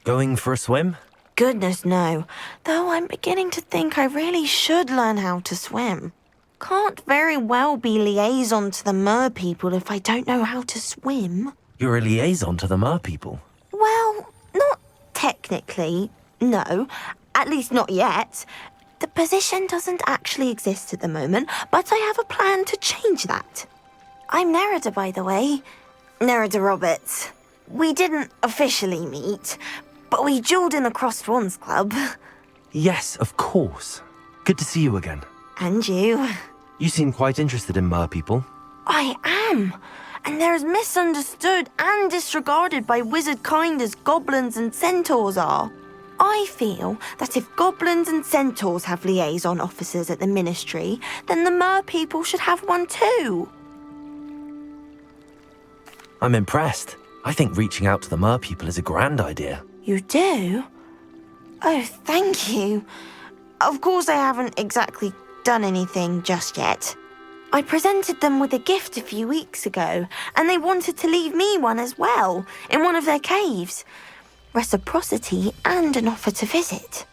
Going for a swim? Goodness, no. Though I'm beginning to think I really should learn how to swim. Can't very well be liaison to the mer people if I don't know how to swim. You're a liaison to the mer people? Well, not technically, no. At least not yet. The position doesn't actually exist at the moment, but I have a plan to change that. I'm Nerida, by the way. Nerida Roberts. We didn't officially meet, but we duelled in the Crossed Swans Club. Yes, of course. Good to see you again. And you. You seem quite interested in mer people. I am. And they're as misunderstood and disregarded by wizard kind as goblins and centaurs are. I feel that if goblins and centaurs have liaison officers at the ministry, then the mer people should have one too. I'm impressed. I think reaching out to the mer people is a grand idea. You do? Oh, thank you. Of course I haven't exactly done anything just yet. I presented them with a gift a few weeks ago, and they wanted to leave me one as well, in one of their caves. Reciprocity and an offer to visit.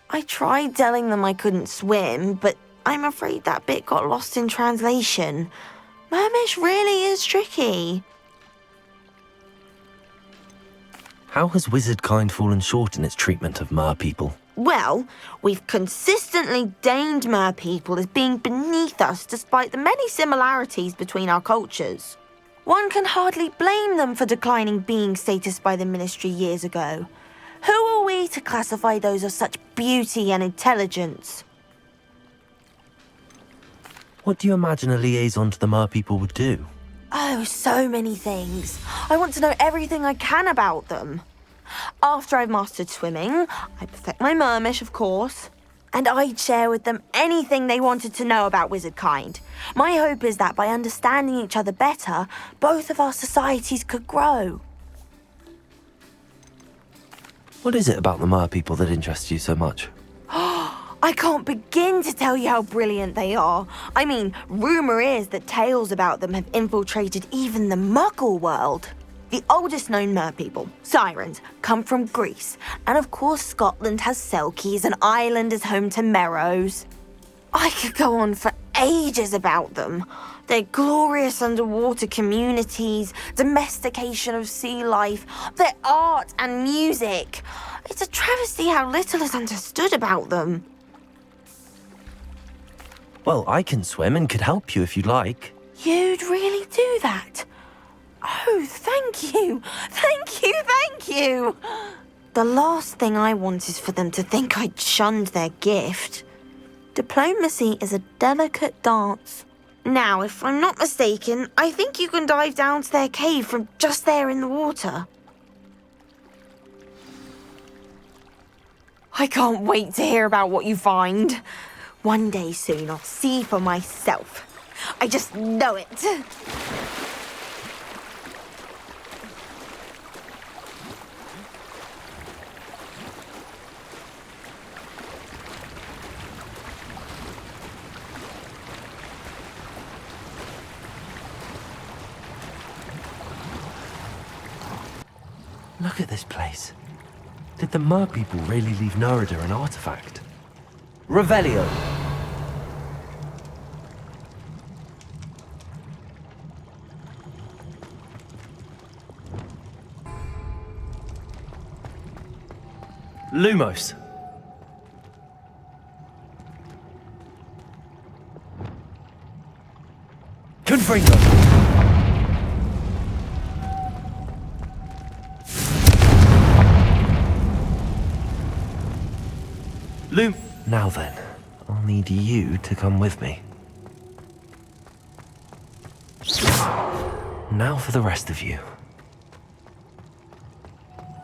I tried telling them I couldn't swim, but I'm afraid that bit got lost in translation. Mermish really is tricky. How has wizard kind fallen short in its treatment of mer people? Well, we've consistently deemed mer people as being beneath us despite the many similarities between our cultures. One can hardly blame them for declining being status by the ministry years ago. Who are we to classify those of such beauty and intelligence? What do you imagine a liaison to the mer people would do? Oh, so many things. I want to know everything I can about them. After I've mastered swimming, I perfect my mermish, of course, and I'd share with them anything they wanted to know about wizard kind. My hope is that by understanding each other better, both of our societies could grow. What is it about the mer people that interests you so much? I can't begin to tell you how brilliant they are. I mean, rumour is that tales about them have infiltrated even the Muggle world. The oldest known mer people, sirens, come from Greece. And of course Scotland has Selkies and Ireland is home to Merrows. I could go on for ages about them. Their glorious underwater communities, domestication of sea life, their art and music. It's a travesty how little is understood about them. Well, I can swim and could help you if you'd like. You'd really do that? Oh, thank you. Thank you, thank you. The last thing I want is for them to think I'd shunned their gift. Diplomacy is a delicate dance. Now, if I'm not mistaken, I think you can dive down to their cave from just there in the water. I can't wait to hear about what you find. One day soon, I'll see for myself. I just know it. Look at this place. Did the mer people really leave Nerida an artifact? Revelio! Lumos! Confringo! Now then, I'll need you to come with me. Now for the rest of you.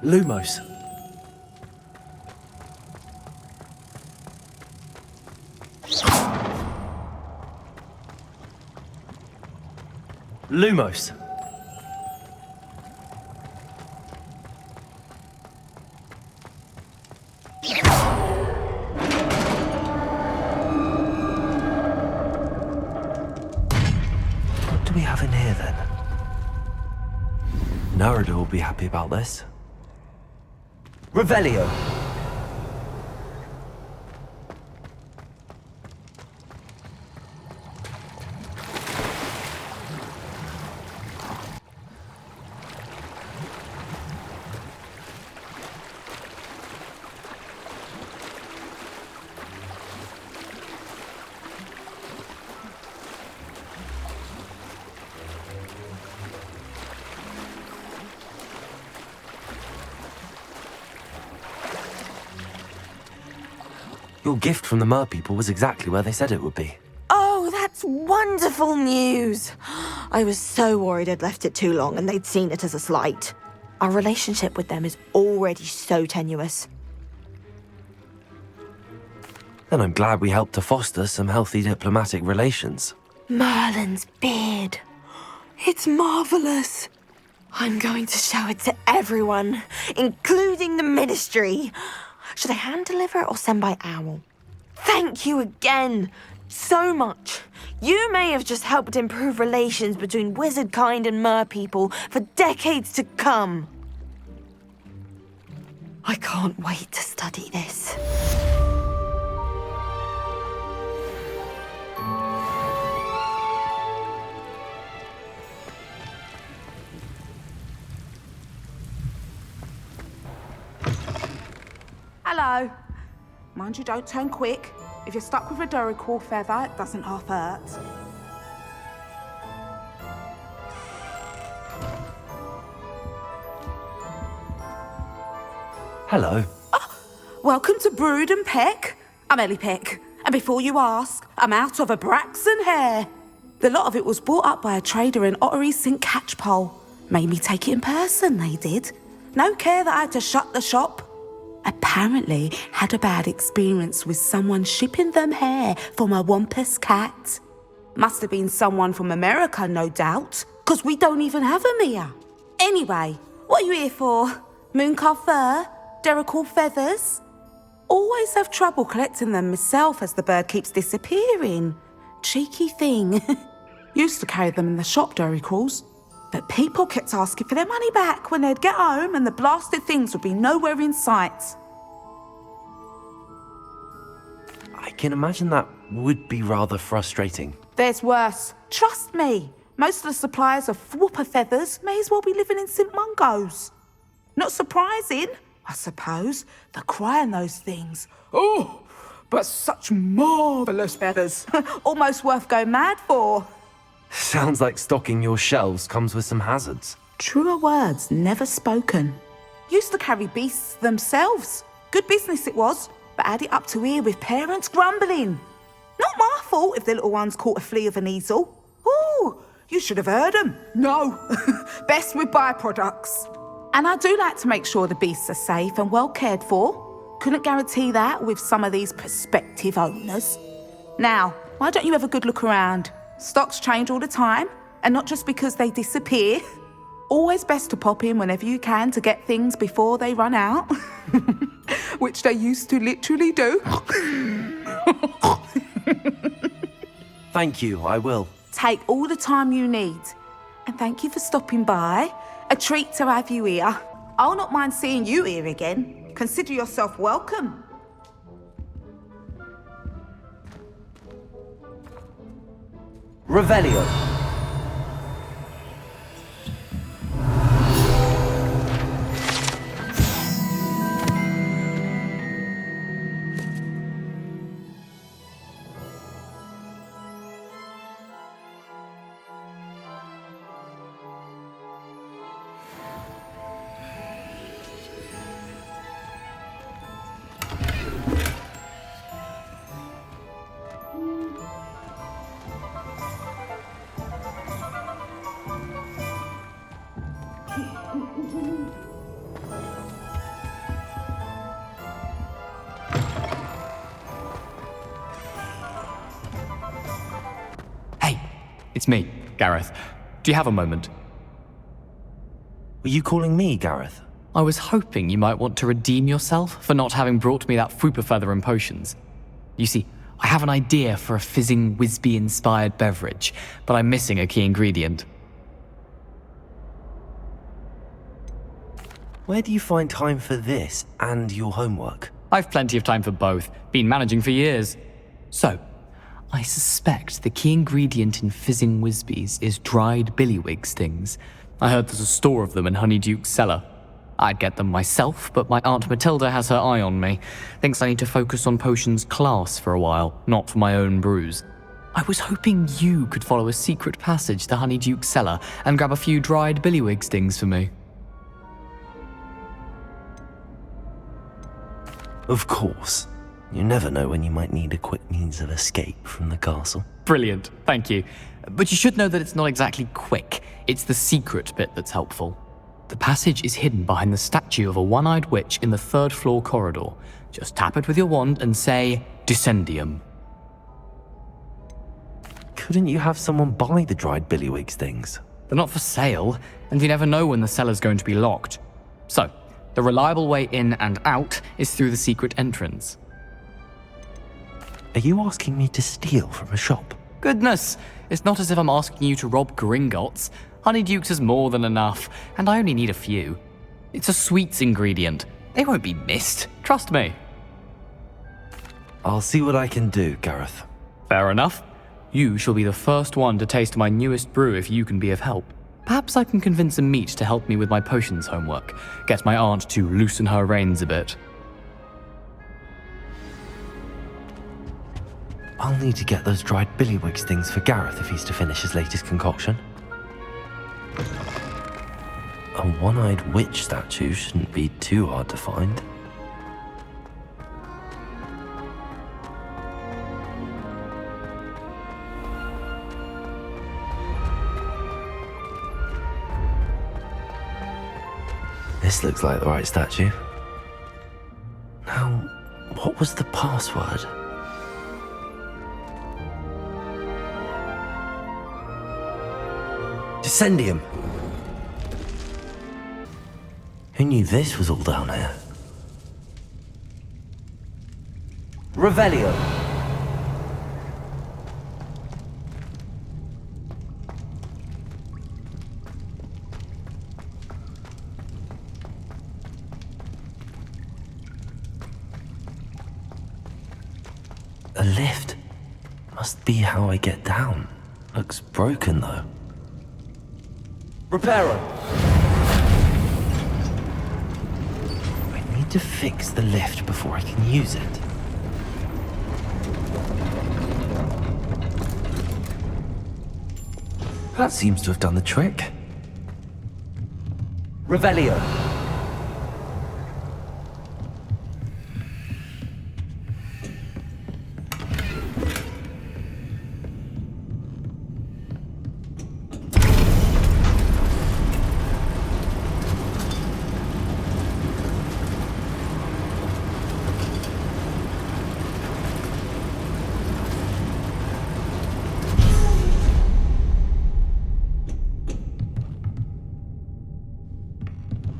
Lumos. Lumos. What do we have in here then? Nerida will be happy about this. Revelio. Your gift from the Mer people was exactly where they said it would be. Oh, that's wonderful news. I was so worried I'd left it too long and they'd seen it as a slight. Our relationship with them is already so tenuous. Then I'm glad we helped to foster some healthy diplomatic relations. Merlin's beard. It's marvelous. I'm going to show it to everyone, including the ministry. Should I hand deliver it or send by owl? Thank you again, so much. You may have just helped improve relations between wizard kind and mer people for decades to come. I can't wait to study this. Hello. Mind you, don't turn quick. If you're stuck with a Duracell feather, it doesn't half hurt. Hello. Welcome to Brood and Peck. I'm Ellie Peck. And before you ask, I'm out of a Braxton hair. The lot of it was bought up by a trader in Ottery St. Catchpole. Made me take it in person, they did. No care that I had to shut the shop. Apparently had a bad experience with someone shipping them hair for my Wampus cat. Must have been someone from America, no doubt, because we don't even have them here. Anyway, what are you here for? Mooncarved fur? Duracell feathers? Always have trouble collecting them myself as the bird keeps disappearing. Cheeky thing. Used to carry them in the shop, Duracalls. But people kept asking for their money back when they'd get home and the blasted things would be nowhere in sight. I can imagine that would be rather frustrating. There's worse. Trust me. Most of the suppliers of whooper feathers may as well be living in St. Mungo's. Not surprising, I suppose, the cry in those things. Oh, but such marvellous feathers. Almost worth going mad for. Sounds like stocking your shelves comes with some hazards. Truer words never spoken. Used to carry beasts themselves. Good business it was, but had it up to here with parents grumbling. Not my fault if the little ones caught a flea of an easel. Ooh, you should have heard them. No, best with byproducts. And I do like to make sure the beasts are safe and well cared for. Couldn't guarantee that with some of these prospective owners. Now, why don't you have a good look around? Stocks change all the time, and not just because they disappear. Always best to pop in whenever you can to get things before they run out. Which they used to literally do. Thank you, I will. Take all the time you need. And thank you for stopping by. A treat to have you here. I'll not mind seeing you here again. Consider yourself welcome. Revelio. It's me, Gareth. Do you have a moment? Were you calling me, Gareth? I was hoping you might want to redeem yourself for not having brought me that Fupa feather and potions. You see, I have an idea for a fizzing Wisby-inspired beverage, but I'm missing a key ingredient. Where do you find time for this and your homework? I've plenty of time for both. Been managing for years. So, I suspect the key ingredient in fizzing Whizbees is dried billywig stings. I heard there's a store of them in Honeyduke's cellar. I'd get them myself, but my Aunt Matilda has her eye on me. Thinks I need to focus on potions class for a while, not for my own brews. I was hoping you could follow a secret passage to Honeyduke's cellar and grab a few dried billywig stings for me. Of course. You never know when you might need a quick means of escape from the castle. Brilliant, thank you. But you should know that it's not exactly quick. It's the secret bit that's helpful. The passage is hidden behind the statue of a one-eyed witch in the third-floor corridor. Just tap it with your wand and say, Descendium. Couldn't you have someone buy the dried billywig stings? They're not for sale, and you never know when the cellar's going to be locked. So, the reliable way in and out is through the secret entrance. Are you asking me to steal from a shop? Goodness, it's not as if I'm asking you to rob Gringotts. Honeyduke's is more than enough, and I only need a few. It's a sweets ingredient. They won't be missed, trust me. I'll see what I can do, Gareth. Fair enough. You shall be the first one to taste my newest brew if you can be of help. Perhaps I can convince a meat to help me with my potions homework. Get my aunt to loosen her reins a bit. I'll need to get those dried billywig stings for Gareth if he's to finish his latest concoction. A one-eyed witch statue shouldn't be too hard to find. This looks like the right statue. Now, what was the password? Descendium! Who knew this was all down here? Revelio! A lift. Must be how I get down. Looks broken though. Reparo! I need to fix the lift before I can use it. That seems to have done the trick. Revelio!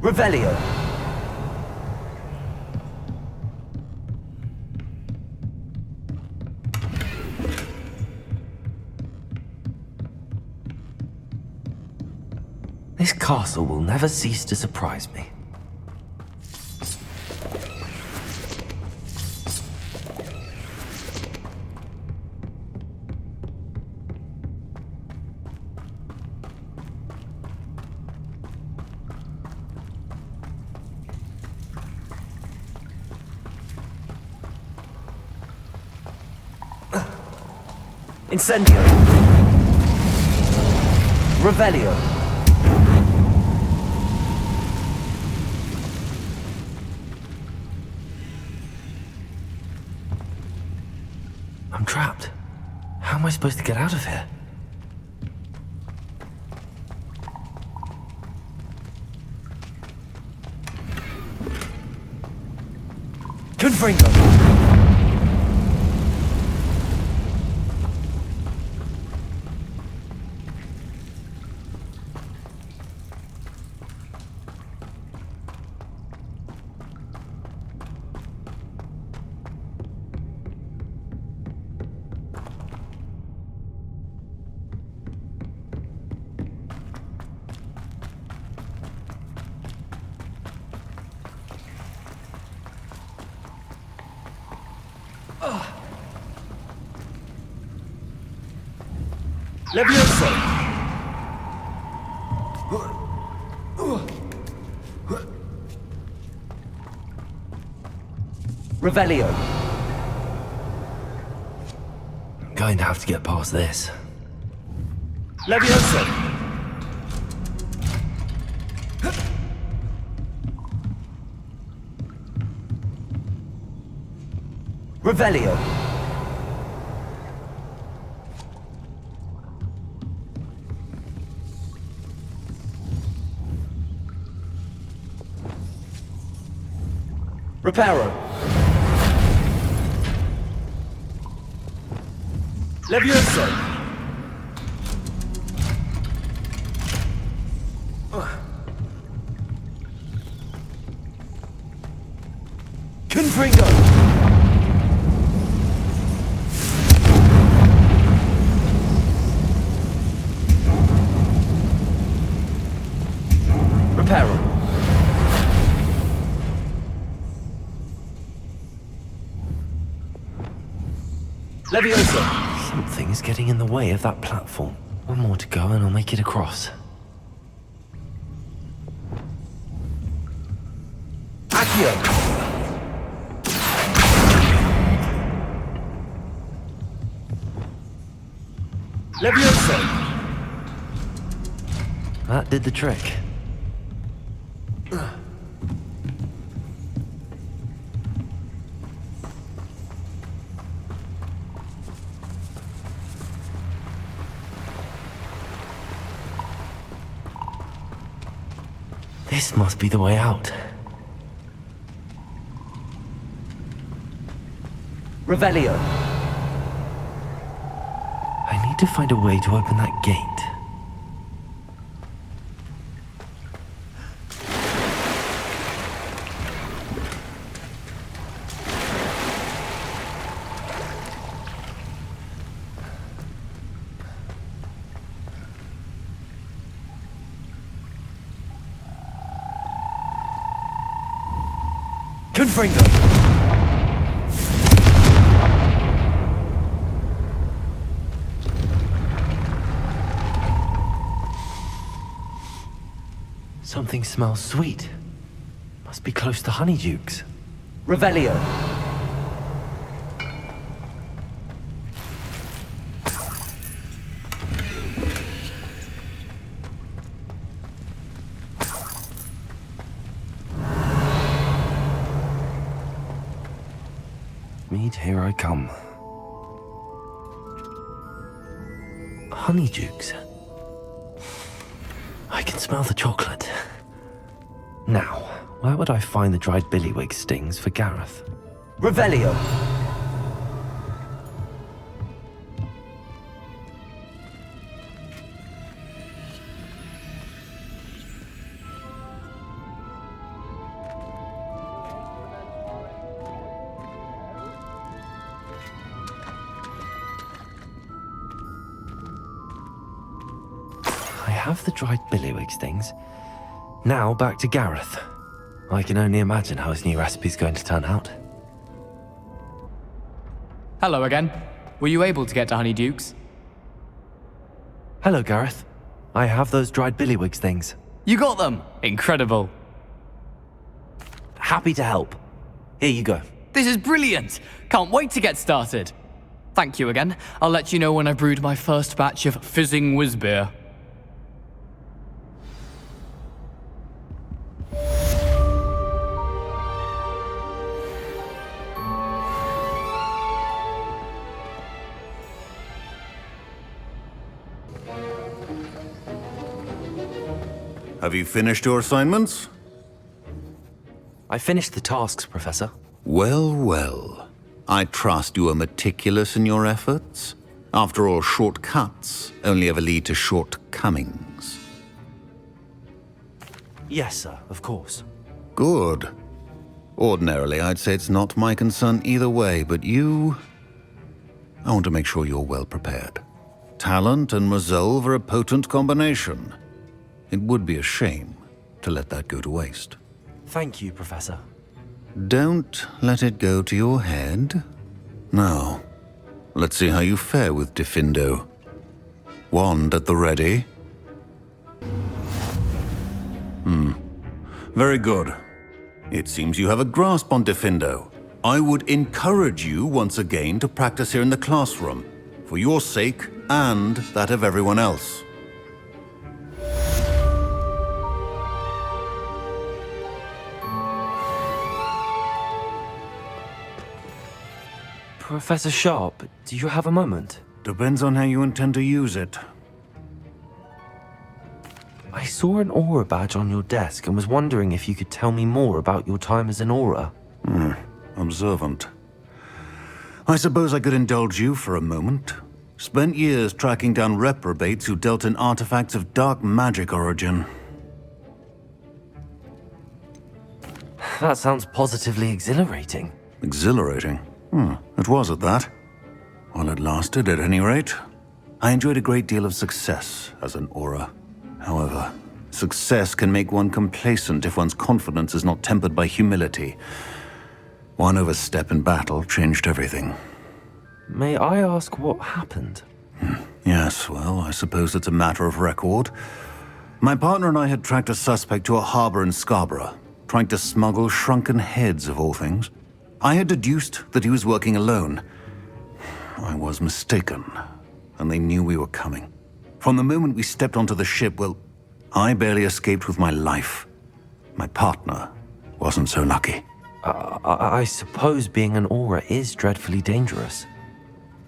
Revelio. This castle will never cease to surprise me. Incendio. Revelio. I'm trapped. How am I supposed to get out of here? Confringo. Levioso! Revelio! I'm going to have to get past this. Levioso! Revelio! Reparo! Levioso! Confringo! Reparo! Levioso! Something is getting in the way of that platform. One more to go and I'll make it across. Accio! Levioso! That did the trick. This must be the way out. Revelio. I need to find a way to open that gate. Confringo! Something smells sweet. Must be close to Honeydukes. Revelio. Mead, here I come. Honeydukes. I can smell the chocolate. Now, where would I find the dried billywig stings for Gareth? Revelio! I have the dried billywig stings. Now back to Gareth. I can only imagine how his new recipe's going to turn out. Hello again. Were you able to get to Honeydukes? Hello, Gareth. I have those dried billywig things. You got them! Incredible. Happy to help. Here you go. This is brilliant! Can't wait to get started. Thank you again. I'll let you know when I've brewed my first batch of fizzing whizbeer. Have you finished your assignments? I finished the tasks, Professor. Well, well. I trust you are meticulous in your efforts. After all, shortcuts only ever lead to shortcomings. Yes, sir, of course. Good. Ordinarily, I'd say it's not my concern either way, but you... I want to make sure you're well prepared. Talent and resolve are a potent combination. It would be a shame to let that go to waste. Thank you, Professor. Don't let it go to your head. Now, let's see how you fare with Diffindo. Wand at the ready? Very good. It seems you have a grasp on Diffindo. I would encourage you once again to practice here in the classroom, for your sake and that of everyone else. Professor Sharp, do you have a moment? Depends on how you intend to use it. I saw an aura badge on your desk and was wondering if you could tell me more about your time as an aura. Observant. I suppose I could indulge you for a moment. Spent years tracking down reprobates who dealt in artifacts of dark magic origin. That sounds positively exhilarating. Exhilarating? It was at that. While it lasted, at any rate. I enjoyed a great deal of success as an aura. However, success can make one complacent if one's confidence is not tempered by humility. One overstep in battle changed everything. May I ask what happened? Yes, well, I suppose it's a matter of record. My partner and I had tracked a suspect to a harbor in Scarborough, trying to smuggle shrunken heads of all things. I had deduced that he was working alone. I was mistaken, and they knew we were coming. From the moment we stepped onto the ship, well, I barely escaped with my life. My partner wasn't so lucky. I suppose being an aura is dreadfully dangerous.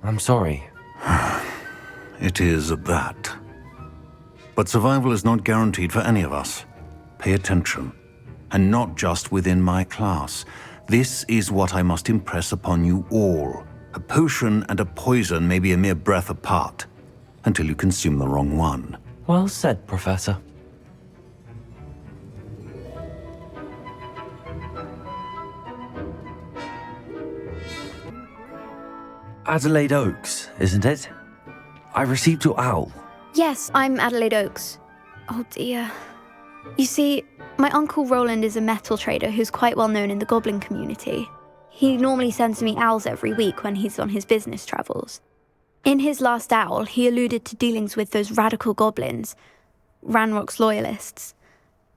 I'm sorry. It is at that. But survival is not guaranteed for any of us. Pay attention. And not just within my class. This is what I must impress upon you all. A potion and a poison may be a mere breath apart, until you consume the wrong one. Well said, Professor. Adelaide Oaks, isn't it? I received your owl. Yes, I'm Adelaide Oaks. Oh dear. You see, my uncle Roland is a metal trader who's quite well known in the goblin community. He normally sends me owls every week when he's on his business travels. In his last owl, he alluded to dealings with those radical goblins, Ranrock's loyalists.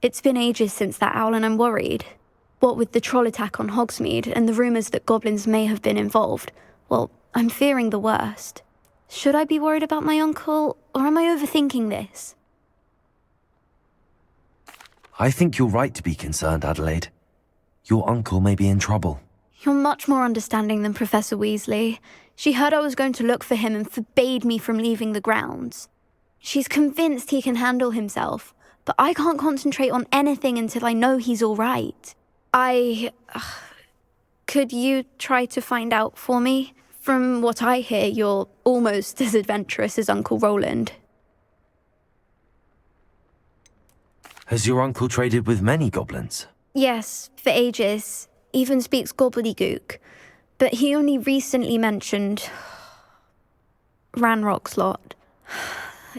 It's been ages since that owl and I'm worried. What with the troll attack on Hogsmeade and the rumours that goblins may have been involved, well, I'm fearing the worst. Should I be worried about my uncle, or am I overthinking this? I think you're right to be concerned, Adelaide. Your uncle may be in trouble. You're much more understanding than Professor Weasley. She heard I was going to look for him and forbade me from leaving the grounds. She's convinced he can handle himself, but I can't concentrate on anything until I know he's all right. Could you try to find out for me? From what I hear, you're almost as adventurous as Uncle Roland. Has your uncle traded with many goblins? Yes, for ages. Even speaks gobbledygook. But he only recently mentioned Ranrock's lot,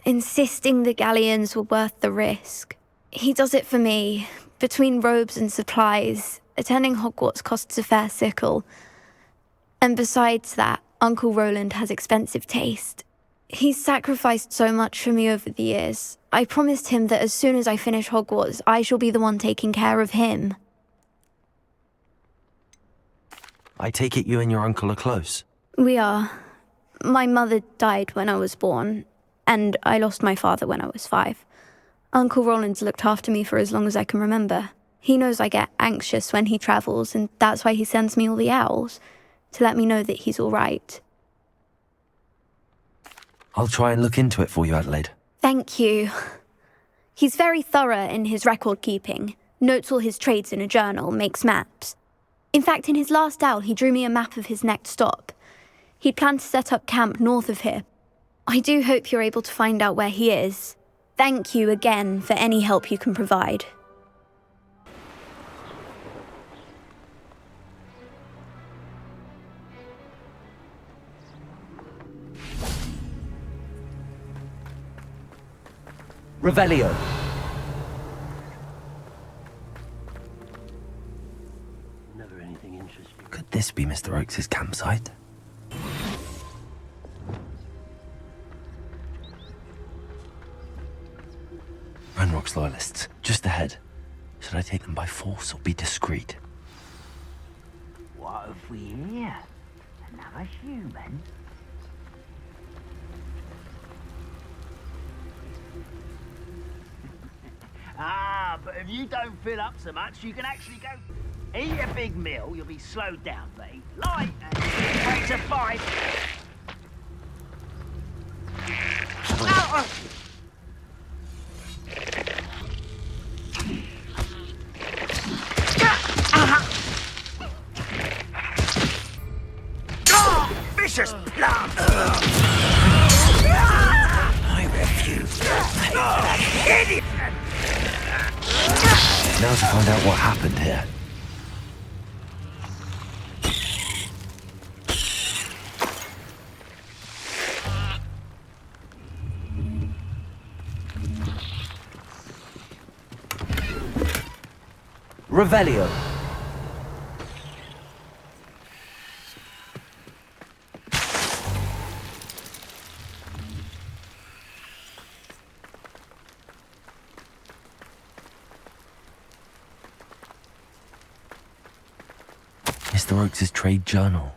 insisting the galleons were worth the risk. He does it for me. Between robes and supplies, attending Hogwarts costs a fair sickle. And besides that, Uncle Roland has expensive taste. He's sacrificed so much for me over the years. I promised him that as soon as I finish Hogwarts, I shall be the one taking care of him. I take it you and your uncle are close. We are. My mother died when I was born, and I lost my father when I was 5. Uncle Roland's looked after me for as long as I can remember. He knows I get anxious when he travels, and that's why he sends me all the owls, to let me know that he's all right. I'll try and look into it for you, Adelaide. Thank you. He's very thorough in his record keeping, notes all his trades in a journal, makes maps. In fact, in his last owl, he drew me a map of his next stop. He'd planned to set up camp north of here. I do hope you're able to find out where he is. Thank you again for any help you can provide. Revelio. Could this be Mr. Oakes' campsite? Ranrock's loyalists, just ahead. Should I take them by force or be discreet? What have we here? Another human? But if you don't fill up so much, you can actually go eat a big meal. You'll be slowed down, but eat light and take to 5. Vicious plant! I refuse to pay that idiot! Now to find out what happened here. Revelio. Mr. Oakes' trade journal.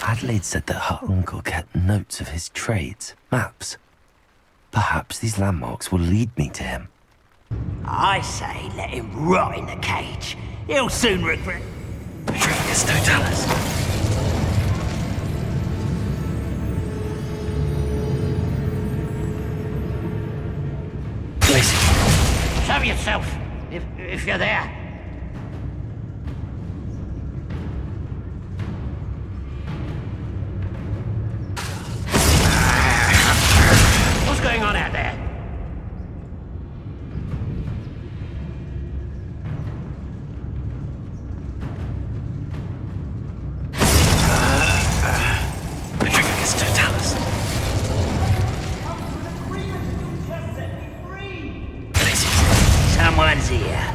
Adelaide said that her uncle kept notes of his trades, maps. Perhaps these landmarks will lead me to him. I say let him rot in the cage. He'll soon regret. Petrificus totalis. Lacey. Show yourself, if you're there. What's going on out there? Petrificus totalis. Someone's here.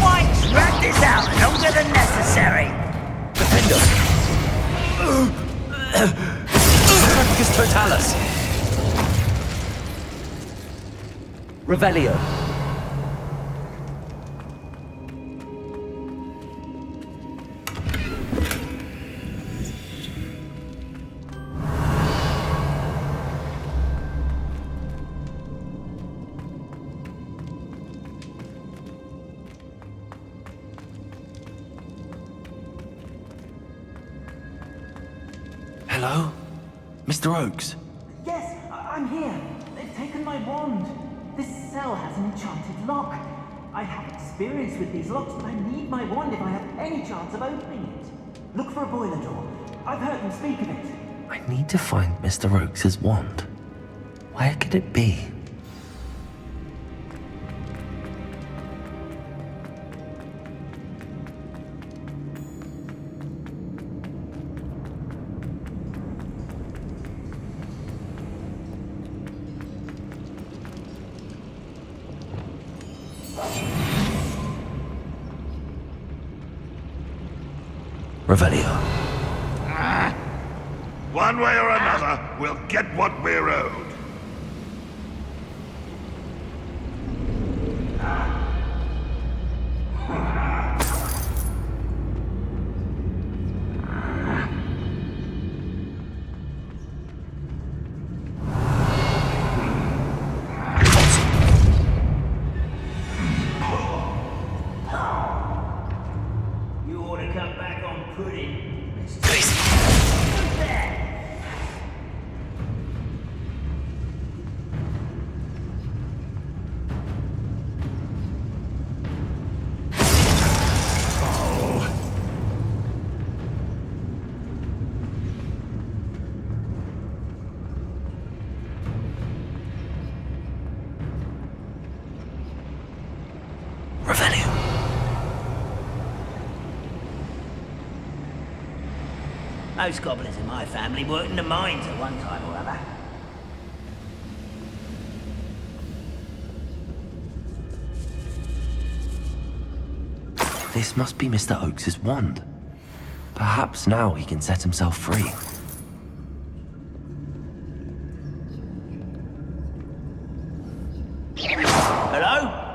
Why drag this out longer than necessary? Defender. Petrificus totalis. Revelio. Hello? Mr. Oakes? Yes, I'm here. They've taken my wand. This cell has an enchanted lock. I have experience with these locks, but I need my wand if I have any chance of opening it. Look for a boiler door. I've heard them speak of it. I need to find Mr. Oakes' wand. Where could it be? Revelio. One way or another, we'll get what we're owed. You ought to come back on pudding. Most gobblers in my family worked in the mines at one time or other. This must be Mr. Oakes's wand. Perhaps now he can set himself free. Hello?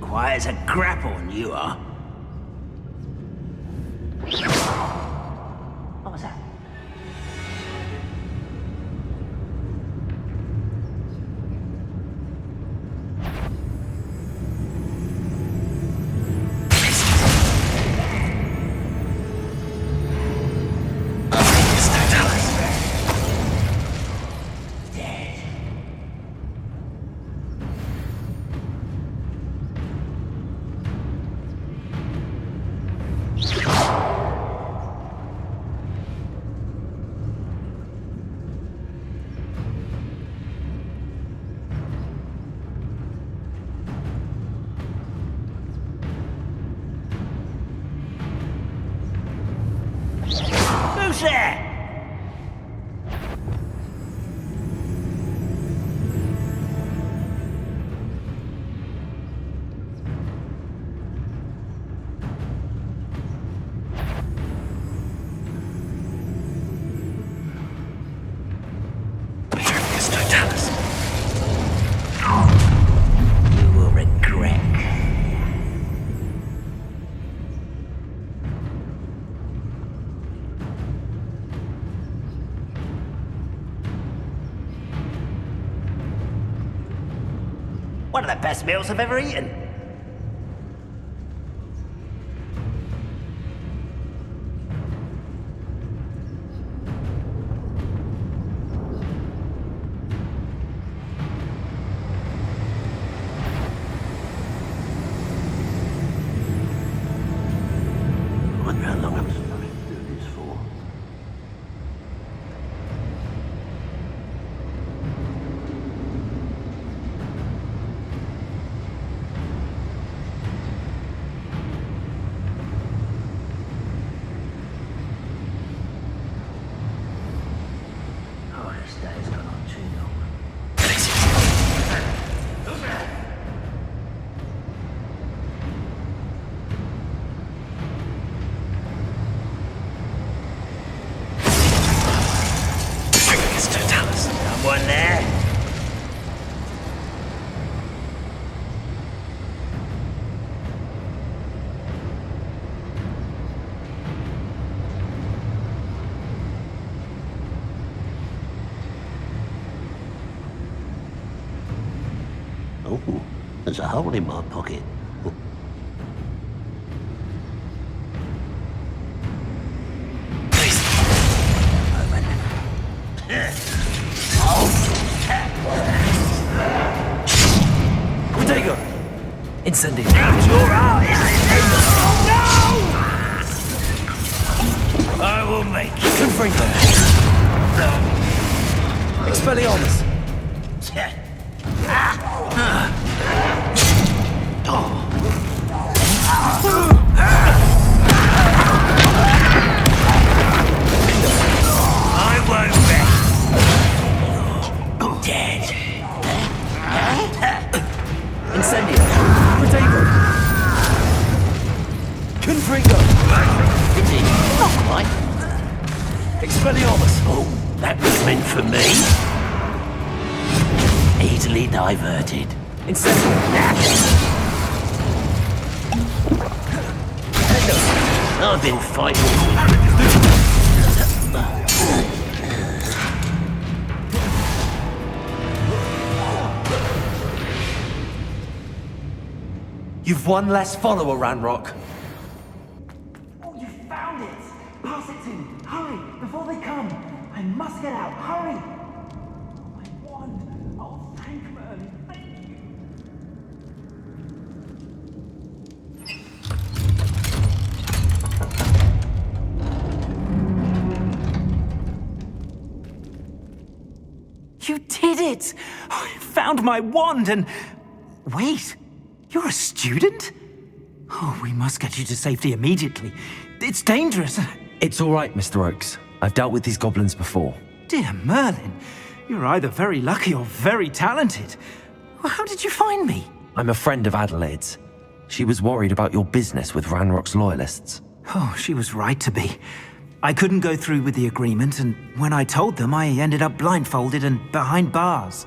Quiet as a grapple, you are. What was that? Who's there? You will regret. One of the best meals I've ever eaten. I wonder how long I'm supposed to do this for. Oh, this day's gone on too long. Someone there? Oh, there's a hole in my pocket. Protego! Incendio! That's your eyes! No! I will make you. Confringo! Expelliarmus! I won't bet. Dead. Incendio! Protego! Confringo! Not quite. Expelliarmus! Oh, that was meant for me. Easily diverted. Incendio! I've been fighting. You've one less follower, Ranrock. Oh, you found it! Pass it to me! Hurry! Before they come! I must get out! Hurry! My wand! Oh, thank Merlin! Thank you! You did it! I found my wand and... Wait! You're a student? Oh, we must get you to safety immediately. It's dangerous. It's all right, Mr. Oakes. I've dealt with these goblins before. Dear Merlin, you're either very lucky or very talented. Well, how did you find me? I'm a friend of Adelaide's. She was worried about your business with Ranrock's loyalists. Oh, she was right to be. I couldn't go through with the agreement, and when I told them, I ended up blindfolded and behind bars.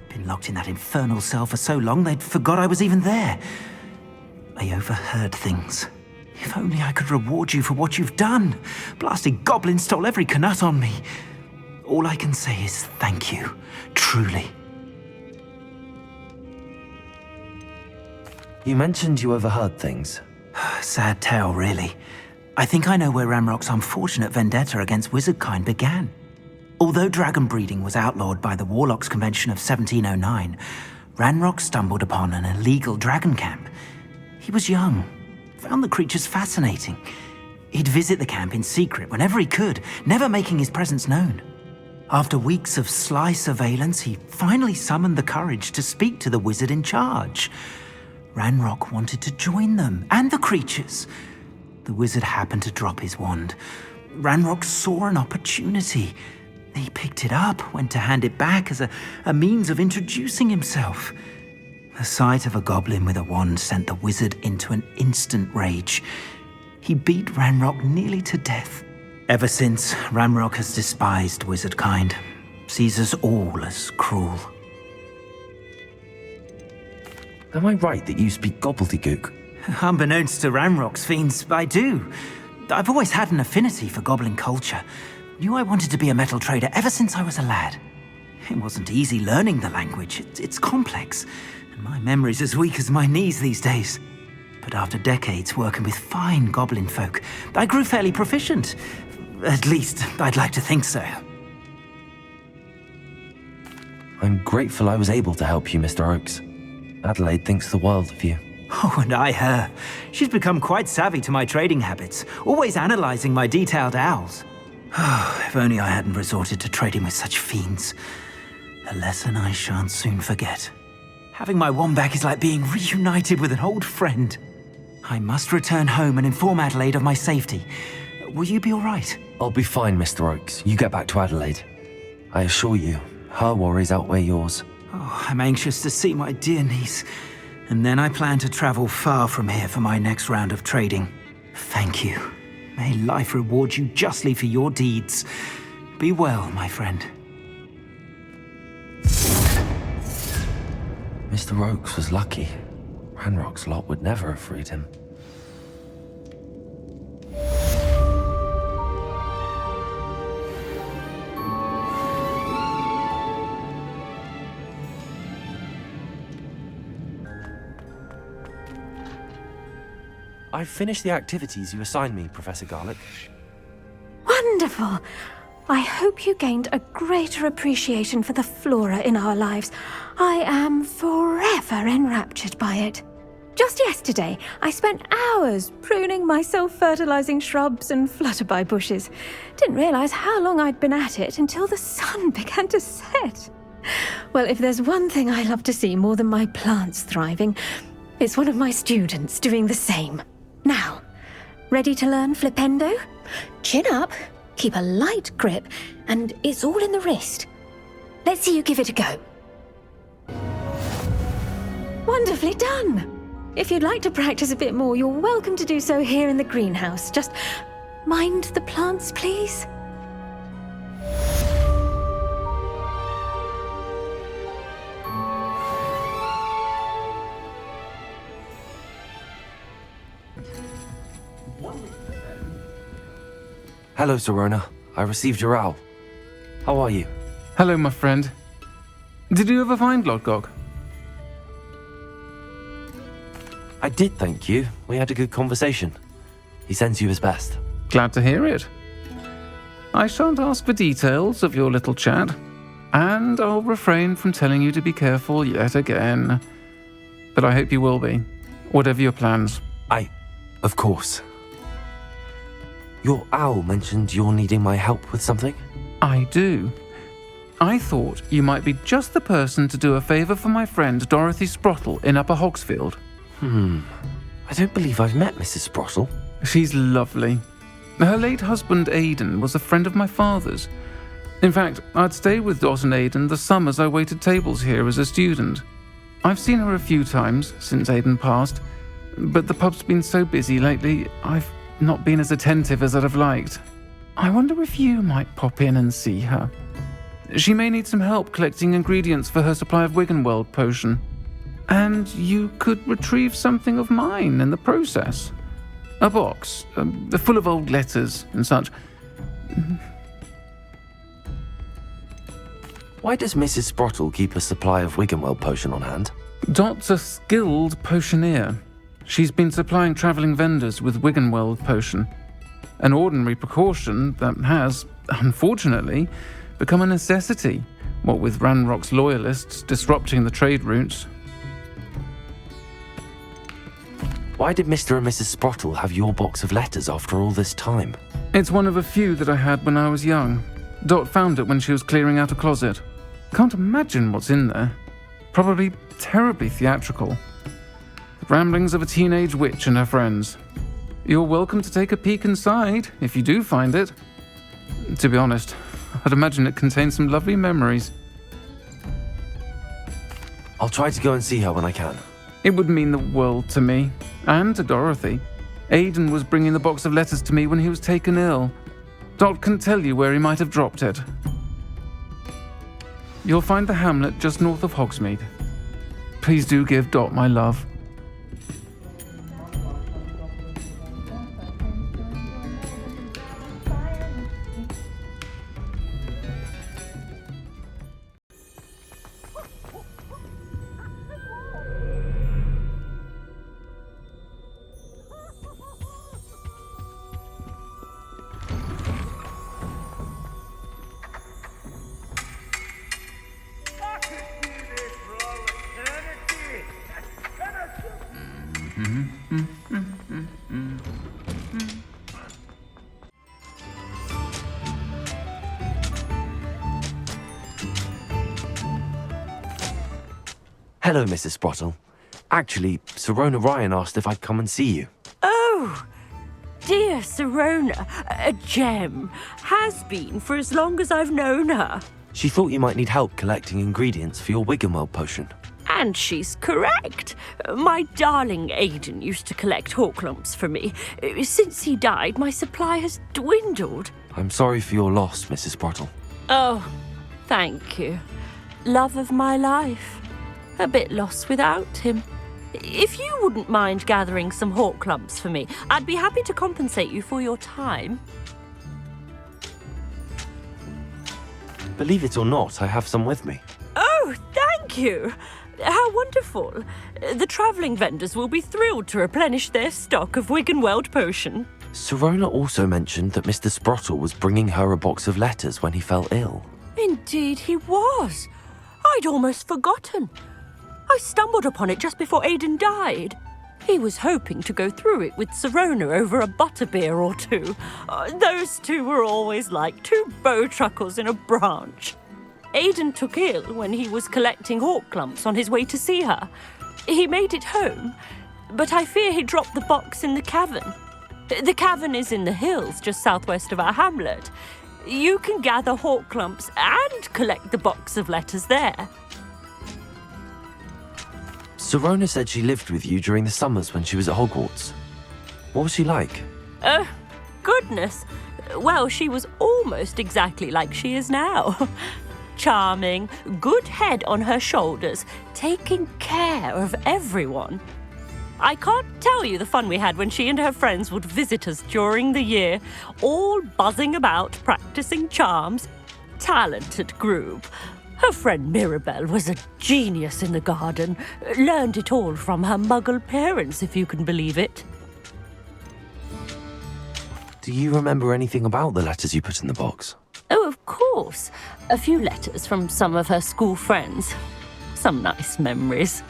Been locked in that infernal cell for so long, they'd forgot I was even there. I overheard things. If only I could reward you for what you've done. Blasted goblin stole every canut on me. All I can say is thank you, truly. You mentioned you overheard things. Sad tale, really. I think I know where Ranrock's unfortunate vendetta against wizardkind began. Although dragon breeding was outlawed by the Warlocks Convention of 1709, Ranrock stumbled upon an illegal dragon camp. He was young, found the creatures fascinating. He'd visit the camp in secret whenever he could, never making his presence known. After weeks of sly surveillance, he finally summoned the courage to speak to the wizard in charge. Ranrock wanted to join them, and the creatures. The wizard happened to drop his wand. Ranrock saw an opportunity. He picked it up, went to hand it back as a means of introducing himself. The sight of a goblin with a wand sent the wizard into an instant rage. He beat Ranrock nearly to death. Ever since, Ranrock has despised wizardkind, sees us all as cruel. Am I right that you speak gobbledygook? Unbeknownst to Ranrock's fiends, I do. I've always had an affinity for goblin culture. Knew I wanted to be a metal trader ever since I was a lad. It wasn't easy learning the language. It's complex, and my memory's as weak as my knees these days. But after decades working with fine goblin folk, I grew fairly proficient. At least, I'd like to think so. I'm grateful I was able to help you, Mr. Oakes. Adelaide thinks the world of you. Oh, and I her. She's become quite savvy to my trading habits, always analyzing my detailed owls. Oh, if only I hadn't resorted to trading with such fiends. A lesson I shan't soon forget. Having my wand back is like being reunited with an old friend. I must return home and inform Adelaide of my safety. Will you be all right? I'll be fine, Mr. Oakes. You get back to Adelaide. I assure you, her worries outweigh yours. Oh, I'm anxious to see my dear niece. And then I plan to travel far from here for my next round of trading. Thank you. May life reward you justly for your deeds. Be well, my friend. Mr. Oakes was lucky. Ranrock's lot would never have freed him. I've finished the activities you assigned me, Professor Garlick. Wonderful. I hope you gained a greater appreciation for the flora in our lives. I am forever enraptured by it. Just yesterday, I spent hours pruning my self-fertilizing shrubs and flutterby bushes. Didn't realize how long I'd been at it until the sun began to set. Well, if there's one thing I love to see more than my plants thriving, it's one of my students doing the same. Now, ready to learn Flipendo? Chin up, keep a light grip, and it's all in the wrist. Let's see you give it a go. Wonderfully done! If you'd like to practice a bit more, you're welcome to do so here in the greenhouse. Just mind the plants, please. Hello, Sirona. I received your owl. How are you? Hello, my friend. Did you ever find Lodgok? I did, thank you. We had a good conversation. He sends you his best. Glad to hear it. I shan't ask for details of your little chat, and I'll refrain from telling you to be careful yet again. But I hope you will be, whatever your plans. Of course. Your owl mentioned you're needing my help with something? I do. I thought you might be just the person to do a favour for my friend Dorothy Sprottle in Upper Hogsfield. I don't believe I've met Mrs. Sprottle. She's lovely. Her late husband Aidan was a friend of my father's. In fact, I'd stayed with Dot and Aidan the summers I waited tables here as a student. I've seen her a few times since Aidan passed, but the pub's been so busy lately, I've not been as attentive as I'd have liked. I wonder if you might pop in and see her. She may need some help collecting ingredients for her supply of Wiggenweld potion. And you could retrieve something of mine in the process. A box, full of old letters and such. Why does Mrs. Sprottle keep a supply of Wiggenweld potion on hand? Dot's a skilled potioneer. She's been supplying travelling vendors with Wiggenweld potion. An ordinary precaution that has, unfortunately, become a necessity, what with Ranrock's loyalists disrupting the trade routes. Why did Mr. and Mrs. Sprottle have your box of letters after all this time? It's one of a few that I had when I was young. Dot found it when she was clearing out a closet. Can't imagine what's in there. Probably terribly theatrical. The ramblings of a teenage witch and her friends. You're welcome to take a peek inside, if you do find it. To be honest, I'd imagine it contains some lovely memories. I'll try to go and see her when I can. It would mean the world to me, and to Dorothy. Aidan was bringing the box of letters to me when he was taken ill. Dot can tell you where he might have dropped it. You'll find the hamlet just north of Hogsmeade. Please do give Dot my love. Hello, Mrs. Sprottle. Actually, Sirona Ryan asked if I'd come and see you. Oh, dear Sirona, a gem. Has been for as long as I've known her. She thought you might need help collecting ingredients for your Wiggenweld potion. And she's correct. My darling Aidan used to collect Horklumps for me. Since he died, my supply has dwindled. I'm sorry for your loss, Mrs. Sprottle. Oh, thank you. Love of my life. A bit lost without him. If you wouldn't mind gathering some Horklumps for me, I'd be happy to compensate you for your time. Believe it or not, I have some with me. Oh, thank you. How wonderful. The travelling vendors will be thrilled to replenish their stock of Wiggenweld potion. Sirona also mentioned that Mr. Sprottle was bringing her a box of letters when he fell ill. Indeed he was. I'd almost forgotten. I stumbled upon it just before Aidan died. He was hoping to go through it with Sirona over a butterbeer or two. Those two were always like two bowtruckles in a branch. Aidan took ill when he was collecting hawk clumps on his way to see her. He made it home, but I fear he dropped the box in the cavern. The cavern is in the hills just southwest of our hamlet. You can gather hawk clumps and collect the box of letters there. Sirona said she lived with you during the summers when she was at Hogwarts. What was she like? Goodness. Well, she was almost exactly like she is now. Charming, good head on her shoulders, taking care of everyone. I can't tell you the fun we had when she and her friends would visit us during the year, all buzzing about, practicing charms. Talented group. Her friend Mirabelle was a genius in the garden. Learned it all from her muggle parents, if you can believe it. Do you remember anything about the letters you put in the box? Oh, of course. A few letters from some of her school friends. Some nice memories.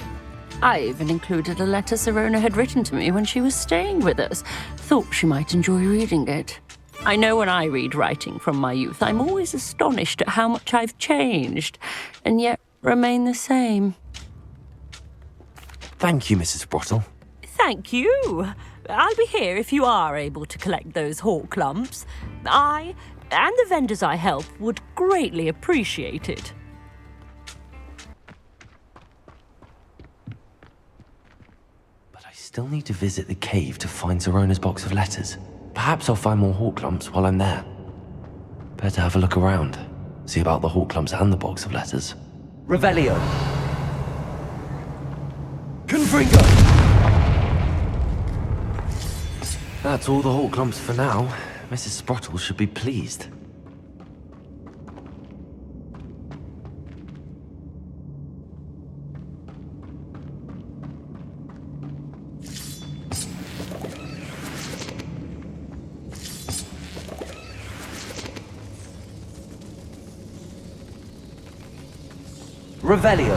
I even included a letter Sirona had written to me when she was staying with us. Thought she might enjoy reading it. I know when I read writing from my youth, I'm always astonished at how much I've changed, and yet remain the same. Thank you, Mrs. Sprottle. Thank you. I'll be here if you are able to collect those hawk clumps. I, and the vendors I help, would greatly appreciate it. But I still need to visit the cave to find Sirona's box of letters. Perhaps I'll find more hawk clumps while I'm there. Better have a look around. See about the hawk clumps and the box of letters. Revelio. Confringo. That's all the hawk clumps for now. Mrs. Sprottle should be pleased. Revelio.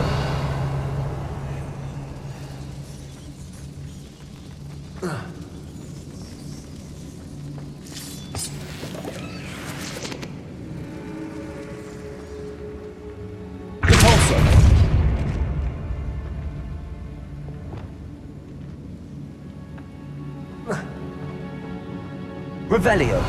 Revelio.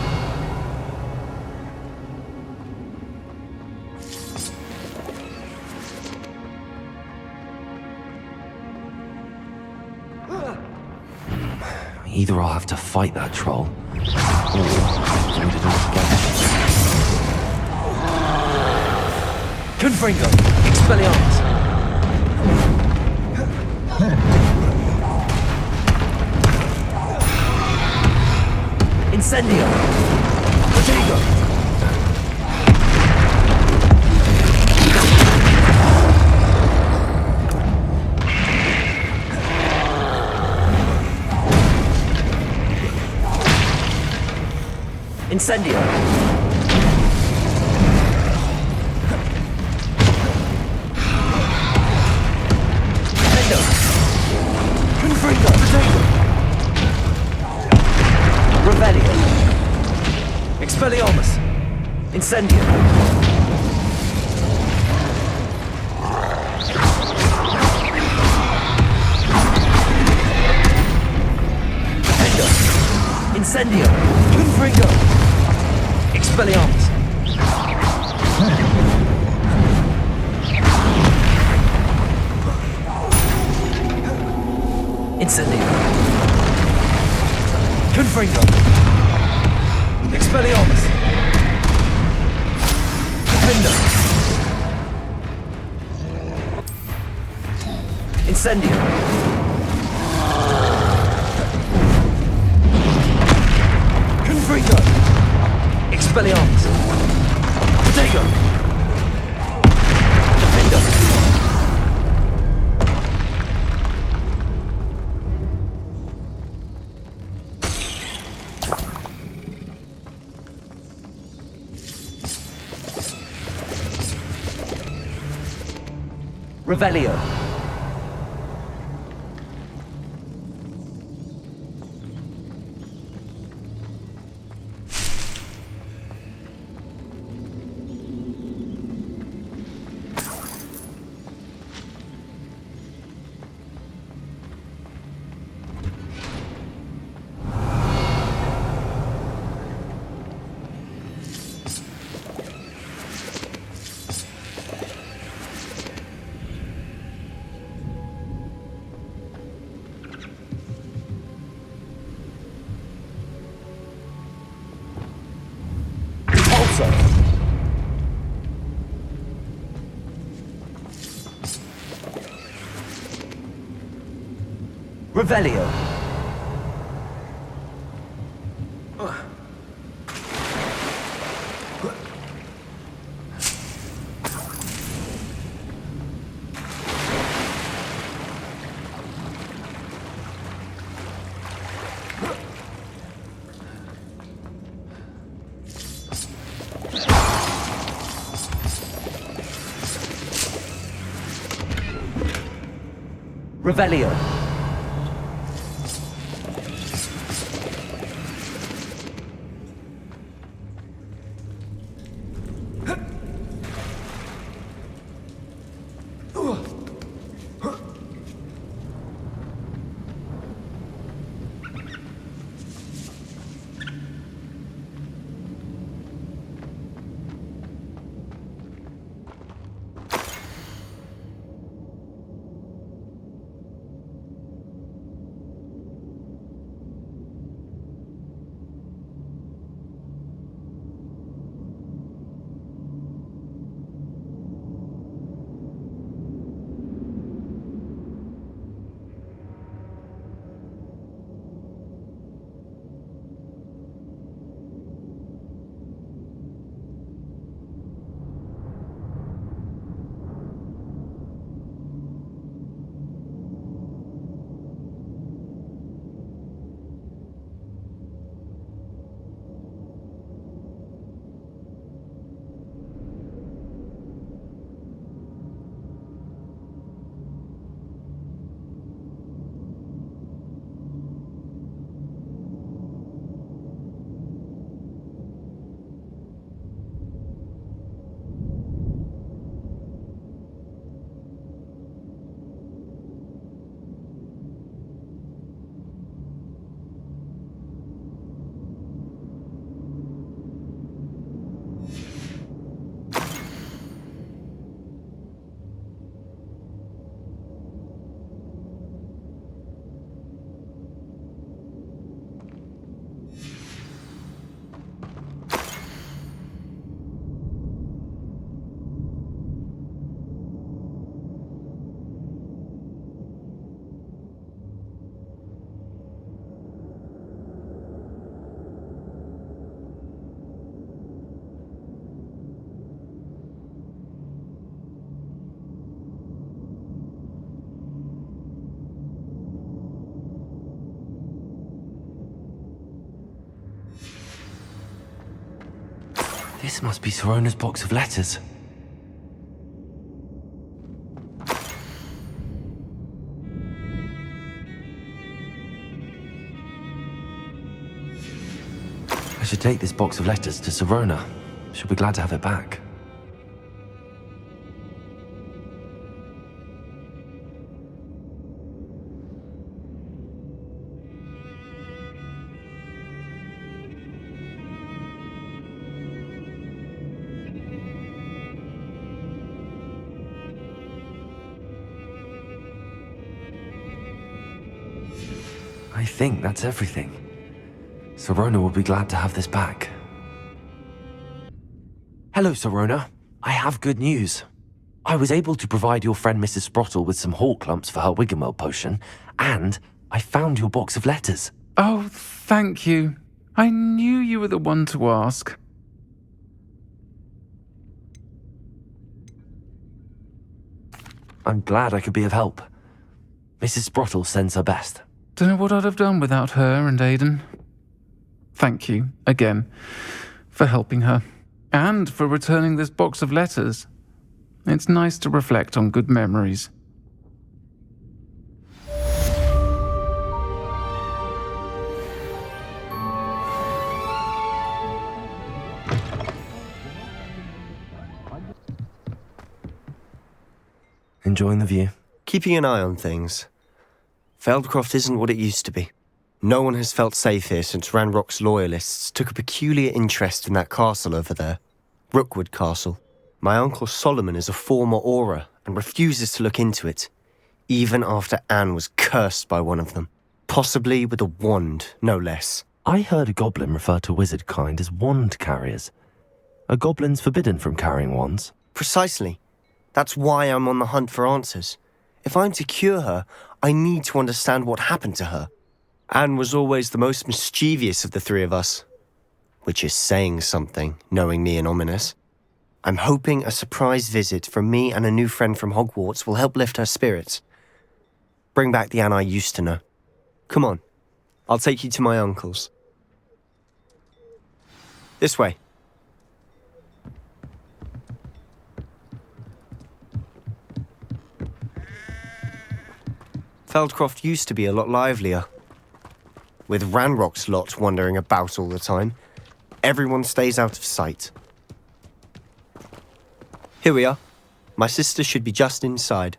Either I'll have to fight that troll, or avoid it altogether. Confringo. Expelliarmus. Incendio. Protego. Incendio. Nintendo. Confringo. Protego. Revelio. Expelliarmus. Incendio. Nintendo. Incendio. Confringo. Expelliarmus. Incendio. Confringo. Expelliarmus. Defender. Incendio. Confringo. Expelliarmus. Protego. Defender. Revelio. Revelio. Revelio. This must be Sirona's box of letters. I should take this box of letters to Sirona. She'll be glad to have it back. I think that's everything. Sirona will be glad to have this back. Hello, Sirona. I have good news. I was able to provide your friend Mrs. Sprottle with some Hawk lumps for her Wiggenweld potion, and I found your box of letters. Oh, thank you. I knew you were the one to ask. I'm glad I could be of help. Mrs. Sprottle sends her best. Don't know what I'd have done without her and Aidan. Thank you, again, for helping her, and for returning this box of letters. It's nice to reflect on good memories. Enjoying the view? Keeping an eye on things. Feldcroft isn't what it used to be. No one has felt safe here since Ranrock's loyalists took a peculiar interest in that castle over there. Rookwood Castle. My uncle Solomon is a former Auror and refuses to look into it, even after Anne was cursed by one of them. Possibly with a wand, no less. I heard a goblin refer to wizard kind as wand carriers. Are goblins forbidden from carrying wands? Precisely. That's why I'm on the hunt for answers. If I'm to cure her, I need to understand what happened to her. Anne was always the most mischievous of the three of us. Which is saying something, knowing me and Ominous. I'm hoping a surprise visit from me and a new friend from Hogwarts will help lift her spirits. Bring back the Anne I used to know. Come on, I'll take you to my uncle's. This way. Feldcroft used to be a lot livelier. With Ranrock's lot wandering about all the time, everyone stays out of sight. Here we are. My sister should be just inside.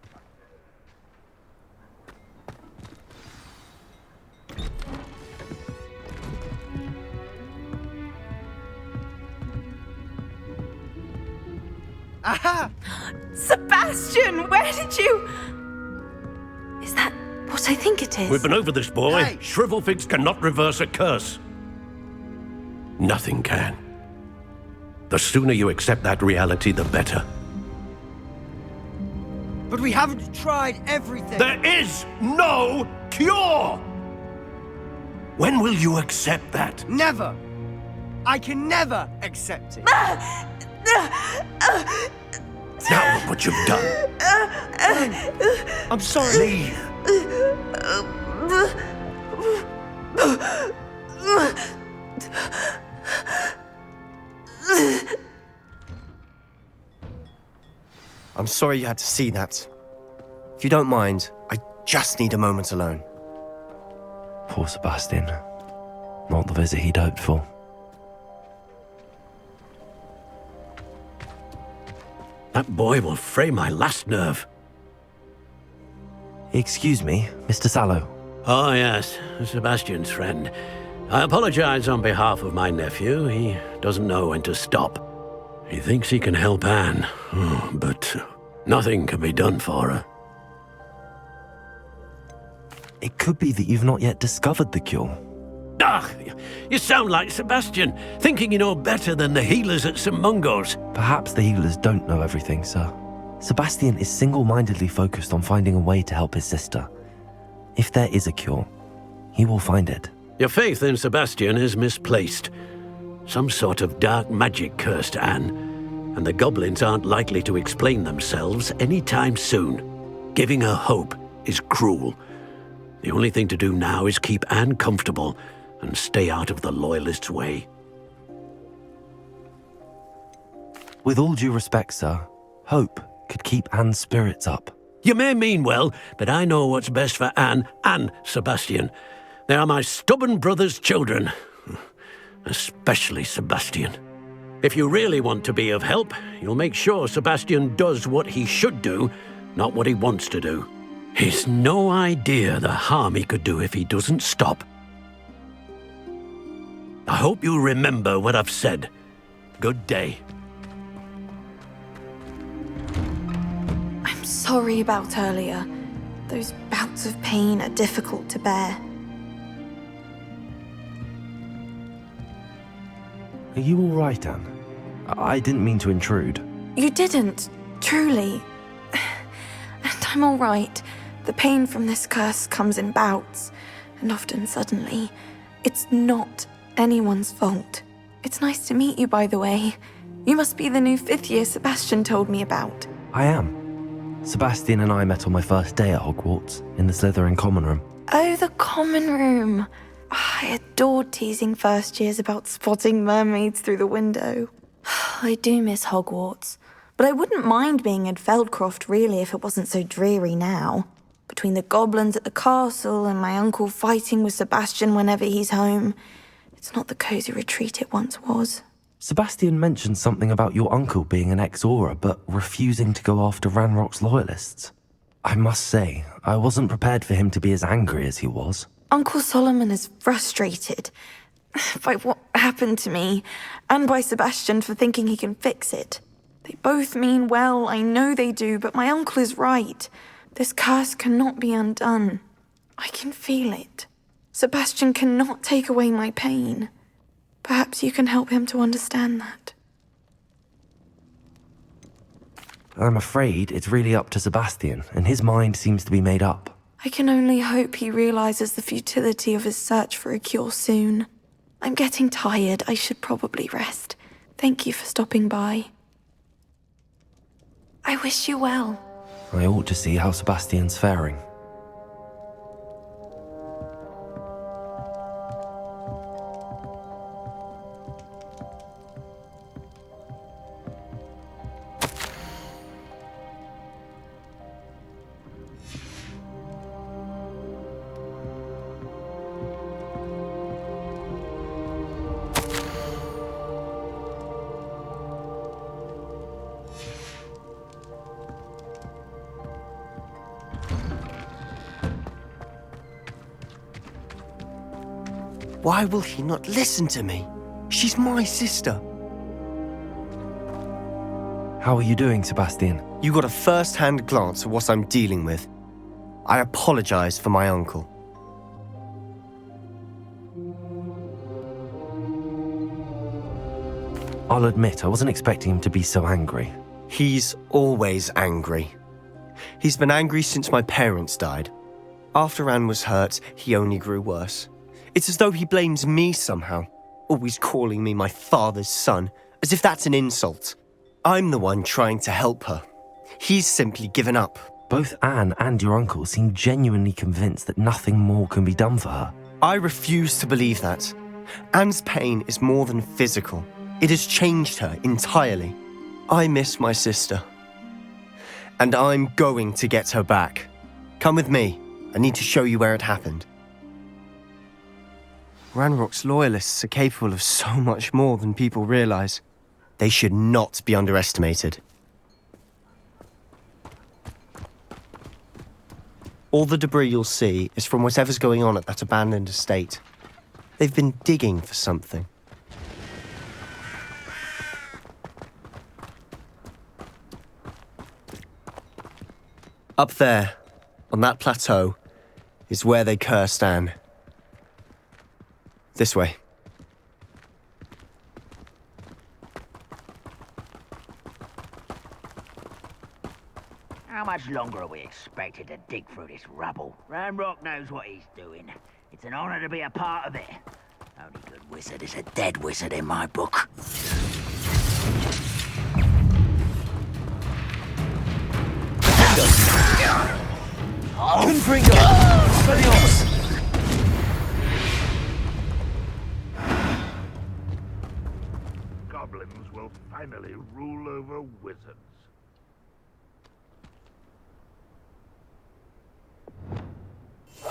Aha! Sebastian, where did you... Is that what I think it is? We've been over this, boy. Hey. Shrivelfigs cannot reverse a curse. Nothing can. The sooner you accept that reality, the better. But we haven't tried everything. There is no cure! When will you accept that? Never! I can never accept it. Now look what you've done. I'm sorry. Leave. I'm sorry you had to see that. If you don't mind, I just need a moment alone. Poor Sebastian. Not the visit he'd hoped for. That boy will fray my last nerve. Excuse me, Mr. Sallow. Oh, yes, Sebastian's friend. I apologize on behalf of my nephew. He doesn't know when to stop. He thinks he can help Anne, but nothing can be done for her. It could be that you've not yet discovered the cure. Ah, you sound like Sebastian, thinking you know better than the healers at St. Mungo's. Perhaps the healers don't know everything, sir. Sebastian is single-mindedly focused on finding a way to help his sister. If there is a cure, he will find it. Your faith in Sebastian is misplaced. Some sort of dark magic cursed Anne, and the goblins aren't likely to explain themselves anytime soon. Giving her hope is cruel. The only thing to do now is keep Anne comfortable and stay out of the Loyalists' way. With all due respect, sir, hope could keep Anne's spirits up. You may mean well, but I know what's best for Anne and Sebastian. They are my stubborn brother's children. Especially Sebastian. If you really want to be of help, you'll make sure Sebastian does what he should do, not what he wants to do. He's no idea the harm he could do if he doesn't stop. I hope you remember what I've said. Good day. I'm sorry about earlier. Those bouts of pain are difficult to bear. Are you all right, Anne? I didn't mean to intrude. You didn't, truly. And I'm all right. The pain from this curse comes in bouts, and often suddenly. It's not anyone's fault. It's nice to meet you, by the way. You must be the new 5th year Sebastian told me about. I am. Sebastian and I met on my first day at Hogwarts, in the Slytherin common room. Oh, the common room. I adored teasing first years about spotting mermaids through the window. I do miss Hogwarts, But I wouldn't mind being in Feldcroft, really, if it wasn't so dreary now. Between the goblins at the castle and my uncle fighting with Sebastian whenever he's home, it's not the cosy retreat it once was. Sebastian mentioned something about your uncle being an ex-Aura, but refusing to go after Ranrock's loyalists. I must say, I wasn't prepared for him to be as angry as he was. Uncle Solomon is frustrated by what happened to me, and by Sebastian for thinking he can fix it. They both mean well, I know they do, but my uncle is right. This curse cannot be undone. I can feel it. Sebastian cannot take away my pain. Perhaps you can help him to understand that. I'm afraid it's really up to Sebastian, and his mind seems to be made up. I can only hope he realizes the futility of his search for a cure soon. I'm getting tired. I should probably rest. Thank you for stopping by. I wish you well. I ought to see how Sebastian's faring. Why will he not listen to me? She's my sister. How are you doing, Sebastian? You got a first-hand glance at what I'm dealing with. I apologize for my uncle. I'll admit, I wasn't expecting him to be so angry. He's always angry. He's been angry since my parents died. After Anne was hurt, he only grew worse. It's as though he blames me somehow, always calling me my father's son, as if that's an insult. I'm the one trying to help her. He's simply given up. Both Anne and your uncle seem genuinely convinced that nothing more can be done for her. I refuse to believe that. Anne's pain is more than physical. It has changed her entirely. I miss my sister. And I'm going to get her back. Come with me. I need to show you where it happened. Ranrock's loyalists are capable of so much more than people realize. They should not be underestimated. All the debris you'll see is from whatever's going on at that abandoned estate. They've been digging for something. Up there, on that plateau, is where they cursed Anne. This way. How much longer are we expected to dig through this rubble? Ranrock knows what he's doing. It's an honor to be a part of it. Only good wizard is a dead wizard in my book. Confringo! Expelliarmus! Goblins will finally rule over wizards.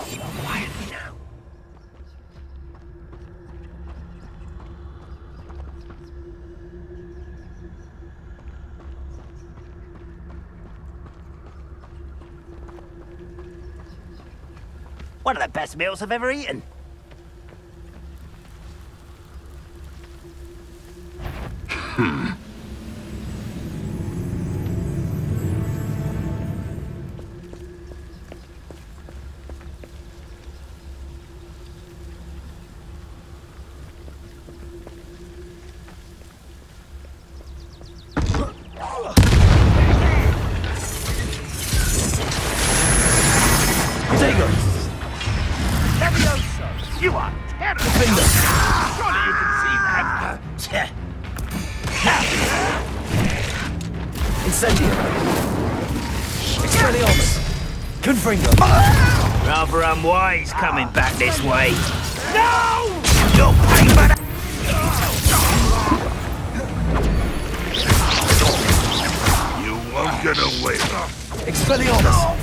Keep quietly now. One of the best meals I've ever eaten. You are terrible! Surely you can see that! Incendio! Expelliarmus! Confringo! Rather unwise coming back this way. No! You'll pay for that! gonna wait. Expelliarmus!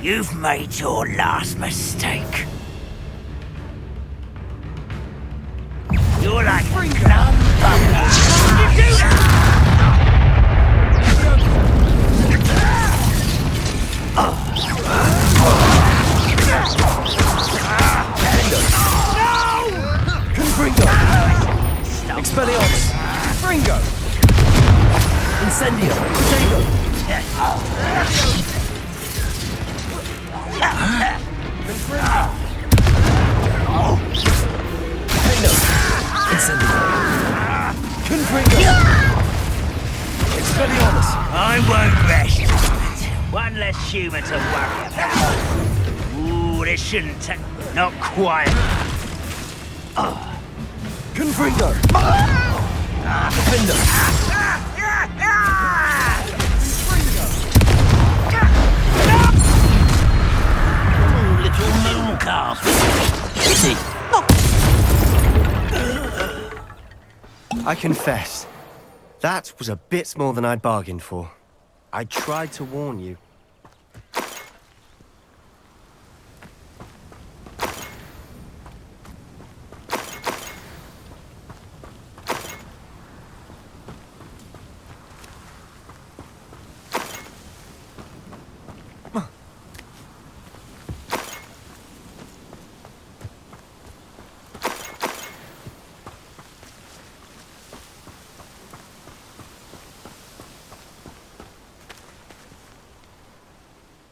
You've made your last mistake. You're like a dumb bugger. You do that! Confringo! Expelliarmus! Fringo! Incendio! Potato! Expelliarmus! I won't rest. One less human to worry about. Ooh, this shouldn't take... Not quite. Confringo! Defender! Little moon calf. Easy. I confess, that was a bit more than I'd bargained for. I tried to warn you.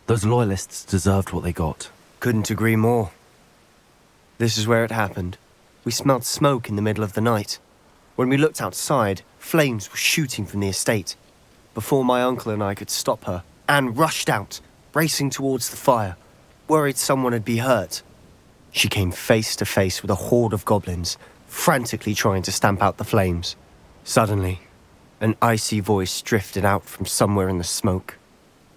Those loyalists deserved what they got. Couldn't agree more. This is where it happened. We smelled smoke in the middle of the night. When we looked outside, flames were shooting from the estate. Before my uncle and I could stop her, Anne rushed out, racing towards the fire, worried someone had been hurt. She came face to face with a horde of goblins, frantically trying to stamp out the flames. Suddenly, an icy voice drifted out from somewhere in the smoke.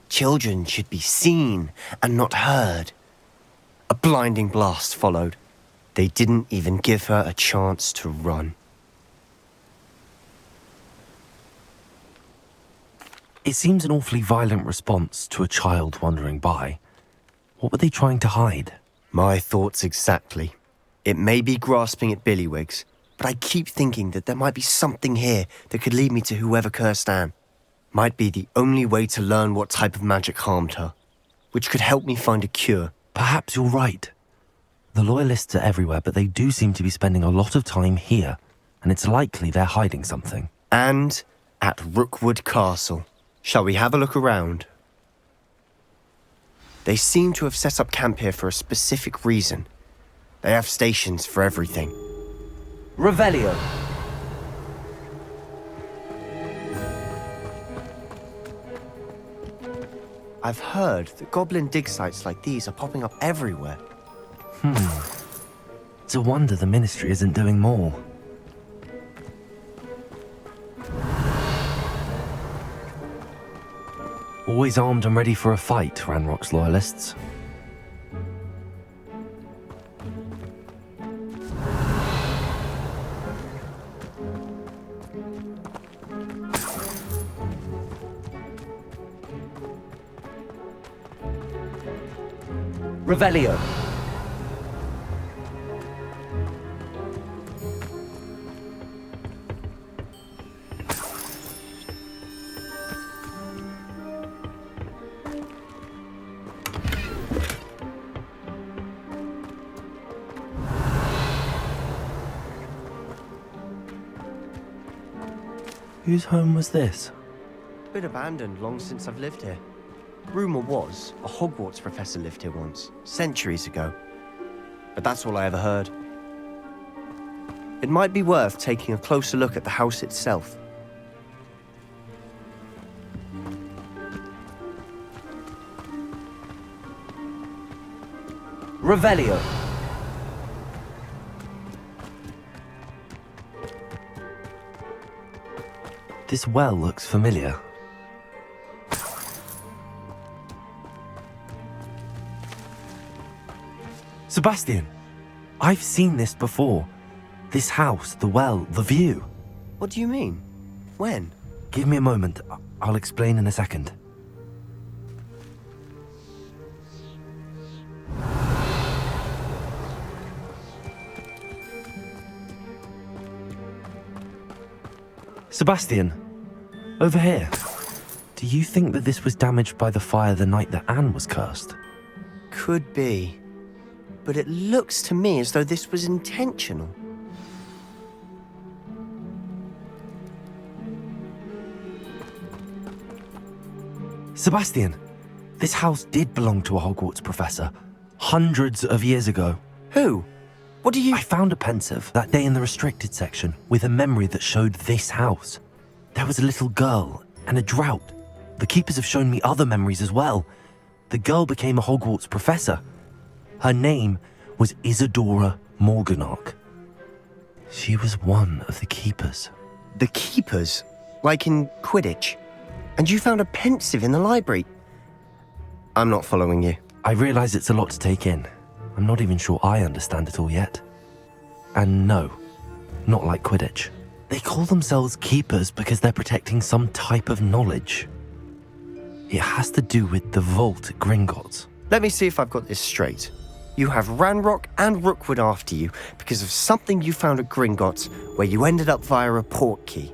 Children should be seen and not heard. A blinding blast followed. They didn't even give her a chance to run. It seems an awfully violent response to a child wandering by. What were they trying to hide? My thoughts exactly. It may be grasping at Billywigs, but I keep thinking that there might be something here that could lead me to whoever cursed Anne. Might be the only way to learn what type of magic harmed her, which could help me find a cure. Perhaps you're right. The loyalists are everywhere, but they do seem to be spending a lot of time here, and it's likely they're hiding something. And at Rookwood Castle. Shall we have a look around? They seem to have set up camp here for a specific reason. They have stations for everything. Revelio! I've heard that goblin dig sites like these are popping up everywhere. It's a wonder the Ministry isn't doing more. Always armed and ready for a fight, Ranrock's loyalists. Revelio! Whose home was this? Been abandoned long since I've lived here. Rumour was a Hogwarts professor lived here once, centuries ago. But that's all I ever heard. It might be worth taking a closer look at the house itself. Revelio! This well looks familiar. Sebastian, I've seen this before. This house, the well, the view. What do you mean? When? Give me a moment. I'll explain in a second. Sebastian, over here. Do you think that this was damaged by the fire the night that Anne was cursed? Could be. But it looks to me as though this was intentional. Sebastian, this house did belong to a Hogwarts professor, hundreds of years ago. Who? What do you... I found a pensive that day in the restricted section with a memory that showed this house. There was a little girl and a drought. The keepers have shown me other memories as well. The girl became a Hogwarts professor. Her name was Isadora Morganach. She was one of the keepers. The keepers? Like in Quidditch? And you found a pensive in the library? I'm not following you. I realize it's a lot to take in. I'm not even sure I understand it all yet. And no, not like Quidditch. They call themselves keepers because they're protecting some type of knowledge. It has to do with the vault at Gringotts. Let me see if I've got this straight. You have Ranrock and Rookwood after you because of something you found at Gringotts where you ended up via a portkey.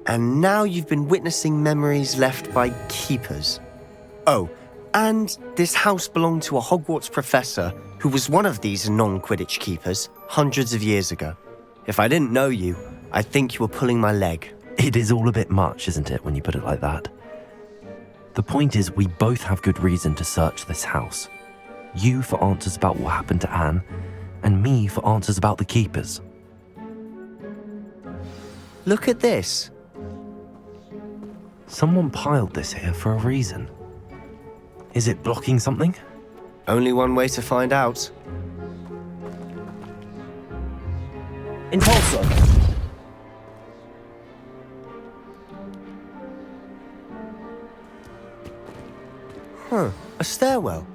And now you've been witnessing memories left by keepers. Oh, and this house belonged to a Hogwarts professor who was one of these non-Quidditch keepers hundreds of years ago. If I didn't know you, I'd think you were pulling my leg. It is all a bit much, isn't it, when you put it like that? The point is, we both have good reason to search this house. You for answers about what happened to Anne, and me for answers about the keepers. Look at this. Someone piled this here for a reason. Is it blocking something? Only one way to find out. Impulso. Huh, a stairwell.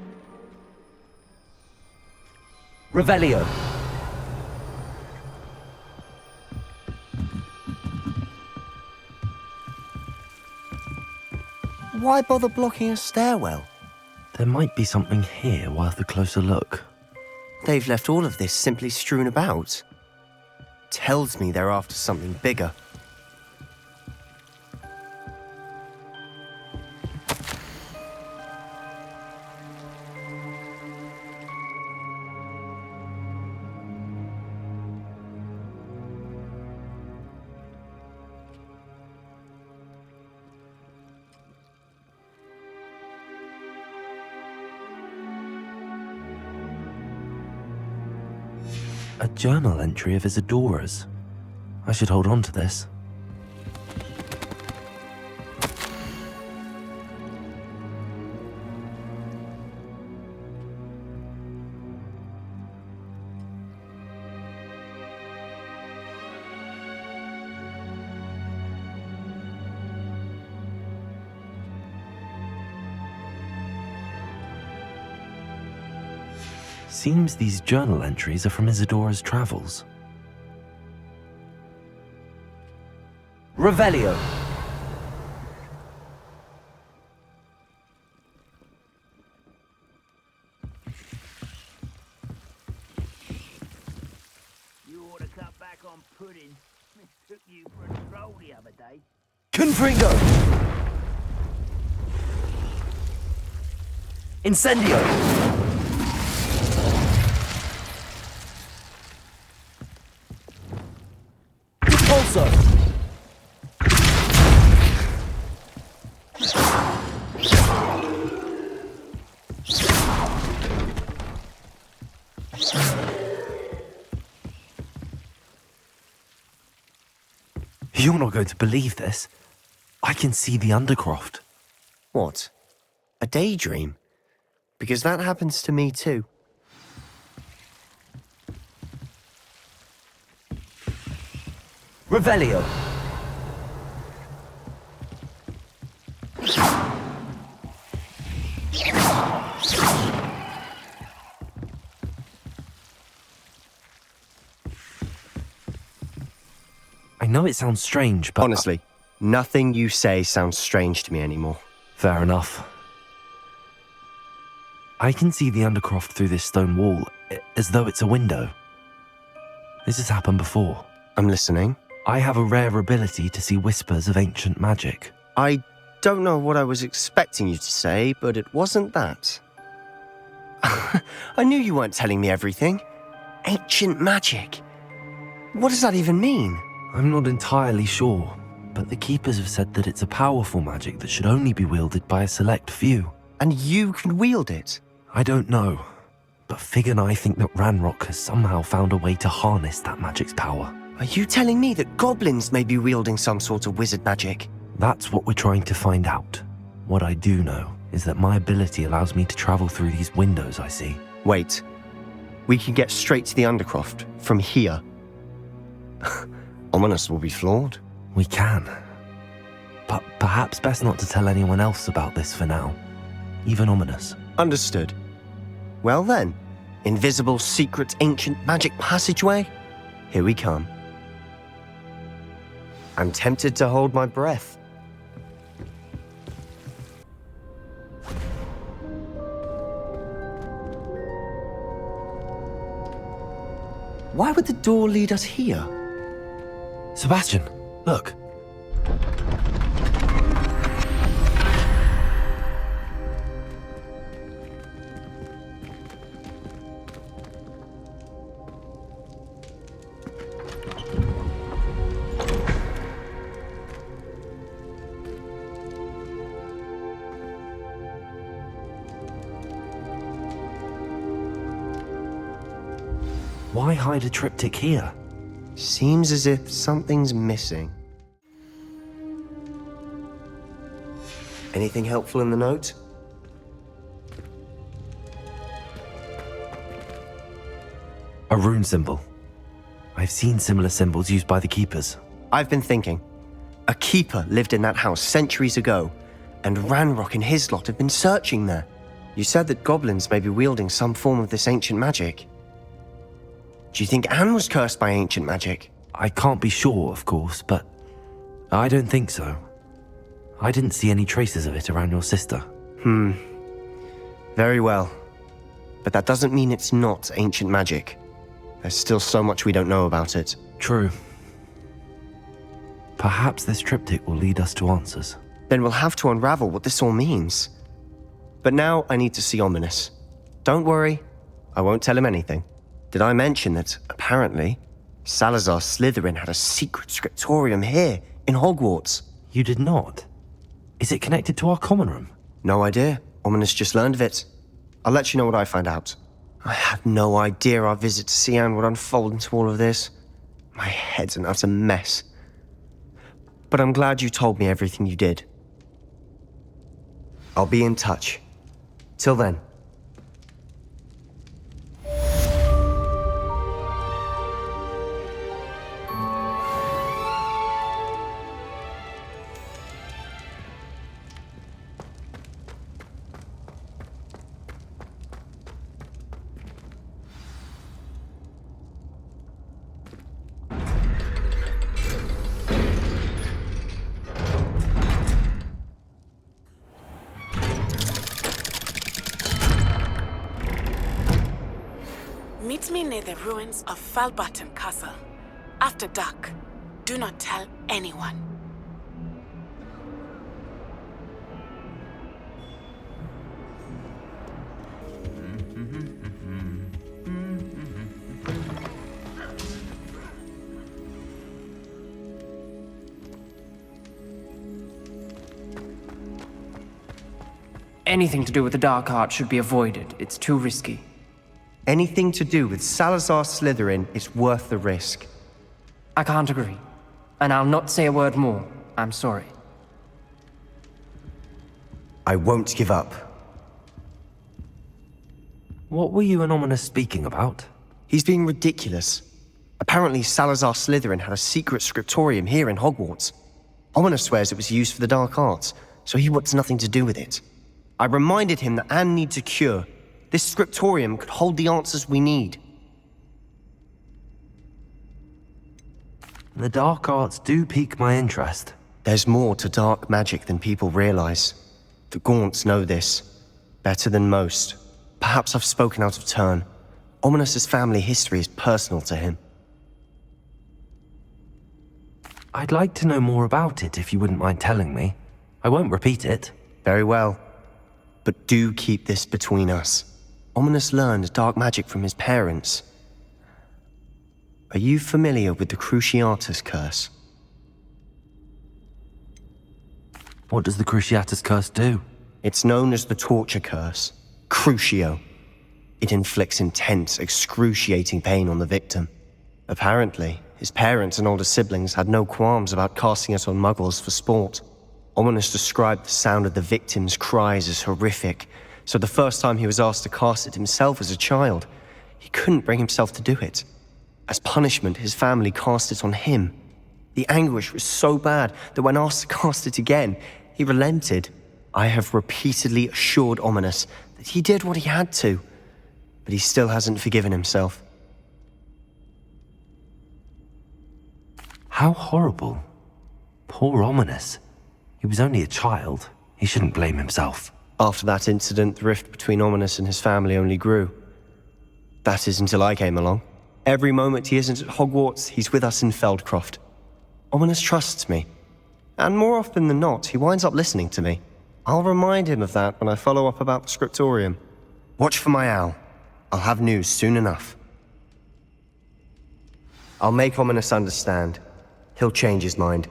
Revelio. Why bother blocking a stairwell? There might be something here worth a closer look. They've left all of this simply strewn about. Tells me they're after something bigger. A journal entry of Isadora's. I should hold on to this. Seems these journal entries are from Isadora's travels. Revelio. You ought to cut back on pudding. Took you for a stroll the other day. Confringo. Incendio. Also. You're not going to believe this. I can see the Undercroft. What? A daydream? Because that happens to me too. Revelio. I know it sounds strange, but... Honestly, nothing you say sounds strange to me anymore. Fair enough. I can see the Undercroft through this stone wall, as though it's a window. This has happened before. I'm listening. I have a rare ability to see whispers of ancient magic. I don't know what I was expecting you to say, but it wasn't that. I knew you weren't telling me everything. Ancient magic. What does that even mean? I'm not entirely sure, but the Keepers have said that it's a powerful magic that should only be wielded by a select few. And you can wield it? I don't know, but Fig and I think that Ranrock has somehow found a way to harness that magic's power. Are you telling me that goblins may be wielding some sort of wizard magic? That's what we're trying to find out. What I do know is that my ability allows me to travel through these windows I see. Wait. We can get straight to the Undercroft from here. Ominous will be flawed. We can. But perhaps best not to tell anyone else about this for now. Even Ominous. Understood. Well then, invisible, secret, ancient magic passageway? Here we come. I'm tempted to hold my breath. Why would the door lead us here? Sebastian, look. Why hide a triptych here? Seems as if something's missing. Anything helpful in the note? A rune symbol. I've seen similar symbols used by the Keepers. I've been thinking. A Keeper lived in that house centuries ago, and Ranrock and his lot have been searching there. You said that goblins may be wielding some form of this ancient magic. Do you think Anne was cursed by ancient magic? I can't be sure, of course, but I don't think so. I didn't see any traces of it around your sister. Very well. But that doesn't mean it's not ancient magic. There's still so much we don't know about it. True. Perhaps this triptych will lead us to answers. Then we'll have to unravel what this all means. But now I need to see Ominous. Don't worry, I won't tell him anything. Did I mention that, apparently, Salazar Slytherin had a secret scriptorium here, in Hogwarts? You did not? Is it connected to our common room? No idea. Ominous just learned of it. I'll let you know what I find out. I had no idea our visit to see Anne would unfold into all of this. My head's an utter mess. But I'm glad you told me everything you did. I'll be in touch. Till then. Meet me near the ruins of Falbutton Castle. After dark. Do not tell anyone. Anything to do with the dark art should be avoided. It's too risky. Anything to do with Salazar Slytherin is worth the risk. I can't agree. And I'll not say a word more. I'm sorry. I won't give up. What were you and Ominous speaking about? He's being ridiculous. Apparently Salazar Slytherin had a secret scriptorium here in Hogwarts. Ominous swears it was used for the dark arts, so he wants nothing to do with it. I reminded him that Anne needs a cure. This scriptorium could hold the answers we need. The dark arts do pique my interest. There's more to dark magic than people realize. The Gaunts know this better than most. Perhaps I've spoken out of turn. Ominous's family history is personal to him. I'd like to know more about it if you wouldn't mind telling me. I won't repeat it. Very well. But do keep this between us. Ominous learned dark magic from his parents. Are you familiar with the Cruciatus Curse? What does the Cruciatus Curse do? It's known as the Torture Curse. Crucio. It inflicts intense, excruciating pain on the victim. Apparently, his parents and older siblings had no qualms about casting it on muggles for sport. Ominous described the sound of the victim's cries as horrific, so the first time he was asked to cast it himself as a child, he couldn't bring himself to do it. As punishment, his family cast it on him. The anguish was so bad that when asked to cast it again, he relented. I have repeatedly assured Ominous that he did what he had to, but he still hasn't forgiven himself. How horrible. Poor Ominous. He was only a child. He shouldn't blame himself. After that incident, the rift between Ominous and his family only grew. That is until I came along. Every moment he isn't at Hogwarts, he's with us in Feldcroft. Ominous trusts me. And more often than not, he winds up listening to me. I'll remind him of that when I follow up about the scriptorium. Watch for my owl. I'll have news soon enough. I'll make Ominous understand. He'll change his mind.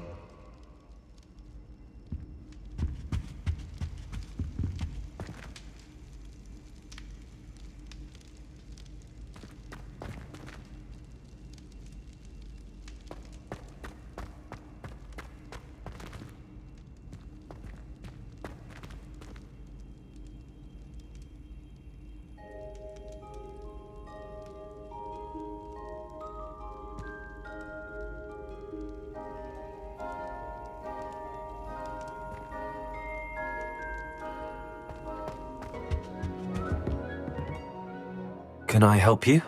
Can I help you?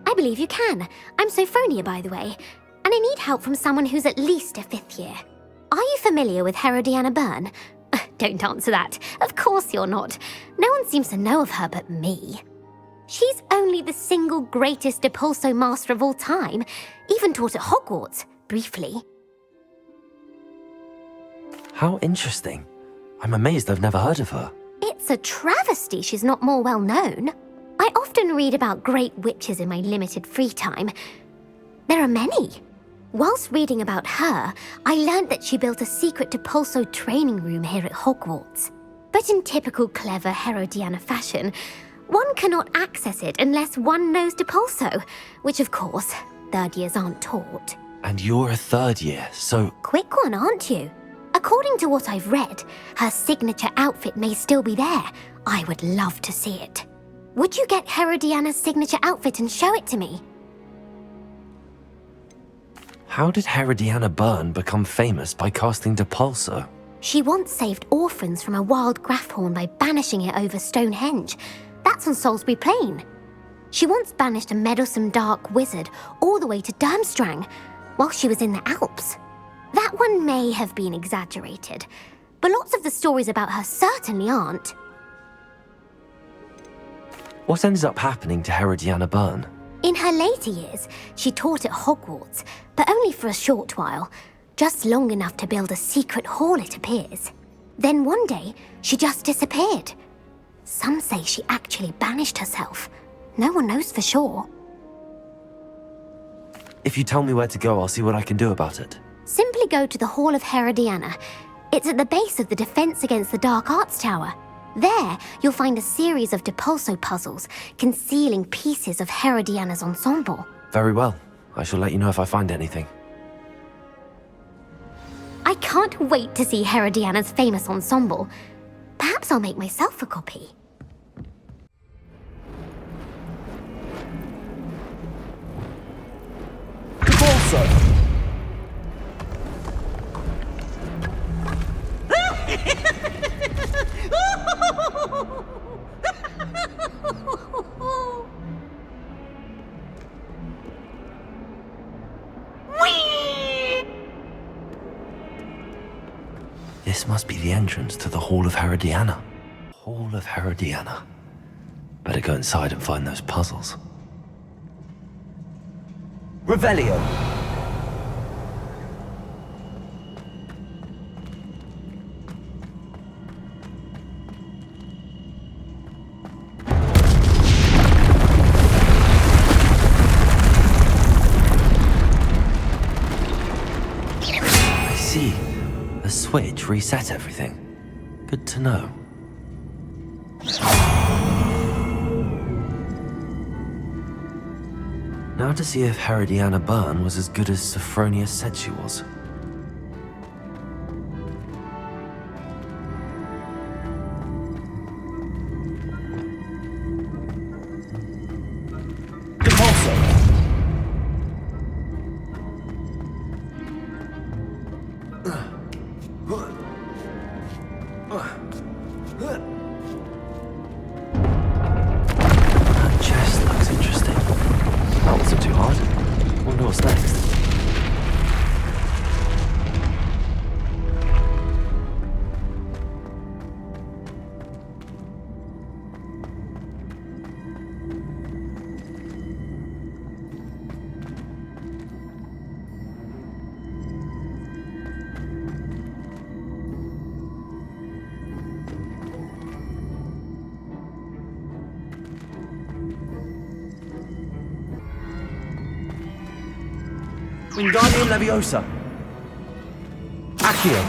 I believe you can. I'm Sophronia, by the way, and I need help from someone who's at least a 5th year. Are you familiar with Herodiana Byrne? Don't answer that. Of course you're not. No one seems to know of her but me. She's only the single greatest Depulso master of all time, even taught at Hogwarts, briefly. How interesting. I'm amazed I've never heard of her. It's a travesty she's not more well known. I often read about great witches in my limited free time. There are many. Whilst reading about her, I learned that she built a secret Depulso training room here at Hogwarts. But in typical clever Herodiana fashion, one cannot access it unless one knows Depulso, which of course, 3rd years aren't taught. And you're a 3rd year, so... Quick one, aren't you? According to what I've read, her signature outfit may still be there. I would love to see it. Would you get Herodiana's signature outfit and show it to me? How did Herodiana Byrne become famous by casting Depulso? She once saved orphans from a wild Grafhorn by banishing it over Stonehenge. That's on Salisbury Plain. She once banished a meddlesome dark wizard all the way to Durmstrang while she was in the Alps. That one may have been exaggerated, but lots of the stories about her certainly aren't. What ended up happening to Herodiana Byrne? In her later years, she taught at Hogwarts, but only for a short while, just long enough to build a secret hall, it appears. Then one day, she just disappeared. Some say she actually banished herself. No one knows for sure. If you tell me where to go, I'll see what I can do about it. Simply go to the Hall of Herodiana. It's at the base of the Defense Against the Dark Arts Tower. There, you'll find a series of Depulso puzzles concealing pieces of Herodiana's ensemble. Very well. I shall let you know if I find anything. I can't wait to see Herodiana's famous ensemble. Perhaps I'll make myself a copy. Depulso! Whee! This must be the entrance to the Hall of Herodiana. Hall of Herodiana. Better go inside and find those puzzles. Revelio. I see. The switch reset everything. Good to know. Now to see if Herodiana Byrne was as good as Sophronia said she was. That chest looks interesting. That wasn't too hard. Wonder what's next. Wingardium Leviosa. Accio.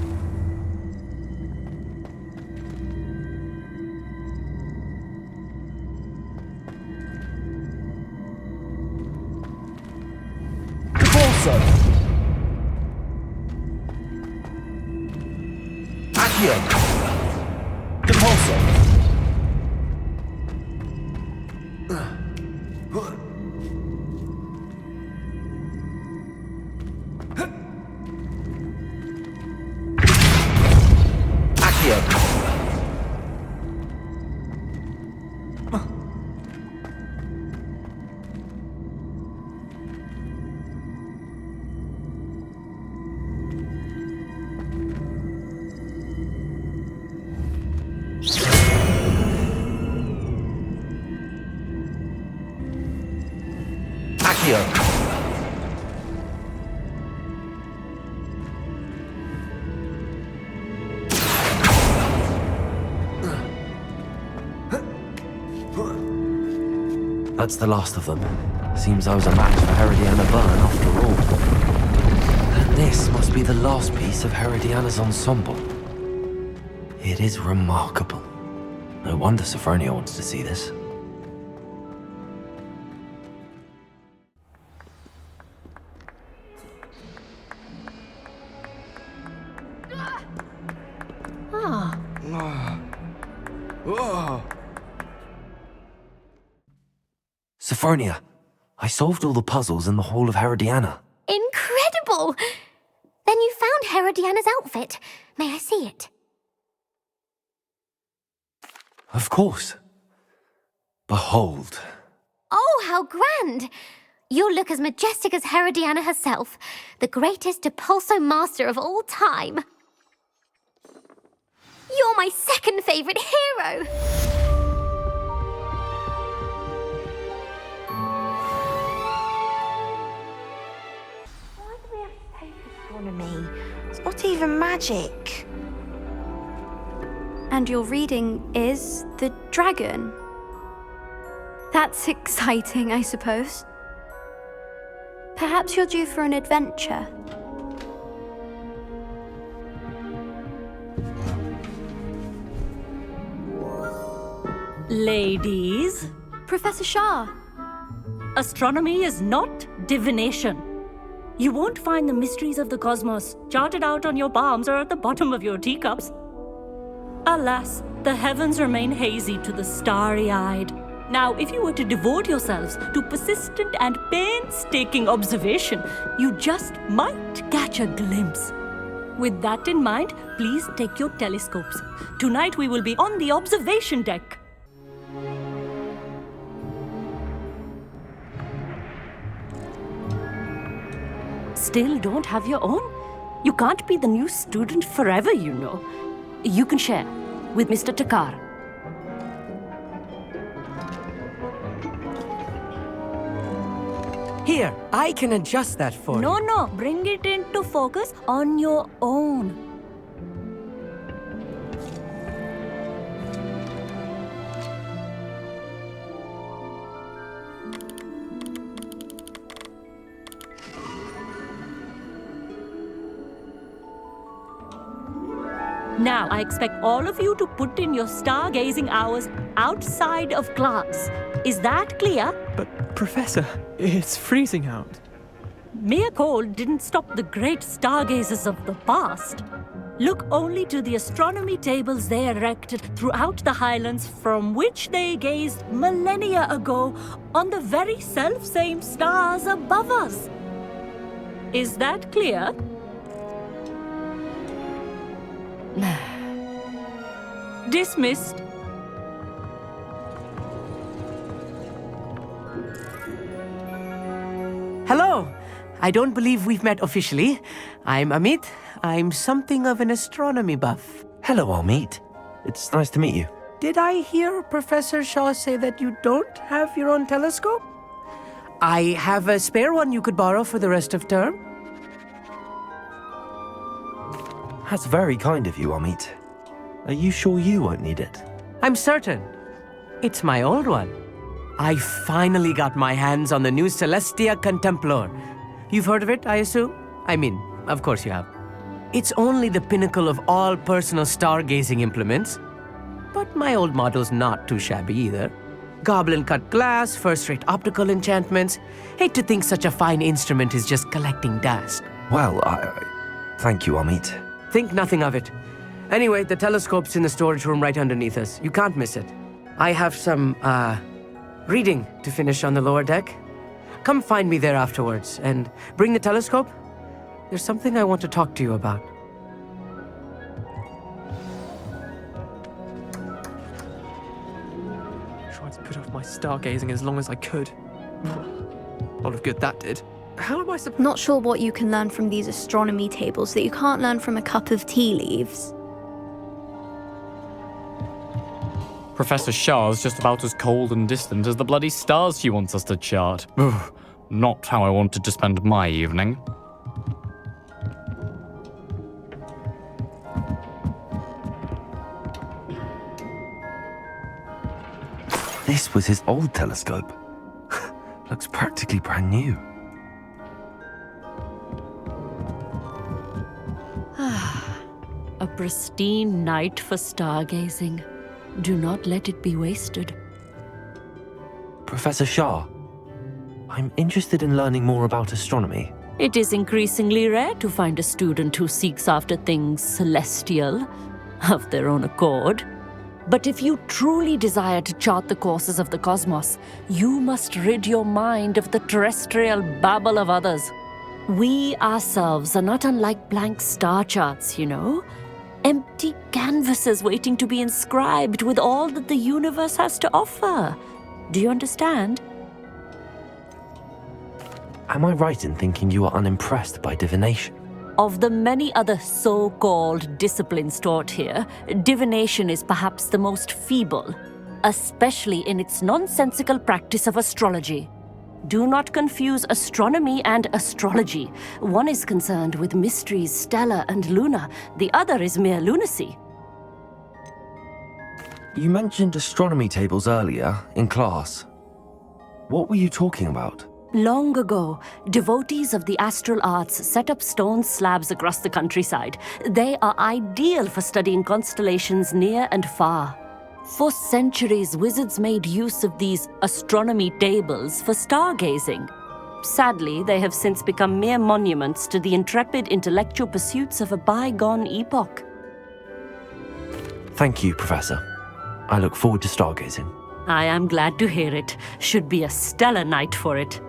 Accio. That's the last of them. Seems I was a match for Herodiana Byrne after all. This must be the last piece of Herodiana's ensemble. It is remarkable. No wonder Sophronia wants to see this. Sophronia, I solved all the puzzles in the Hall of Herodiana. Incredible! Then you found Herodiana's outfit. May I see it? Of course. Behold. Oh, how grand! You'll look as majestic as Herodiana herself, the greatest depulso master of all time. You're my second favourite hero! Why do we have to take astronomy? It's not even magic. And your reading is the dragon. That's exciting, I suppose. Perhaps you're due for an adventure. Ladies. Professor Shah. Astronomy is not divination. You won't find the mysteries of the cosmos charted out on your palms or at the bottom of your teacups. Alas, the heavens remain hazy to the starry-eyed. Now, if you were to devote yourselves to persistent and painstaking observation, you just might catch a glimpse. With that in mind, please take your telescopes. Tonight we will be on the observation deck. Still don't have your own? You can't be the new student forever, you know. You can share with Mr. Takar. Here, I can adjust that for you. No, bring it into focus on your own. Now, I expect all of you to put in your stargazing hours outside of class. Is that clear? But, Professor, it's freezing out. Mere cold didn't stop the great stargazers of the past. Look only to the astronomy tables they erected throughout the highlands from which they gazed millennia ago on the very self-same stars above us. Is that clear? Dismissed. Hello. I don't believe we've met officially. I'm Amit. I'm something of an astronomy buff. Hello, Amit. It's nice to meet you. Did I hear Professor Shaw say that you don't have your own telescope? I have a spare one you could borrow for the rest of term. That's very kind of you, Amit. Are you sure you won't need it? I'm certain. It's my old one. I finally got my hands on the new Celestia Contemplor. You've heard of it, I assume? I mean, of course you have. It's only the pinnacle of all personal stargazing implements. But my old model's not too shabby either. Goblin-cut glass, first-rate optical enchantments. Hate to think such a fine instrument is just collecting dust. Well, thank you, Amit. Think nothing of it. Anyway, the telescope's in the storage room right underneath us. You can't miss it. I have some, reading to finish on the lower deck. Come find me there afterwards, and bring the telescope. There's something I want to talk to you about. Tried to put off my stargazing as long as I could. A lot of good that did. How am I supposed? Not sure what you can learn from these astronomy tables that you can't learn from a cup of tea leaves. Professor Shah's just about as cold and distant as the bloody stars she wants us to chart. Ugh, not how I wanted to spend my evening. This was his old telescope. Looks practically brand new. pristine night for stargazing. Do not let it be wasted. Professor Shah, I'm interested in learning more about astronomy. It is increasingly rare to find a student who seeks after things celestial, of their own accord. But if you truly desire to chart the courses of the cosmos, you must rid your mind of the terrestrial babble of others. We ourselves are not unlike blank star charts, you know. Empty canvases waiting to be inscribed with all that the universe has to offer. Do you understand? Am I right in thinking you are unimpressed by divination? Of the many other so-called disciplines taught here, divination is perhaps the most feeble, especially in its nonsensical practice of astrology. Do not confuse astronomy and astrology. One is concerned with mysteries stellar and lunar, the other is mere lunacy. You mentioned astronomy tables earlier, in class. What were you talking about? Long ago, devotees of the astral arts set up stone slabs across the countryside. They are ideal for studying constellations near and far. For centuries, wizards made use of these astronomy tables for stargazing. Sadly, they have since become mere monuments to the intrepid intellectual pursuits of a bygone epoch. Thank you, Professor. I look forward to stargazing. I am glad to hear it. Should be a stellar night for it.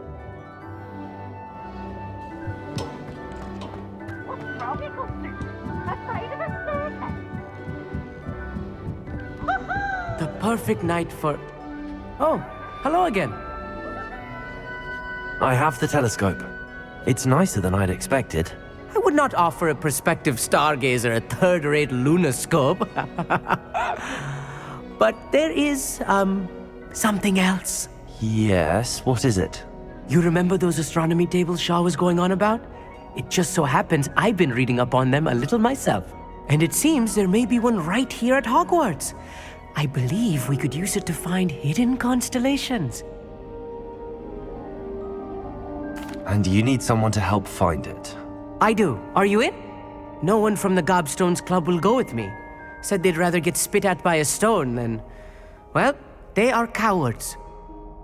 The perfect night for... Oh, hello again. I have the telescope. It's nicer than I'd expected. I would not offer a prospective stargazer a third-rate lunoscope. But there is, something else. Yes, what is it? You remember those astronomy tables Shaw was going on about? It just so happens I've been reading up on them a little myself. And it seems there may be one right here at Hogwarts. I believe we could use it to find hidden constellations. And you need someone to help find it. I do. Are you in? No one from the Gobstones Club will go with me. Said they'd rather get spit at by a stone than... Well, they are cowards.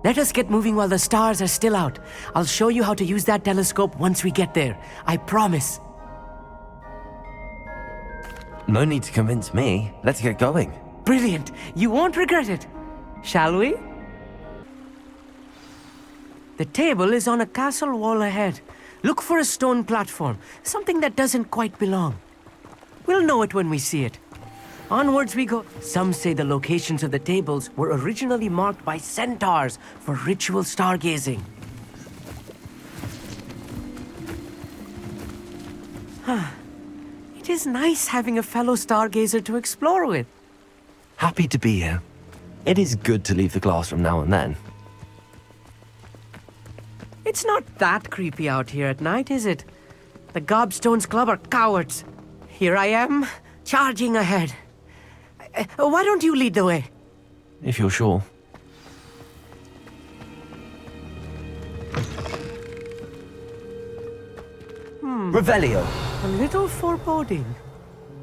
Let us get moving while the stars are still out. I'll show you how to use that telescope once we get there. I promise. No need to convince me. Let's get going. Brilliant. You won't regret it. Shall we? The table is on a castle wall ahead. Look for a stone platform, something that doesn't quite belong. We'll know it when we see it. Onwards we go. Some say the locations of the tables were originally marked by centaurs for ritual stargazing. It is nice having a fellow stargazer to explore with. Happy to be here. It is good to leave the classroom now and then. It's not that creepy out here at night, is it? The Gobstones Club are cowards. Here I am, charging ahead. Why don't you lead the way? If you're sure. Revelio. A little foreboding.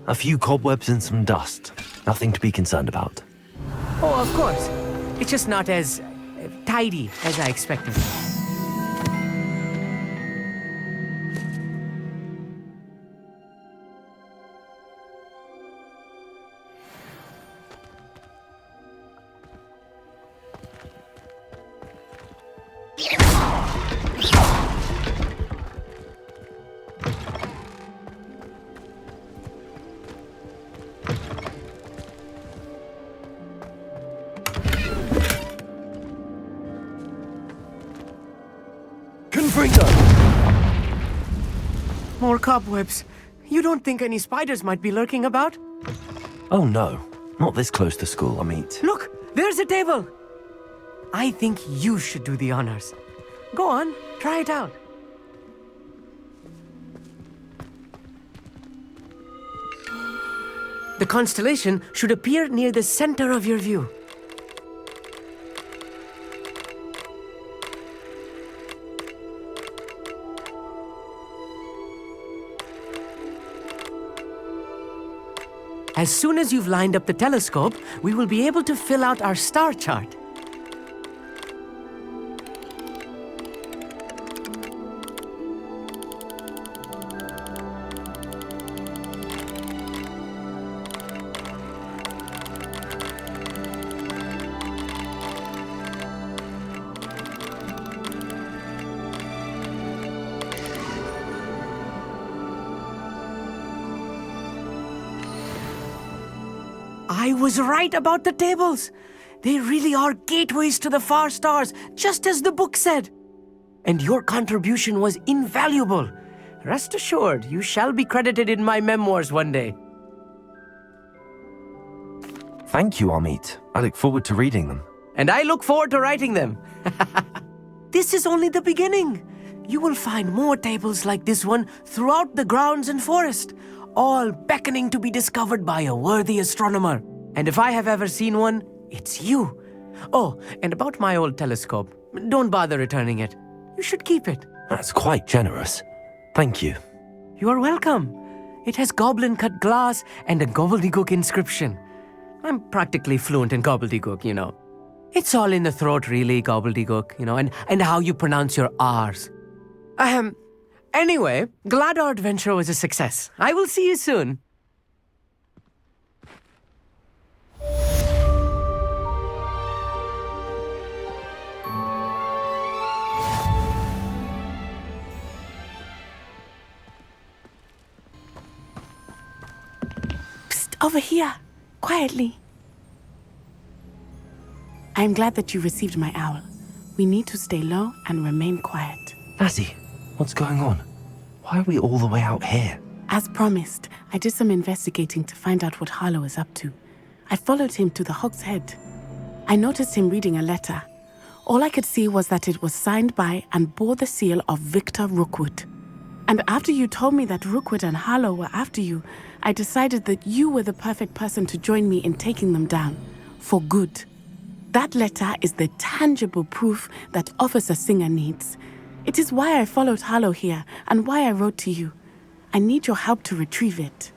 A few cobwebs and some dust. Nothing to be concerned about. Oh, of course. It's just not as tidy as I expected. More cobwebs. You don't think any spiders might be lurking about? Oh no, not this close to school, I mean. Look, there's a table. I think you should do the honors. Go on, try it out. The constellation should appear near the center of your view. As soon as you've lined up the telescope, we will be able to fill out our star chart. I was right about the tables. They really are gateways to the far stars, just as the book said. And your contribution was invaluable. Rest assured, you shall be credited in my memoirs one day. Thank you, Amit. I look forward to reading them. And I look forward to writing them. This is only the beginning. You will find more tables like this one throughout the grounds and forest, all beckoning to be discovered by a worthy astronomer. And if I have ever seen one, it's you. Oh, and about my old telescope, don't bother returning it. You should keep it. That's quite generous. Thank you. You are welcome. It has goblin-cut glass and a gobbledygook inscription. I'm practically fluent in gobbledygook, you know. It's all in the throat, really, gobbledygook, you know, and how you pronounce your R's. Anyway, glad our adventure was a success. I will see you soon. Psst, over here, quietly. I am glad that you received my owl. We need to stay low and remain quiet. Lassie, what's going on? Why are we all the way out here? As promised, I did some investigating to find out what Harlow is up to. I followed him to the Hog's Head. I noticed him reading a letter. All I could see was that it was signed by and bore the seal of Victor Rookwood. And after you told me that Rookwood and Harlow were after you, I decided that you were the perfect person to join me in taking them down. For good. That letter is the tangible proof that Officer Singer needs. It is why I followed Harlow here and why I wrote to you. I need your help to retrieve it.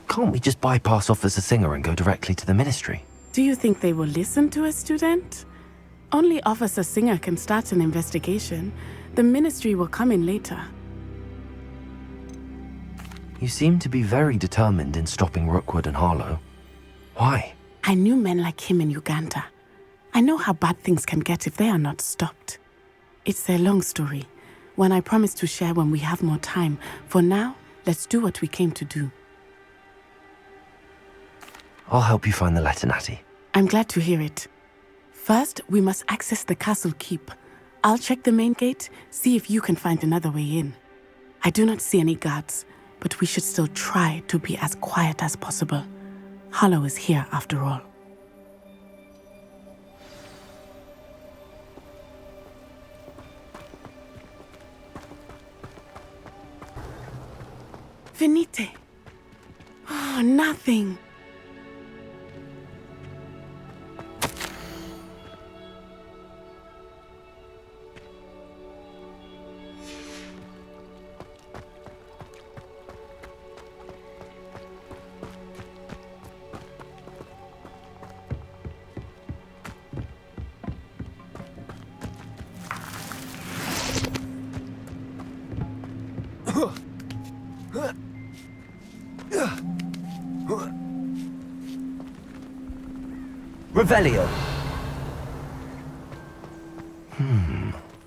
Can't we just bypass Officer Singer and go directly to the Ministry? Do you think they will listen to a student? Only Officer Singer can start an investigation. The Ministry will come in later. You seem to be very determined in stopping Rookwood and Harlow. Why? I knew men like him in Uganda. I know how bad things can get if they are not stopped. It's a long story, one I promise to share when we have more time. For now, let's do what we came to do. I'll help you find the letter, Natty. I'm glad to hear it. First, we must access the castle keep. I'll check the main gate, see if you can find another way in. I do not see any guards, but we should still try to be as quiet as possible. Harlow is here after all. Venite. Oh, nothing. Revelio.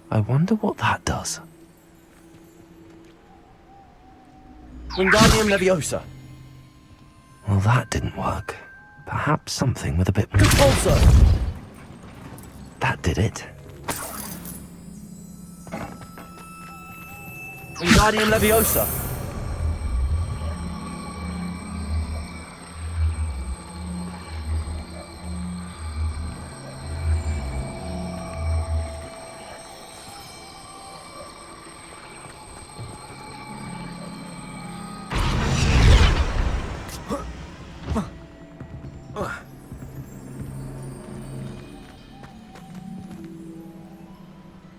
I wonder what that does. Wingardium Leviosa. Well, that didn't work. Perhaps something with a bit more... Also. That did it. Wingardium Leviosa.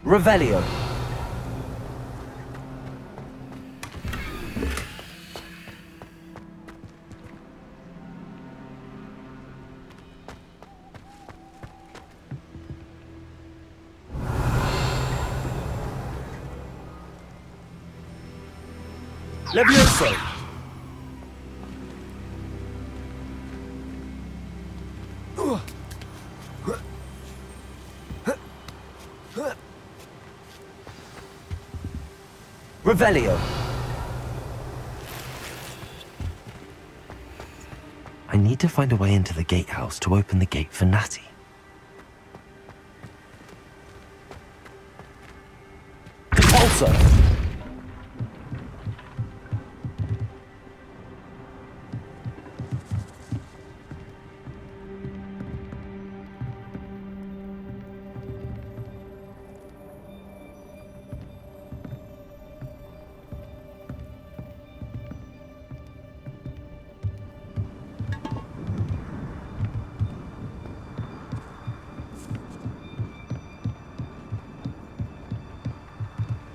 Revelio. Levioso! Revelio! I need to find a way into the gatehouse to open the gate for Natty. Repulsor!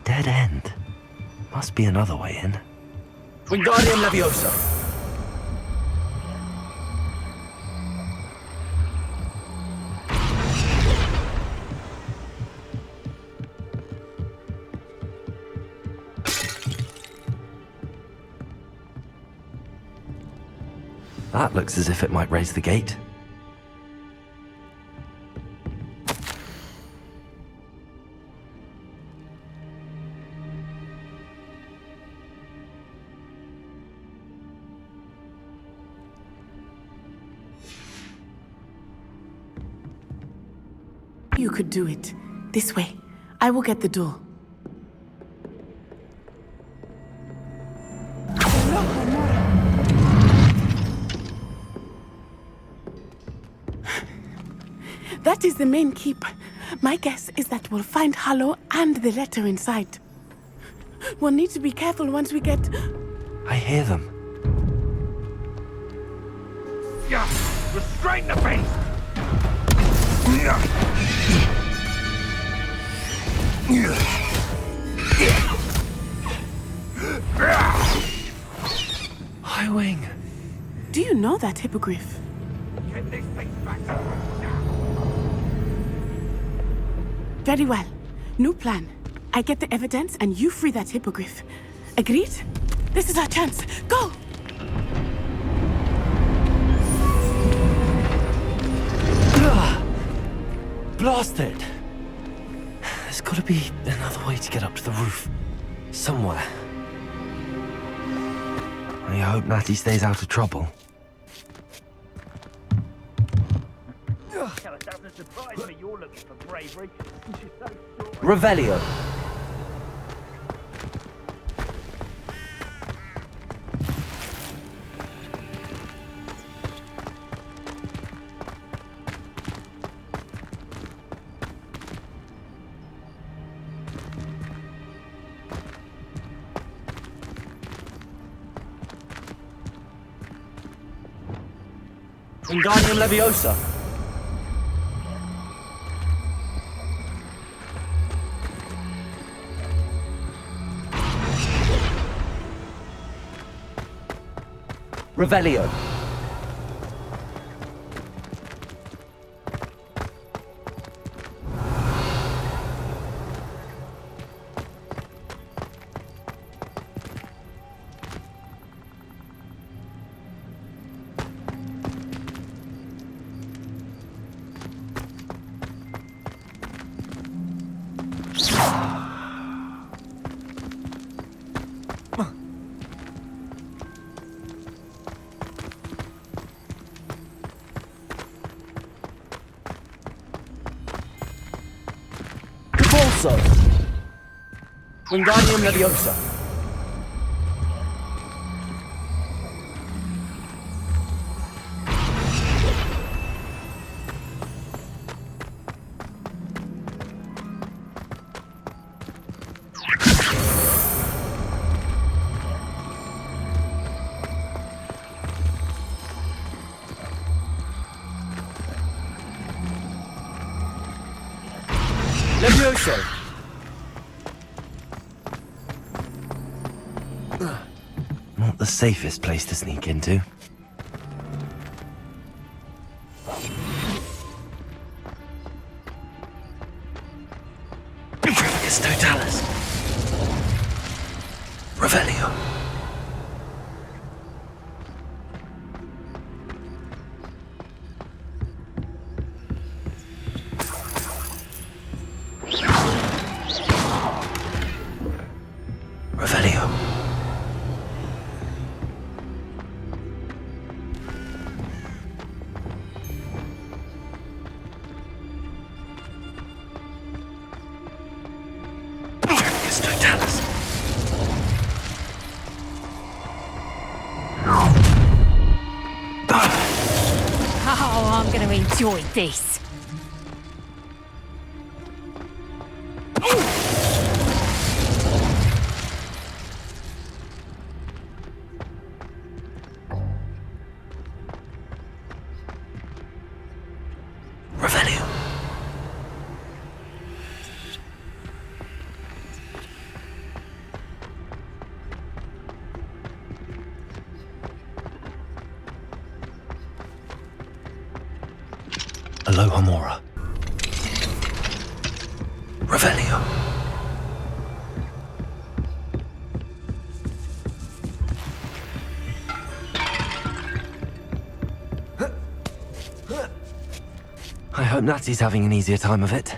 Dead end. Must be another way in. Wingardium Leviosa! That looks as if it might raise the gate. You could do it. This way. I will get the door. That is the main keep. My guess is that we'll find Hallow and the letter inside. We'll need to be careful once we get... I hear them. Yeah, restrain the beast! High Wing. Do you know that hippogriff? Get this thing back. Very well. New plan. I get the evidence and you free that hippogriff. Agreed? This is our chance. Go! Blasted! There's gotta be another way to get up to the roof. Somewhere. I hope Natty stays out of trouble. It doesn't surprise me you're looking for bravery. Revelio! Wingardium Leviosa! Revelio! Wingardium Leviosa! Leviosa! Not the safest place to sneak into. Totalis. Revelio. enjoyed this. Revelio. Aloha Mora. Revelio. I hope Natty's having an easier time of it.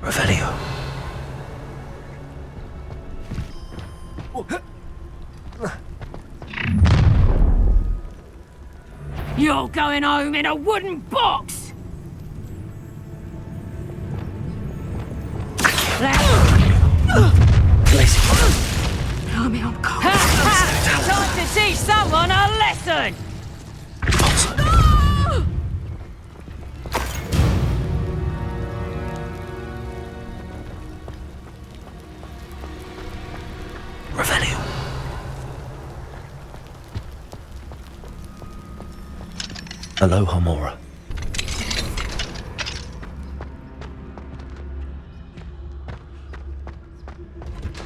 Revelio. You're going home in a wooden box! Blimey, I'm cold. Time to teach someone a lesson! Revelio. Aloha Mora.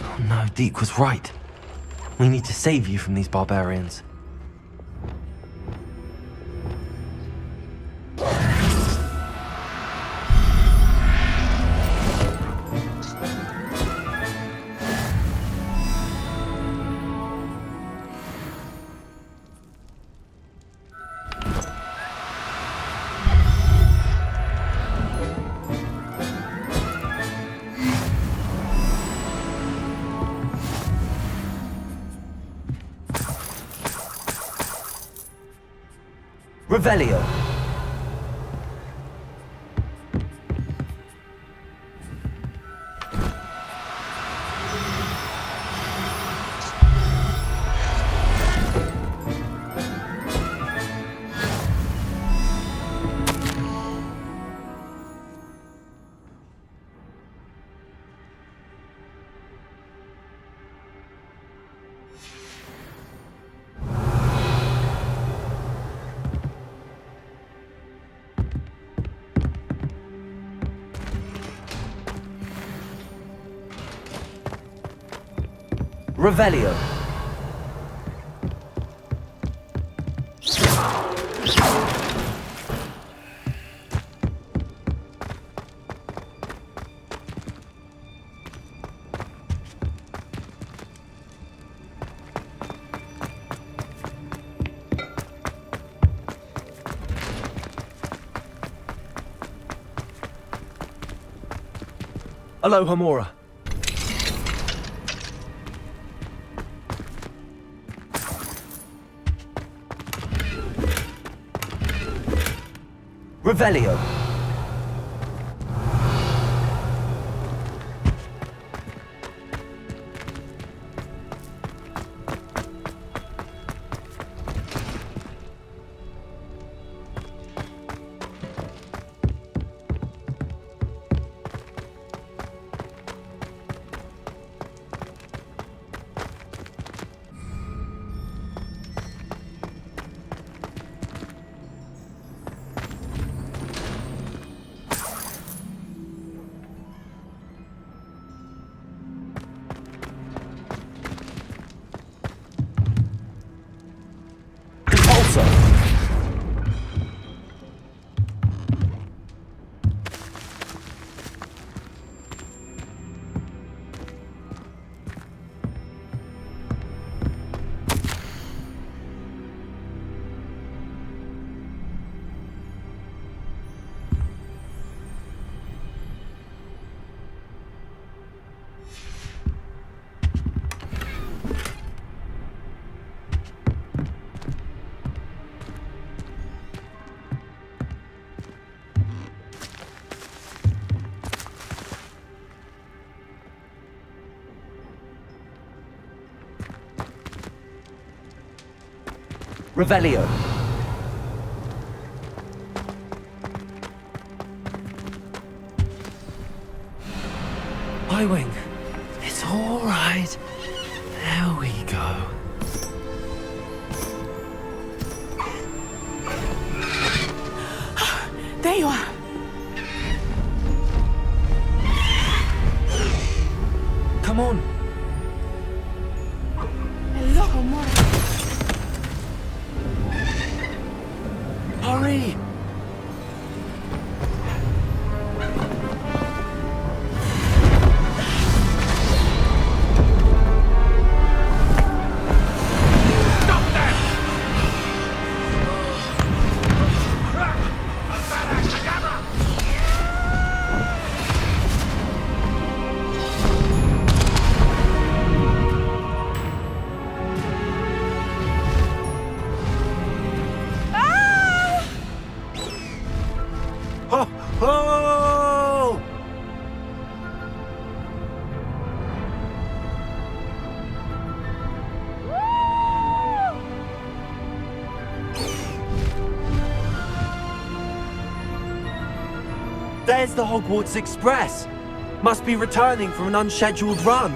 Oh no, Deke was right. We need to save you from these barbarians. Revelio. Revelio. Aloha Mora. Revelio. Revelio. Highwing, it's all right. There we go. There you are. Come on. Hello, more. Hurry. There's the Hogwarts Express. Must be returning from an unscheduled run.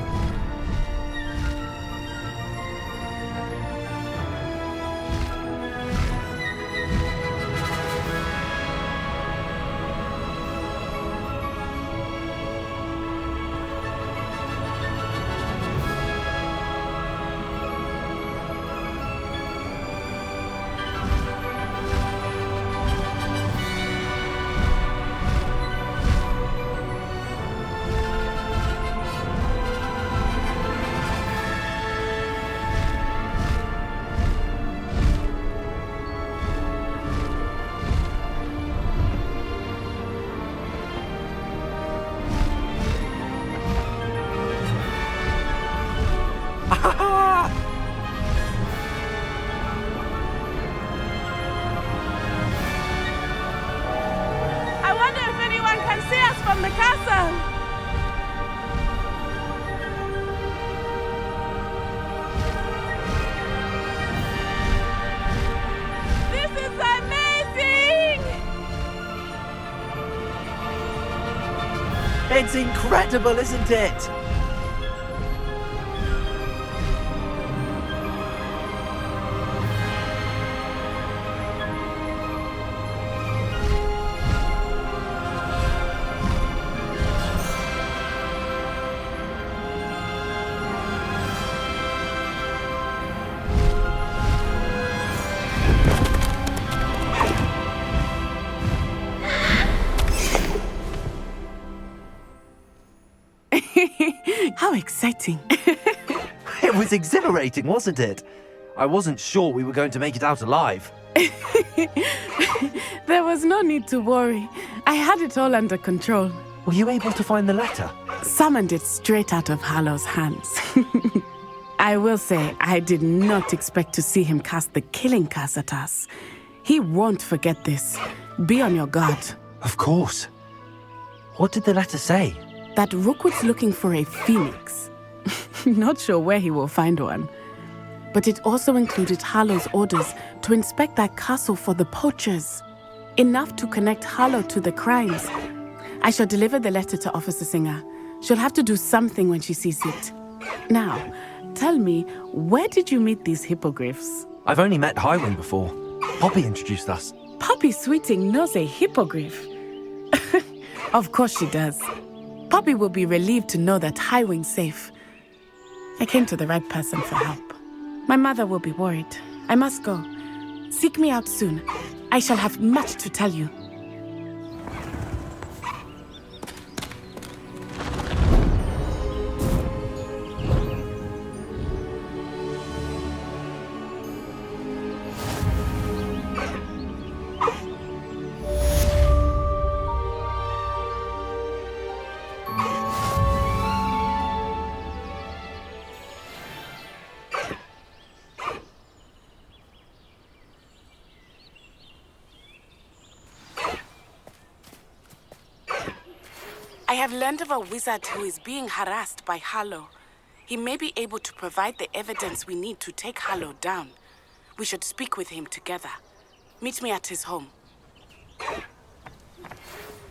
I wonder if anyone can see us from the castle. This is amazing! It's incredible, isn't it? How exciting. It was exhilarating, wasn't it? I wasn't sure we were going to make it out alive. There was no need to worry. I had it all under control. Were you able to find the letter? Summoned it straight out of Hallow's hands. I will say, I did not expect to see him cast the killing curse at us. He won't forget this. Be on your guard. Of course. What did the letter say? That Rookwood's looking for a phoenix. Not sure where he will find one. But it also included Hallow's orders to inspect that castle for the poachers. Enough to connect Hallow to the crimes. I shall deliver the letter to Officer Singer. She'll have to do something when she sees it. Now, tell me, where did you meet these hippogriffs? I've only met Highwing before. Poppy introduced us. Poppy Sweeting knows a hippogriff. Of course she does. Poppy will be relieved to know that Highwing's safe. I came to the right person for help. My mother will be worried. I must go. Seek me out soon. I shall have much to tell you. I have learned of a wizard who is being harassed by Hallow. He may be able to provide the evidence we need to take Hallow down. We should speak with him together. Meet me at his home.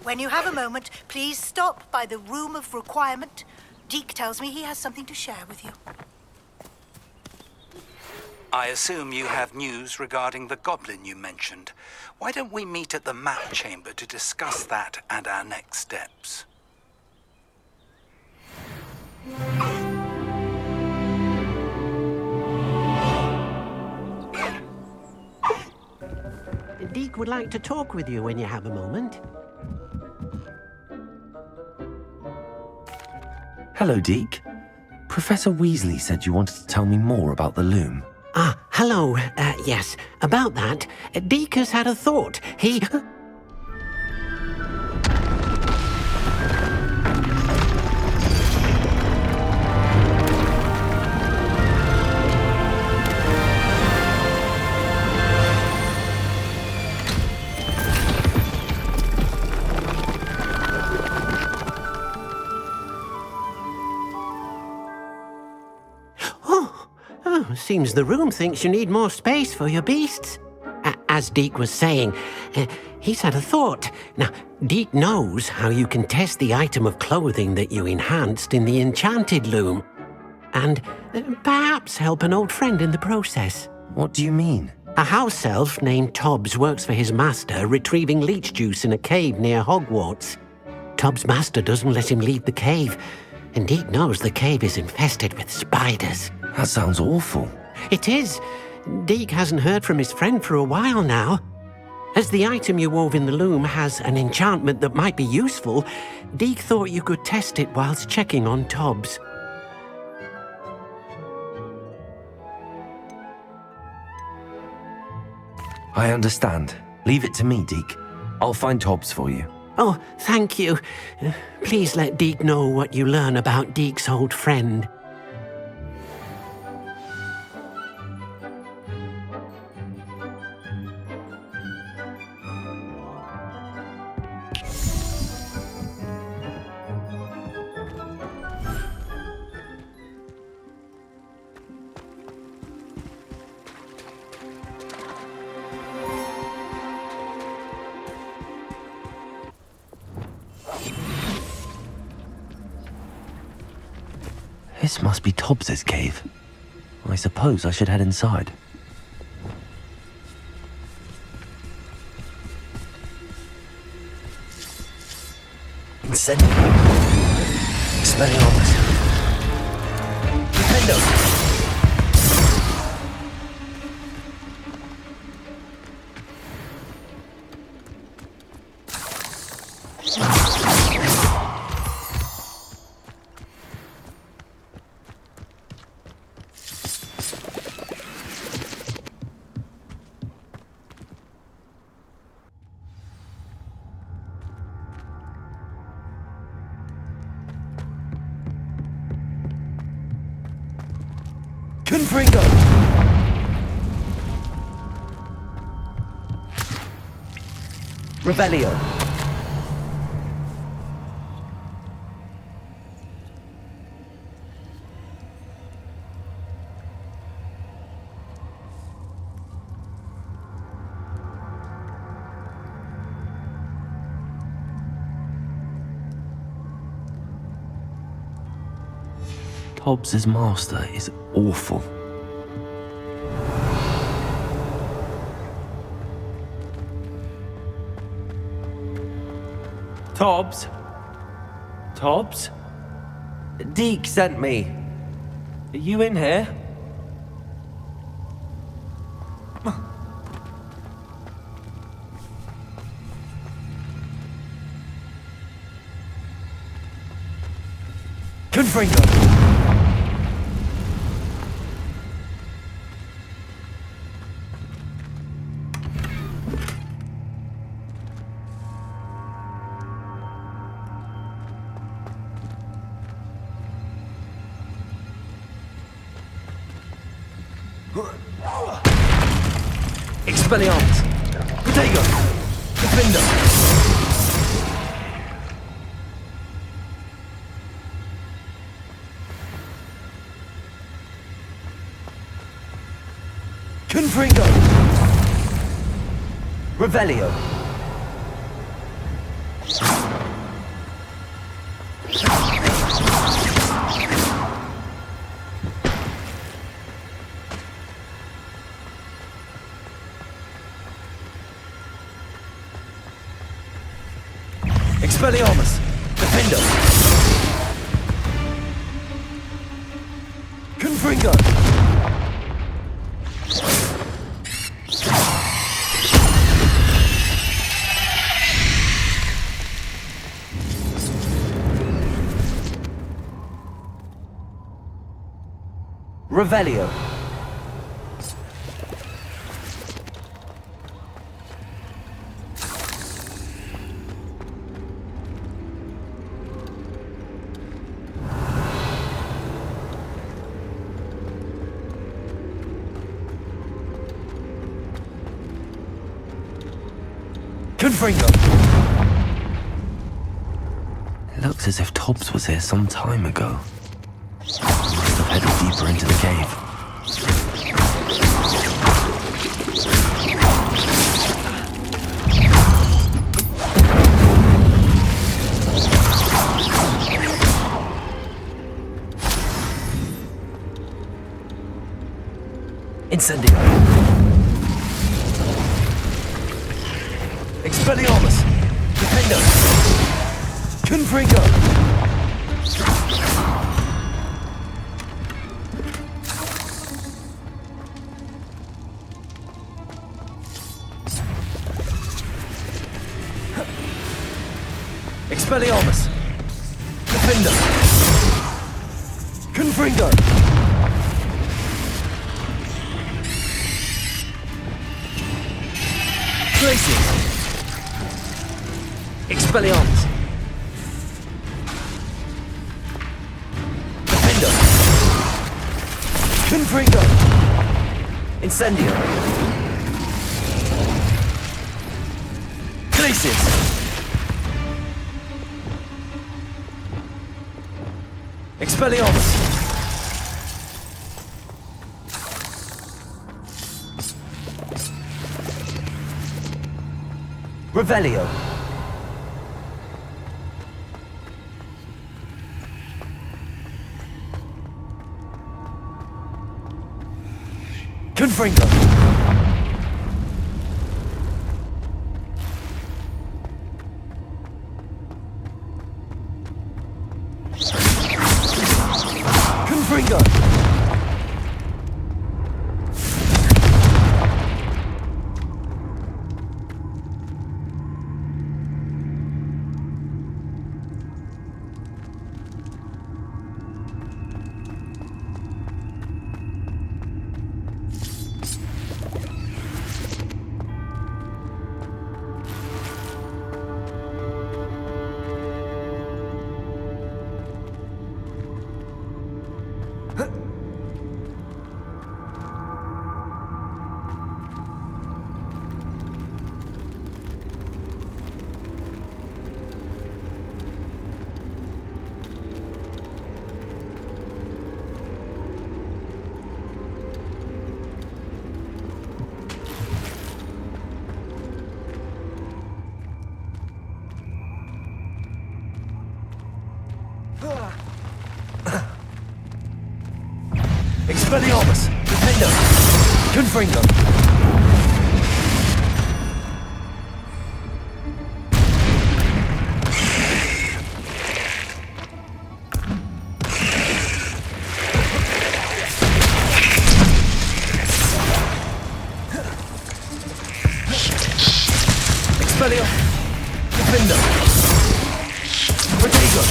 When you have a moment, please stop by the Room of Requirement. Deke tells me he has something to share with you. I assume you have news regarding the goblin you mentioned. Why don't we meet at the map chamber to discuss that and our next steps? Deke would like to talk with you when you have a moment. Hello, Deke. Professor Weasley said you wanted to tell me more about the loom. Ah, hello. Yes, about that. Deke has had a thought. He... Seems the room thinks you need more space for your beasts. As Deke was saying, he's had a thought. Now, Deke knows how you can test the item of clothing that you enhanced in the enchanted loom. And perhaps help an old friend in the process. What do you mean? A house elf named Tobbs works for his master, retrieving leech juice in a cave near Hogwarts. Tobbs' master doesn't let him leave the cave, and Deke knows the cave is infested with spiders. That sounds awful. It is. Deke hasn't heard from his friend for a while now. As the item you wove in the loom has an enchantment that might be useful, Deke thought you could test it whilst checking on Tobbs. I understand. Leave it to me, Deke. I'll find Tobbs for you. Oh, thank you. Please let Deke know what you learn about Deke's old friend. This must be Tobbs's cave. I suppose I should head inside. Incendio. Expelliarmus. Defendo. Confringo! Revelio. Hobbs's master is awful. Tobbs? Tobbs? Deke sent me. Are you in here? Confringo! Expelliarmus! Protego! Defendo! Confringo! Revelio! Expelliarmus! Defendo! Confringo! Revelio. Confringo. It looks as if Tobbs was here some time ago. Must have headed deeper into the cave. Incendio. Expelliarmus. Defendo. Confringo. Expelliarmus! Defender! Confringo! Glacius! Expelliarmus! Defender! Confringo! Incendio! Glacius! Expelliarmus! Revelio! Confringo! Confringo! Expelliarmus! Defendo! Confringo! Expelliarmus! Defendo! Protego!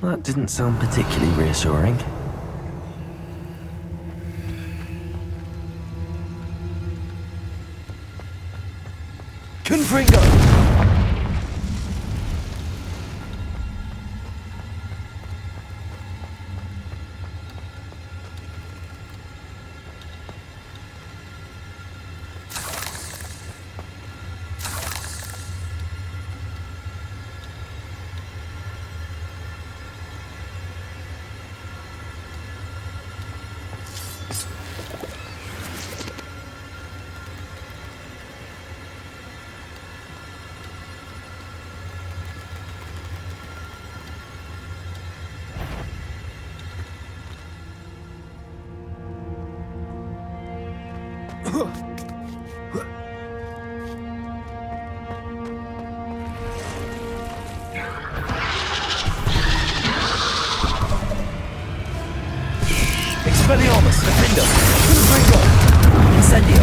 That didn't sound particularly reassuring. Confringo! Expelliarmus, defender, Confringo, Incendio.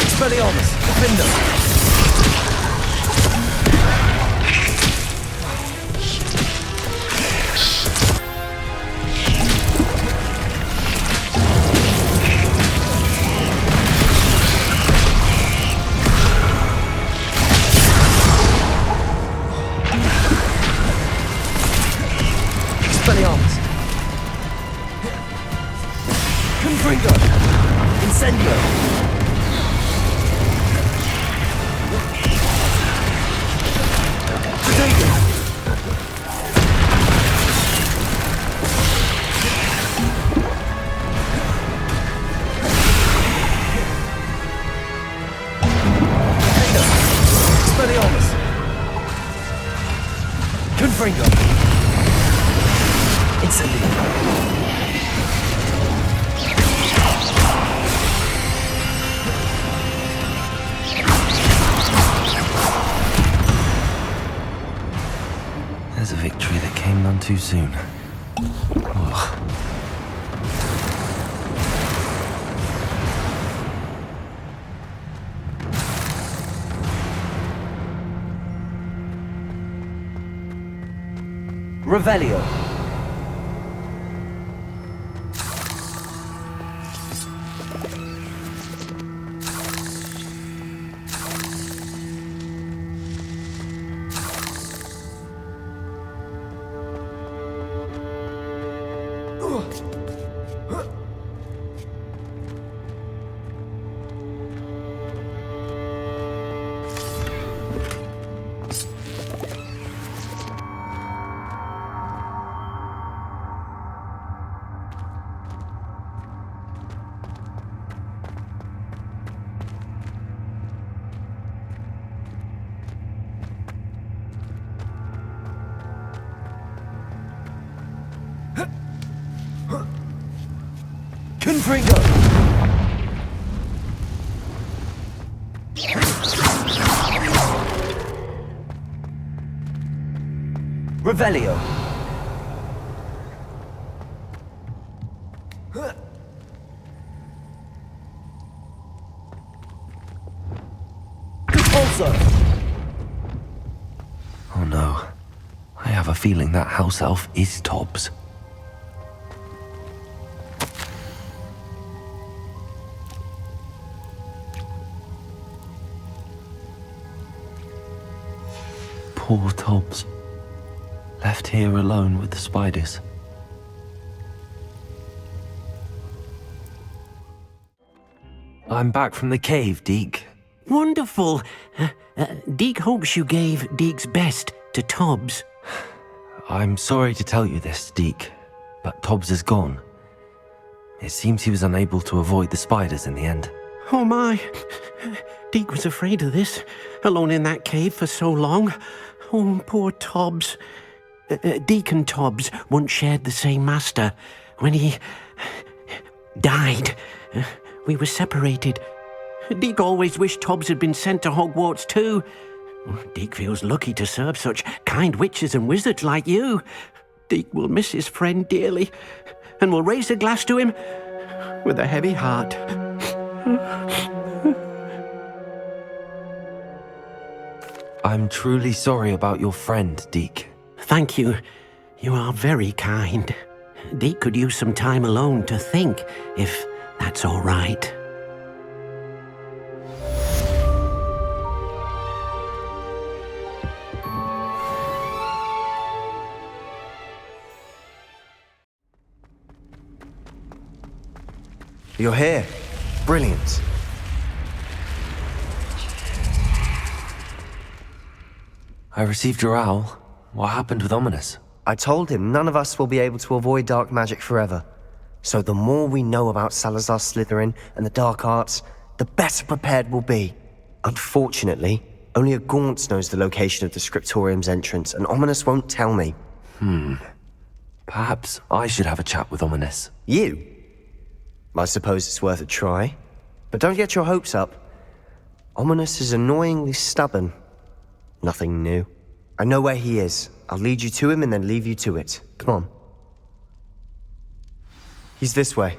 Expelliarmus, defender. Expelliarmus. Confringo. Incendio. Potato. Expelliarmus. Confringo. Incendio. There's a victory that came none too soon. Ugh. Revelio. Confringo. Revelio. Compulso. Oh no. I have a feeling that house elf is Tobbs. Poor Tobbs. Left here alone with the spiders. I'm back from the cave, Deke. Wonderful. Deke hopes you gave Deke's best to Tobbs. I'm sorry to tell you this, Deke, but Tobbs is gone. It seems he was unable to avoid the spiders in the end. Oh my. Deke was afraid of this, alone in that cave for so long. Oh, poor Tobbs. Deke and Tobbs once shared the same master. When he died, we were separated. Deke always wished Tobbs had been sent to Hogwarts too. Deke feels lucky to serve such kind witches and wizards like you. Deke will miss his friend dearly, and will raise a glass to him with a heavy heart. I'm truly sorry about your friend, Deke. Thank you. You are very kind. Deke could use some time alone to think, if that's all right. You're here. Brilliant. I received your owl. What happened with Ominous? I told him none of us will be able to avoid dark magic forever. So the more we know about Salazar Slytherin and the dark arts, the better prepared we'll be. Unfortunately, only a Gaunt knows the location of the Scriptorium's entrance, and Ominous won't tell me. Perhaps I should have a chat with Ominous. You? I suppose it's worth a try. But don't get your hopes up. Ominous is annoyingly stubborn. Nothing new. I know where he is. I'll lead you to him and then leave you to it. Come on. He's this way.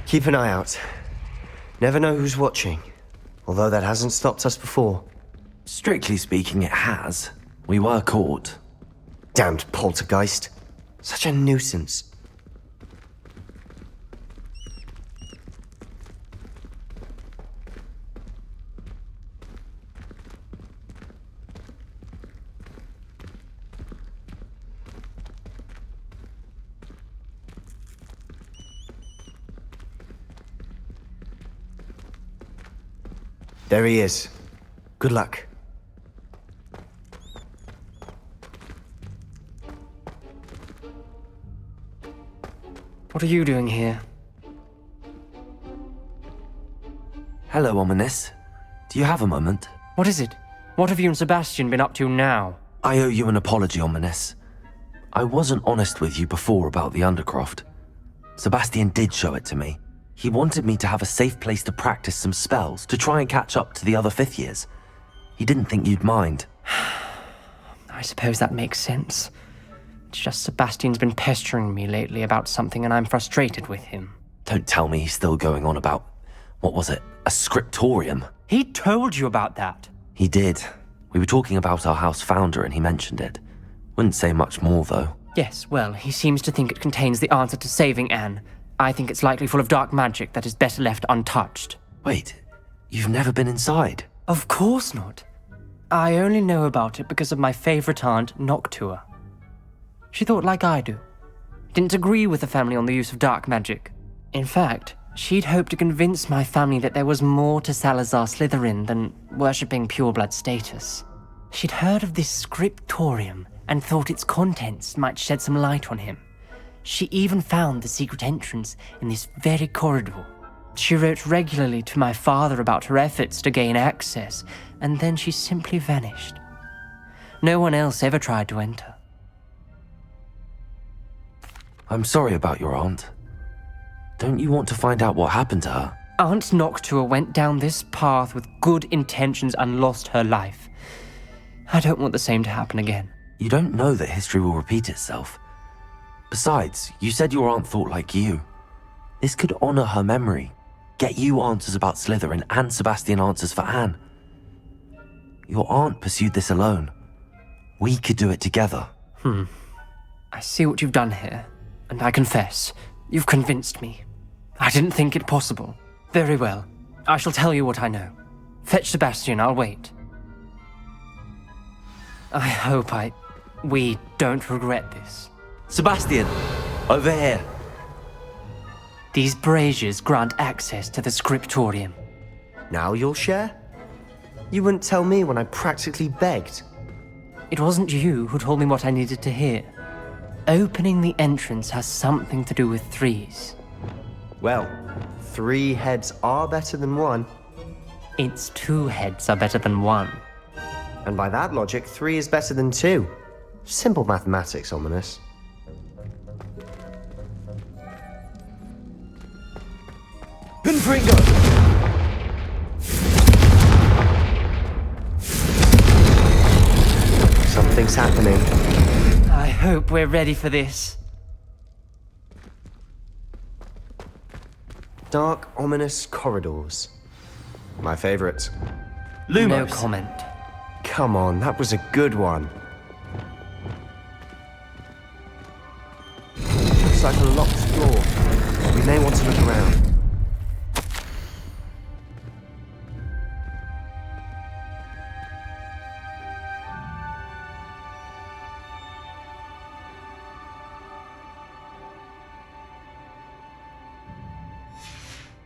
Keep an eye out. Never know who's watching. Although that hasn't stopped us before. Strictly speaking, it has. We were caught. Damned poltergeist. Such a nuisance. There he is. Good luck. What are you doing here? Hello, Ominous. Do you have a moment? What is it? What have you and Sebastian been up to now? I owe you an apology, Ominous. I wasn't honest with you before about the Undercroft. Sebastian did show it to me. He wanted me to have a safe place to practice some spells to try and catch up to the other 5th years. He didn't think you'd mind. I suppose that makes sense. It's just Sebastian's been pestering me lately about something and I'm frustrated with him. Don't tell me he's still going on about, what was it, a scriptorium? He told you about that. He did. We were talking about our house founder and he mentioned it. Wouldn't say much more though. Yes, well, he seems to think it contains the answer to saving Anne. I think it's likely full of dark magic that is better left untouched. Wait, you've never been inside? Of course not. I only know about it because of my favorite aunt, Noctua. She thought like I do. Didn't agree with the family on the use of dark magic. In fact, she'd hoped to convince my family that there was more to Salazar Slytherin than worshipping pureblood status. She'd heard of this scriptorium and thought its contents might shed some light on him. She even found the secret entrance in this very corridor. She wrote regularly to my father about her efforts to gain access, and then she simply vanished. No one else ever tried to enter. I'm sorry about your aunt. Don't you want to find out what happened to her? Aunt Noctua went down this path with good intentions and lost her life. I don't want the same to happen again. You don't know that history will repeat itself. Besides, you said your aunt thought like you. This could honor her memory, get you answers about Slytherin and Sebastian answers for Anne. Your aunt pursued this alone. We could do it together. I see what you've done here, and I confess, you've convinced me. I didn't think it possible. Very well, I shall tell you what I know. Fetch Sebastian, I'll wait. I hope we don't regret this. Sebastian, over here. These braziers grant access to the scriptorium. Now you'll share? You wouldn't tell me when I practically begged. It wasn't you who told me what I needed to hear. Opening the entrance has something to do with 3s. Well, 3 heads are better than 1. Its 2 heads are better than 1. And by that logic, 3 is better than 2. Simple mathematics, Ominous. Pinfringo! Something's happening. I hope we're ready for this. Dark, ominous corridors. My favorite. Lumos. No comment. Come on, that was a good one. Looks like a locked floor. We may want to look around.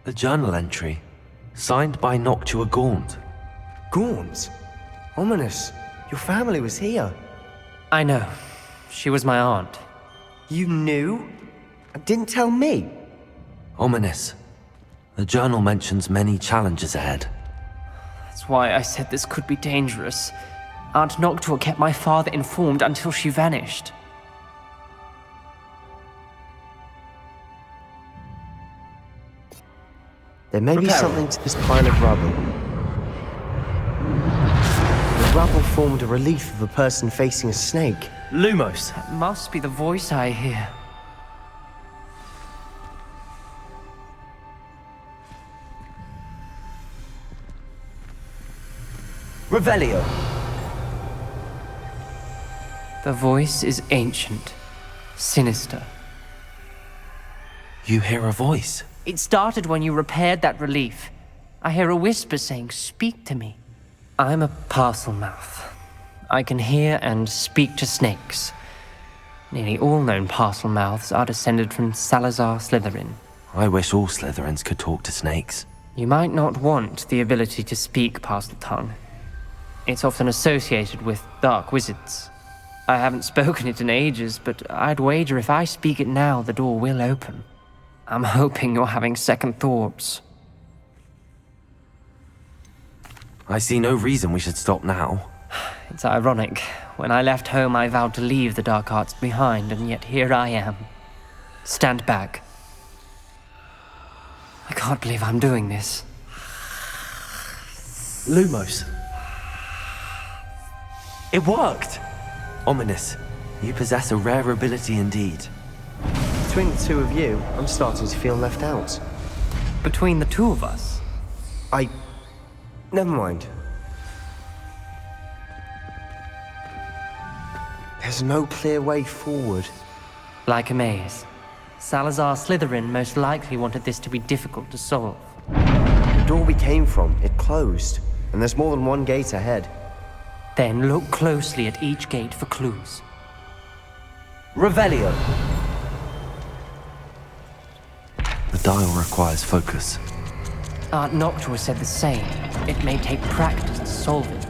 The journal entry, signed by Noctua Gaunt. Gaunt? Ominous. Your family was here. I know. She was my aunt. You knew? And didn't tell me? Ominous. The journal mentions many challenges ahead. That's why I said this could be dangerous. Aunt Noctua kept my father informed until she vanished. There may be something to this pile of rubble. The rubble formed a relief of a person facing a snake. Lumos. That must be the voice I hear. Revelio. The voice is ancient, sinister. You hear a voice? It started when you repaired that relief. I hear a whisper saying, "Speak to me." I'm a parcel mouth. I can hear and speak to snakes. Nearly all known parcel mouths are descended from Salazar Slytherin. I wish all Slytherins could talk to snakes. You might not want the ability to speak parcel tongue. It's often associated with dark wizards. I haven't spoken it in ages, but I'd wager if I speak it now, the door will open. I'm hoping you're having second thoughts. I see no reason we should stop now. It's ironic. When I left home, I vowed to leave the dark arts behind, and yet here I am. Stand back. I can't believe I'm doing this. Lumos. It worked! Ominous. You possess a rare ability indeed. Between the two of you, I'm starting to feel left out. Between the two of us? Never mind. There's no clear way forward. Like a maze. Salazar Slytherin most likely wanted this to be difficult to solve. The door we came from, it closed. And there's more than one gate ahead. Then look closely at each gate for clues. Revelio. The dial requires focus. Aunt Noctua said the same. It may take practice to solve it.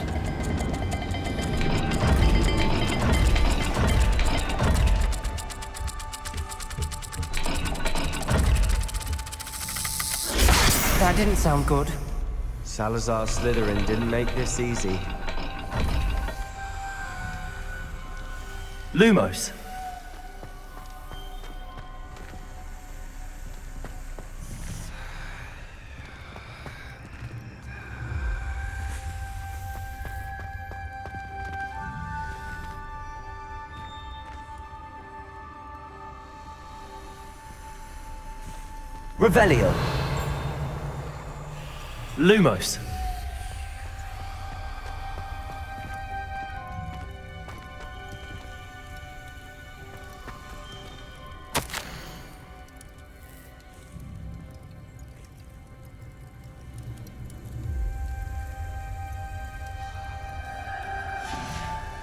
That didn't sound good. Salazar Slytherin didn't make this easy. Lumos. Revelio. Lumos.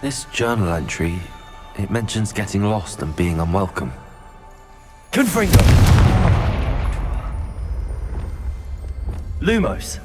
This journal entry, it mentions getting lost and being unwelcome. Confringo. Lumos.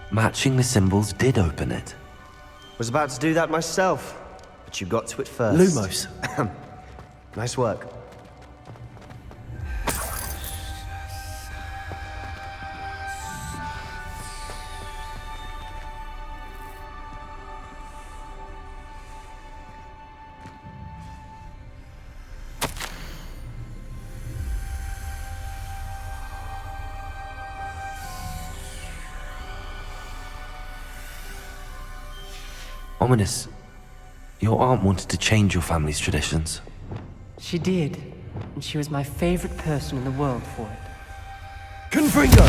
Matching the symbols did open it. Was about to do that myself, but you got to it first. Lumos. Nice work. Ominous. Your aunt wanted to change your family's traditions. She did. and she was my favorite person in the world for it. Confringo!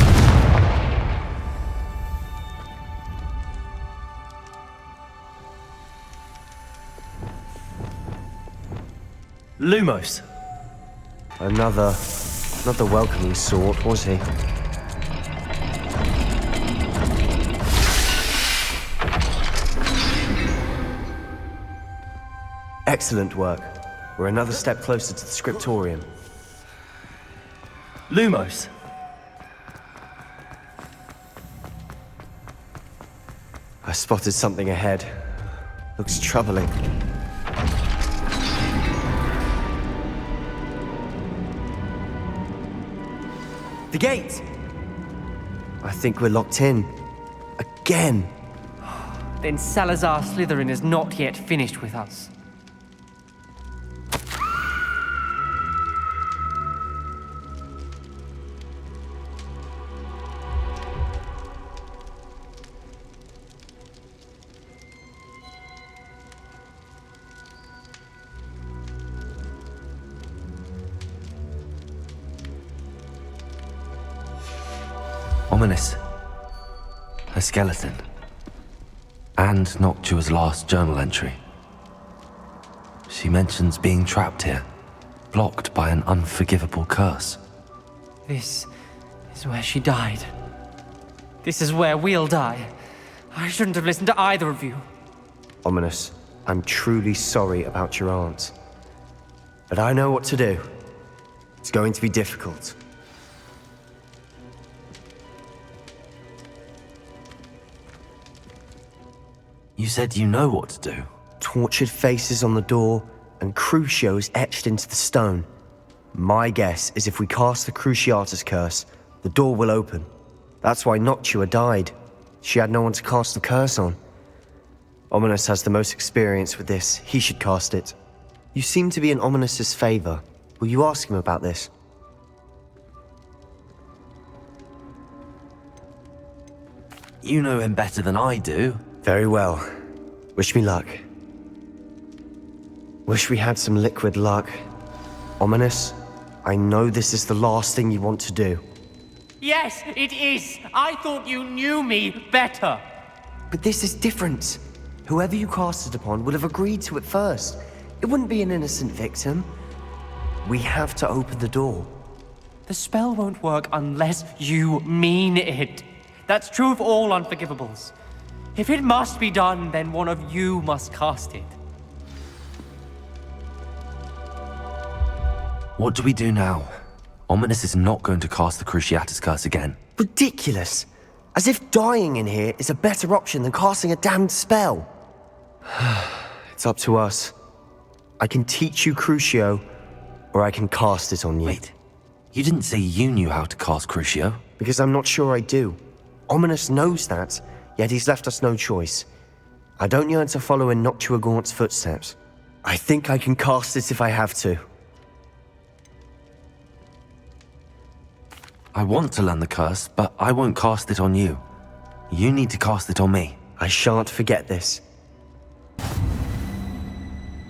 Lumos. Another, not the welcoming sort, was he? Excellent work. We're another step closer to the scriptorium. Lumos. I spotted something ahead. Looks troubling. The gate! I think we're locked in. Again. Then Salazar Slytherin is not yet finished with us. Ominous. A skeleton. And Noctua's last journal entry. She mentions being trapped here, blocked by an unforgivable curse. This is where she died. This is where we'll die. I shouldn't have listened to either of you. Ominous, I'm truly sorry about your aunt. But I know what to do. It's going to be difficult. You said you know what to do. Tortured faces on the door and Crucios etched into the stone. My guess is if we cast the Cruciatus curse, the door will open. That's why Noctua died. She had no one to cast the curse on. Ominous has the most experience with this. He should cast it. You seem to be in Ominous's favor. Will you ask him about this? You know him better than I do. Very well. Wish me luck. Wish we had some liquid luck. Ominous, I know this is the last thing you want to do. Yes, it is. I thought you knew me better. But this is different. Whoever you cast it upon would have agreed to it first. It wouldn't be an innocent victim. We have to open the door. The spell won't work unless you mean it. That's true of all unforgivables. If it must be done, then one of you must cast it. What do we do now? Ominous is not going to cast the Cruciatus curse again. Ridiculous. As if dying in here is a better option than casting a damned spell. It's up to us. I can teach you Crucio, or I can cast it on you. Wait, you didn't say you knew how to cast Crucio? Because I'm not sure I do. Ominous knows that, yet he's left us no choice. I don't yearn to follow in Noctua Gaunt's footsteps. I think I can cast it if I have to. I want to learn the curse, but I won't cast it on you. You need to cast it on me. I shan't forget this.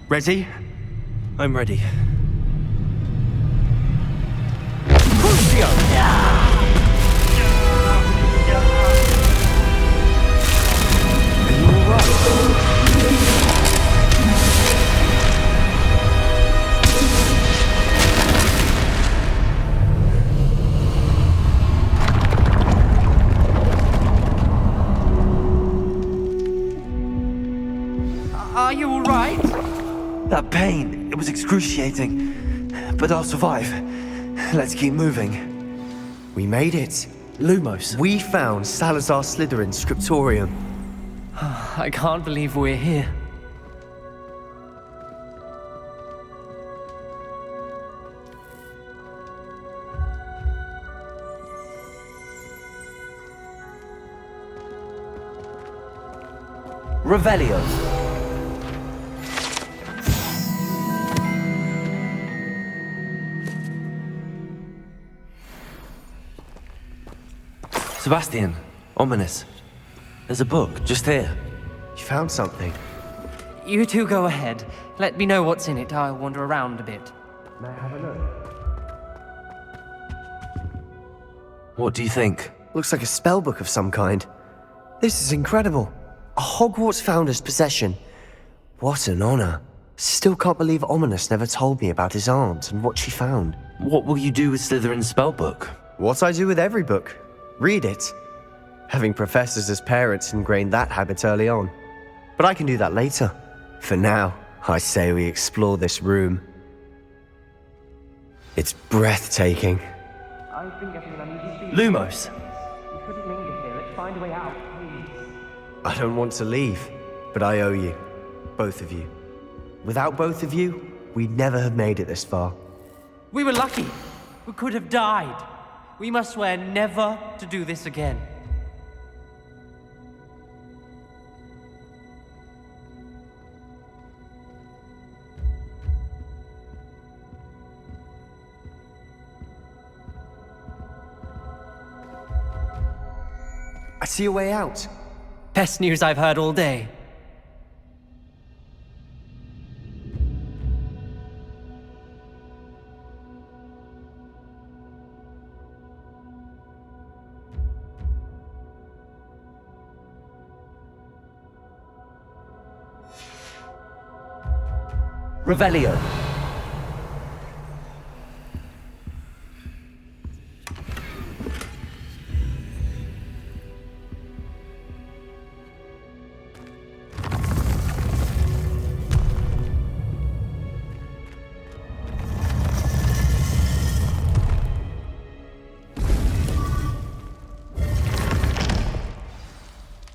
Ready? I'm ready. Are you all right? That pain, it was excruciating. But I'll survive. Let's keep moving. We made it. Lumos. We found Salazar Slytherin's scriptorium. I can't believe we're here. Revelio. Sebastian, Ominous. There's a book just here. You found something? You two go ahead. Let me know what's in it. I'll wander around a bit. May I have a look? What do you think? Looks like a spellbook of some kind. This is incredible. A Hogwarts founder's possession. What an honor. Still can't believe Ominous never told me about his aunt and what she found. What will you do with Slytherin's spellbook? What I do with every book. Read it. Having professors as parents ingrained that habit early on. But I can do that later. For now, I say we explore this room. It's breathtaking. I've been getting an uneasy feeling. Lumos! We couldn't linger here. Let's find a way out, please. I don't want to leave, but I owe you. Both of you. Without both of you, we'd never have made it this far. We were lucky. We could have died. We must swear never to do this again. I see a way out. Best news I've heard all day. Revelio.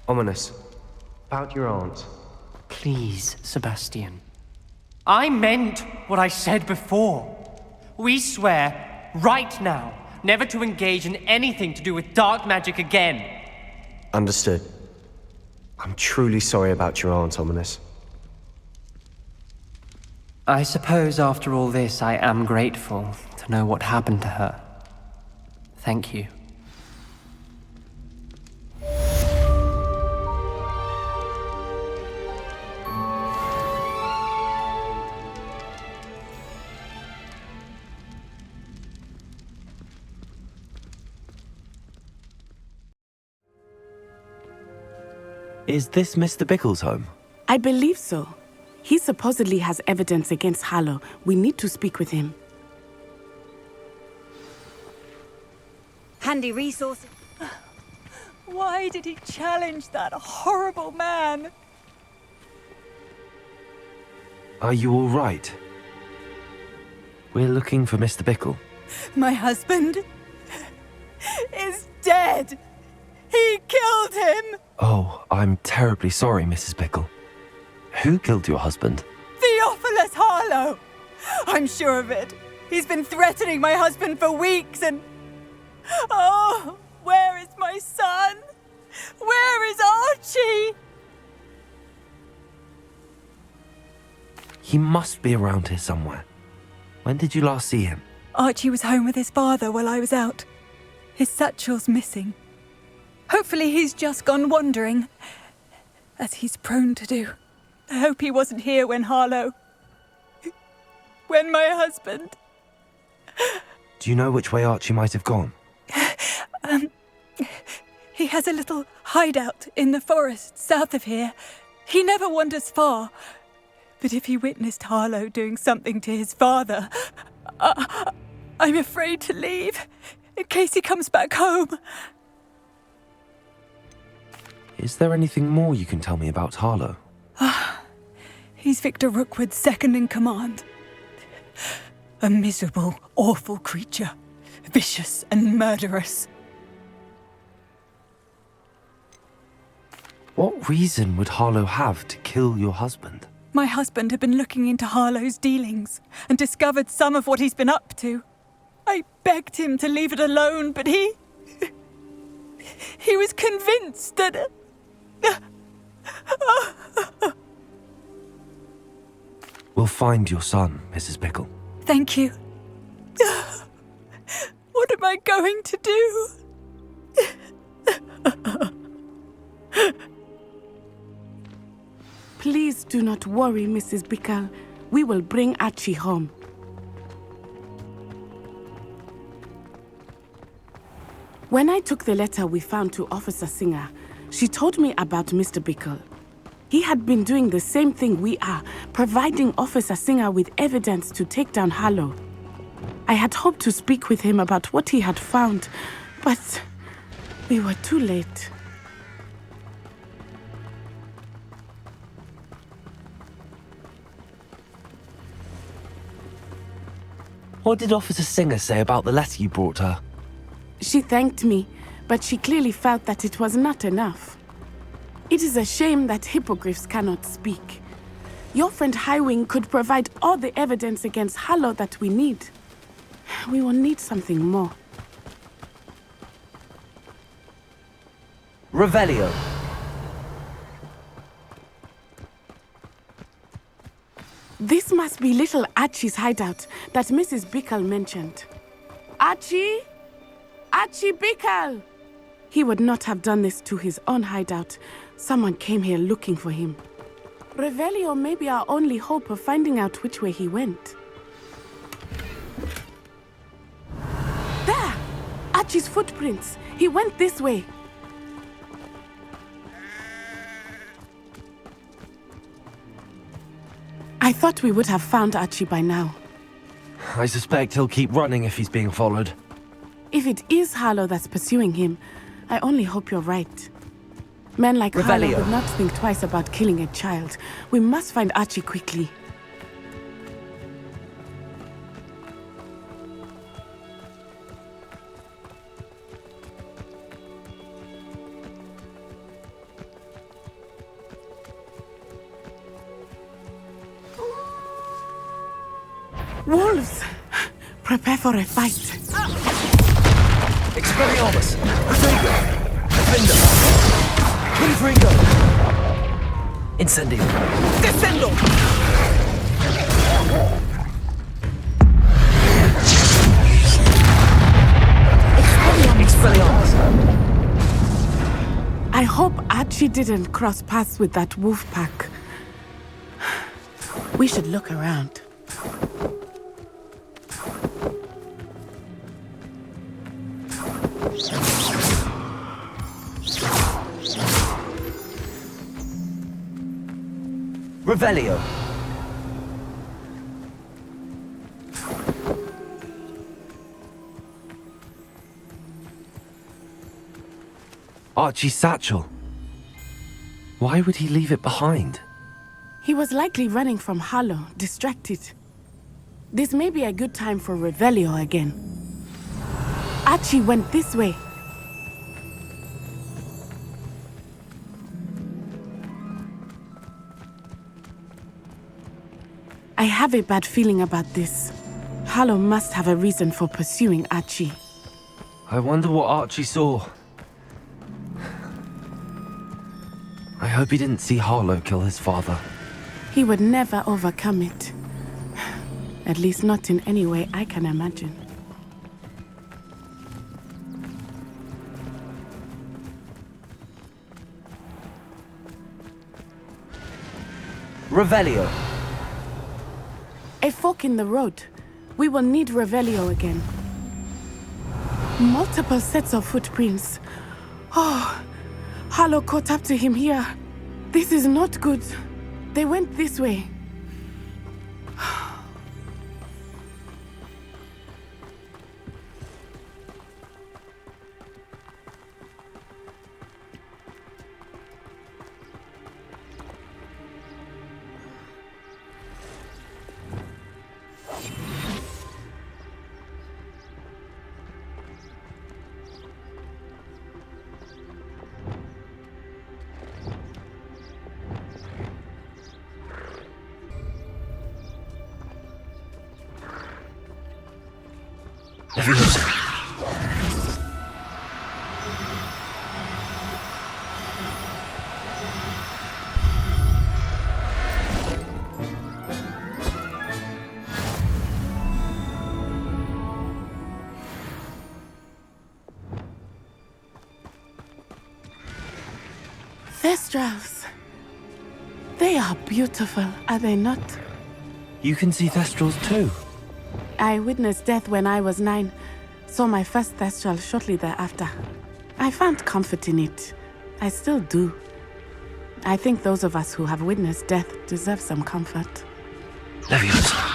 Ominous. About your aunt. Please, Sebastian. I meant what I said before. We swear, right now, never to engage in anything to do with dark magic again. Understood. I'm truly sorry about your aunt, Ominous. I suppose after all this, I am grateful to know what happened to her. Thank you. Is this Mr. Bickle's home? I believe so. He supposedly has evidence against Harlow. We need to speak with him. Handy resources. Why did he challenge that horrible man? Are you all right? We're looking for Mr. Bickle. My husband is dead. He killed him. Oh, I'm terribly sorry, Mrs. Bickle. Who killed your husband? Theophilus Harlow. I'm sure of it. He's been threatening my husband for weeks and... Oh, where is my son? Where is Archie? He must be around here somewhere. When did you last see him? Archie was home with his father while I was out. His satchel's missing. Hopefully he's just gone wandering, as he's prone to do. I hope he wasn't here when when my husband... Do you know which way Archie might have gone? He has a little hideout in the forest south of here. He never wanders far. But if he witnessed Harlow doing something to his father, I'm afraid to leave, in case he comes back home. Is there anything more you can tell me about Harlow? He's Victor Rookwood's second in command. A miserable, awful creature. Vicious and murderous. What reason would Harlow have to kill your husband? My husband had been looking into Harlow's dealings and discovered some of what he's been up to. I begged him to leave it alone, but he was convinced that... We'll find your son, Mrs. Bickle. Thank you. What am I going to do? Please do not worry, Mrs. Bickle. We will bring Archie home. When I took the letter we found to Officer Singer, she told me about Mr. Bickle. He had been doing the same thing we are, providing Officer Singer with evidence to take down Harlow. I had hoped to speak with him about what he had found, but we were too late. What did Officer Singer say about the letter you brought her? She thanked me, but she clearly felt that it was not enough. It is a shame that hippogriffs cannot speak. Your friend Highwing could provide all the evidence against Harlow that we need. We will need something more. Revelio. This must be little Archie's hideout that Mrs. Bickle mentioned. Archie? Archie Bickle! He would not have done this to his own hideout. Someone came here looking for him. Revelio may be our only hope of finding out which way he went. There! Archie's footprints. He went this way. I thought we would have found Archie by now. I suspect he'll keep running if he's being followed. If it is Harlow that's pursuing him, I only hope you're right. Men like Harlow would not think twice about killing a child. We must find Archie quickly. Wolves! Prepare for a fight. Expelliarmus! Rodrigo! Defender! Confringo! Incendio! Descendo! Expelliarmus! I hope Archie didn't cross paths with that wolf pack. We should look around. Revelio. Archie's satchel. Why would he leave it behind? He was likely running from Harlow, distracted. This may be a good time for Revelio again. Archie went this way. I have a bad feeling about this. Harlow must have a reason for pursuing Archie. I wonder what Archie saw. I hope he didn't see Harlow kill his father. He would never overcome it. At least not in any way I can imagine. Revelio. A fork in the road. We will need Revelio again. Multiple sets of footprints. Oh, Harlow caught up to him here. This is not good. They went this way. Thestrals. They are beautiful, are they not? You can see Thestrals too. I witnessed death when I was 9, Saw my first thestral shortly thereafter. I found comfort in it. I still do. I think those of us who have witnessed death deserve some comfort. Leviosa.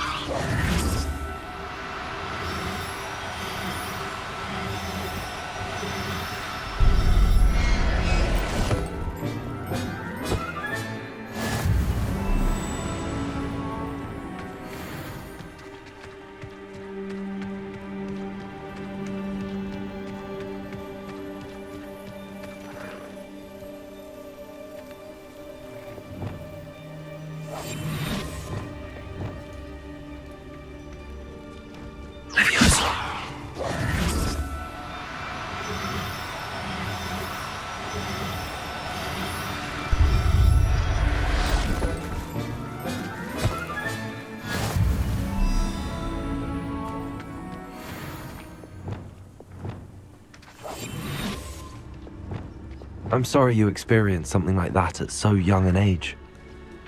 I'm sorry you experienced something like that at so young an age.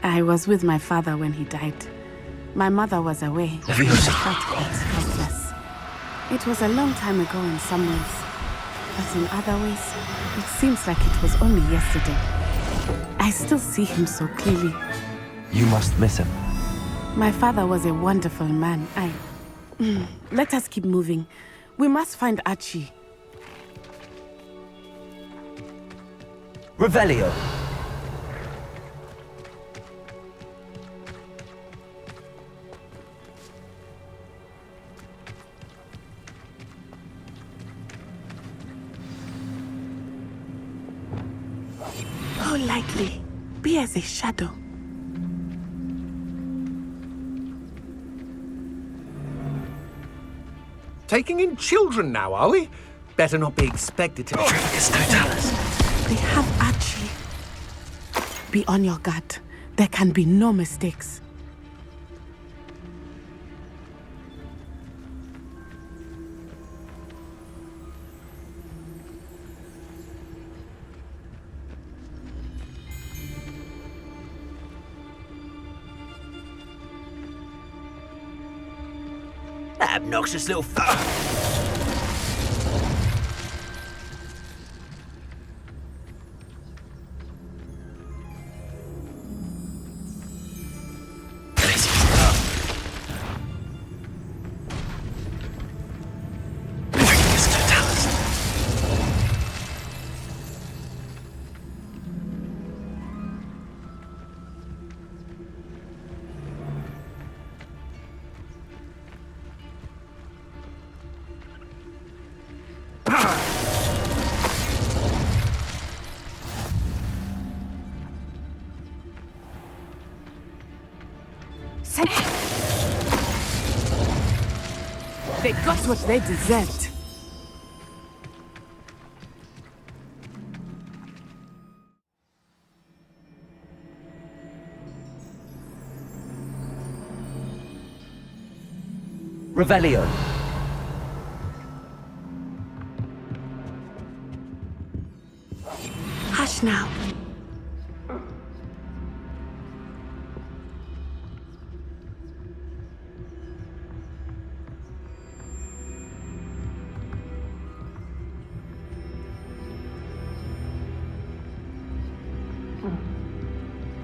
I was with my father when he died. My mother was away. I felt quite helpless. It was a long time ago in some ways, but in other ways, it seems like it was only yesterday. I still see him so clearly. You must miss him. My father was a wonderful man. Let us keep moving. We must find Archie. Revelio. Oh, lightly. Be as a shadow. Taking in children now, are we? Better not be expected to... They have Archie. Be on your guard. There can be no mistakes. Obnoxious little They got what they deserved. Revelio. Hush now.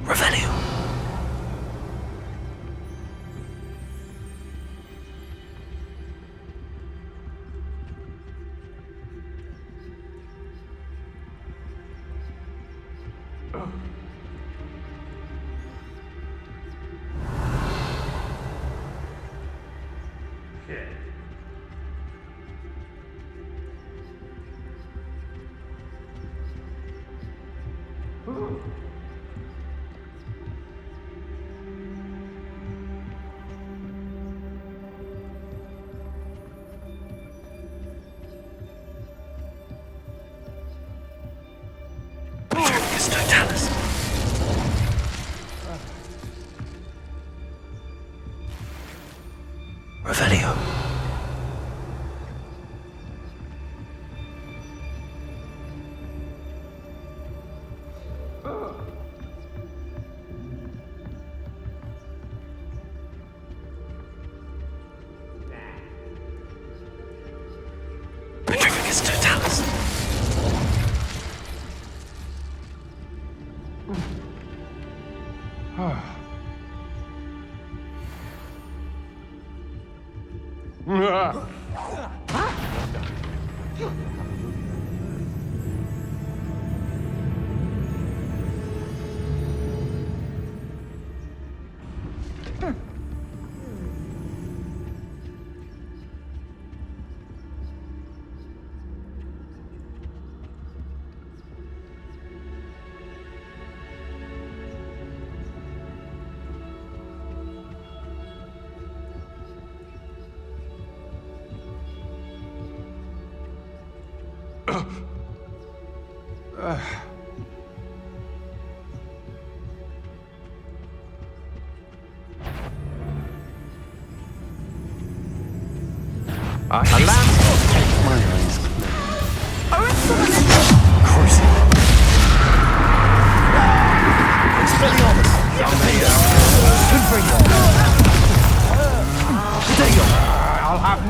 Revelio. Revelio. A lamp takes my eyes. Cruising. Expelliarmus. Confringo. Dio. I'll have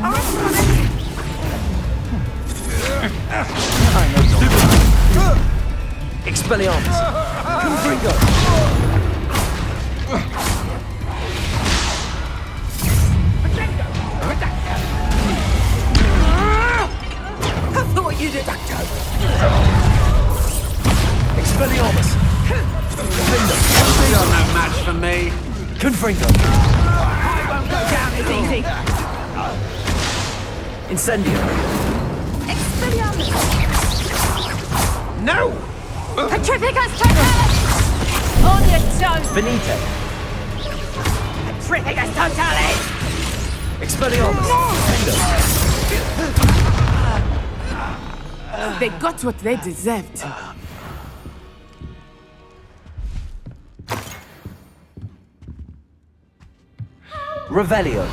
Expelliarmus. Confringo. I thought you'd attack Expelliarmus. Defender. You're no match for me. Confringo. I won't go down as easy. Incendio. Expelliarmus. No! Petrificus totalis! On your toes! Benite. Petrificus totalis! Expelliarmus. They got what they deserved. Revelio.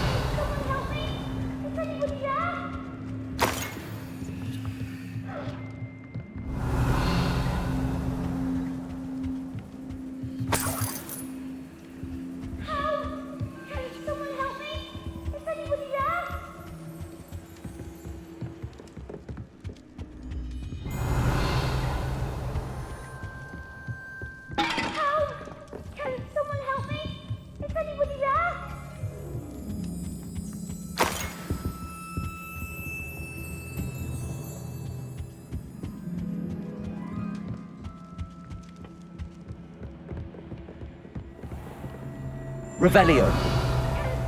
Revelio.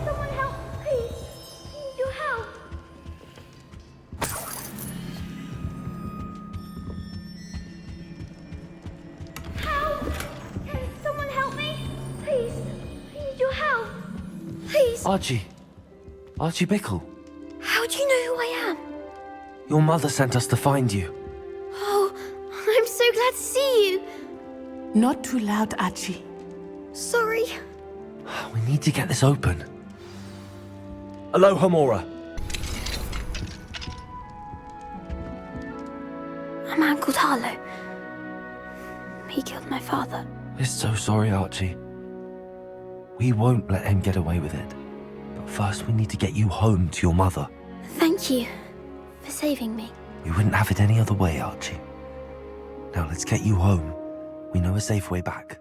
Someone help, please. I need your help. Help! Can someone help me? Please. I need your help. Please. Archie. Archie Bickle. How do you know who I am? Your mother sent us to find you. Oh, I'm so glad to see you. Not too loud, Archie. Sorry. We need to get this open. Aloha Mora. A man called Harlow. He killed my father. We're so sorry, Archie. We won't let him get away with it. But first we need to get you home to your mother. Thank you for saving me. We wouldn't have it any other way, Archie. Now let's get you home. We know a safe way back.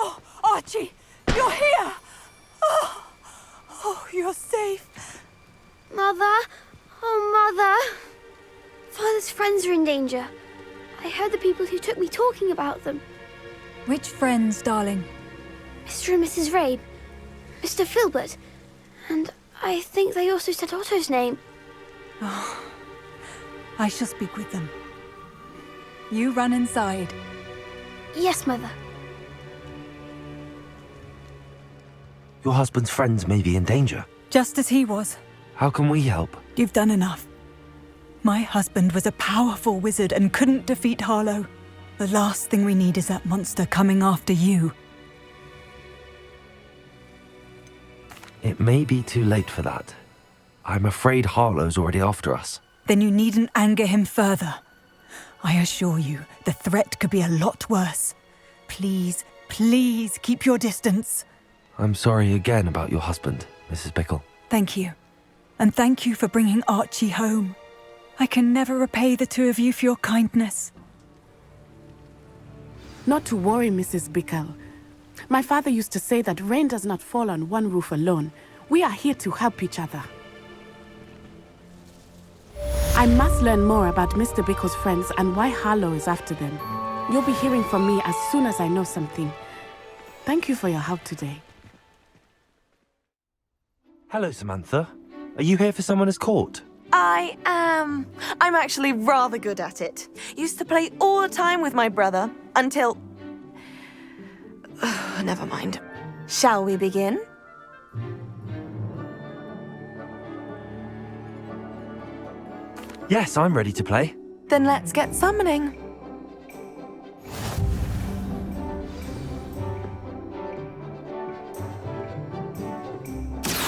Oh, Archie, you're here! Oh, you're safe. Mother? Oh, Mother. Father's friends are in danger. I heard the people who took me talking about them. Which friends, darling? Mr. and Mrs. Rabe, Mr. Filbert, and I think they also said Otto's name. Oh, I shall speak with them. You run inside. Yes, Mother. Your husband's friends may be in danger. Just as he was. How can we help? You've done enough. My husband was a powerful wizard and couldn't defeat Harlow. The last thing we need is that monster coming after you. It may be too late for that. I'm afraid Harlow's already after us. Then you needn't anger him further. I assure you, the threat could be a lot worse. Please, please keep your distance. I'm sorry again about your husband, Mrs. Bickle. Thank you. And thank you for bringing Archie home. I can never repay the two of you for your kindness. Not to worry, Mrs. Bickle. My father used to say that rain does not fall on one roof alone. We are here to help each other. I must learn more about Mr. Bickle's friends and why Harlow is after them. You'll be hearing from me as soon as I know something. Thank you for your help today. Hello, Samantha. Are you here for someone as court? I am. I'm actually rather good at it. Used to play all the time with my brother until... Never mind. Shall we begin? Yes, I'm ready to play. Then let's get summoning.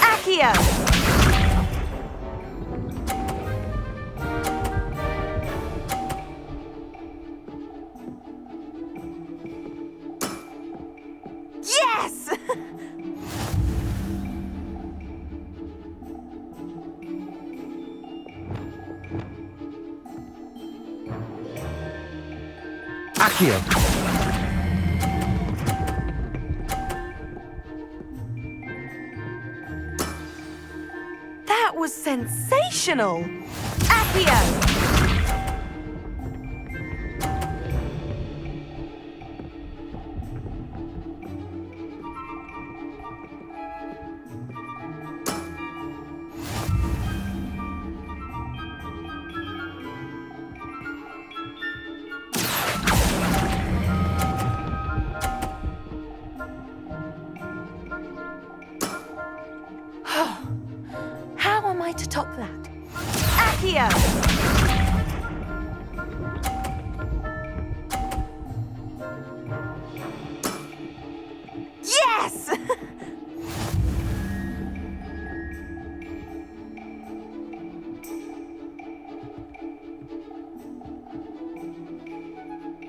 Accio! Yes! Accio! That was sensational! Accio! How am I to top that? Accio! Yes!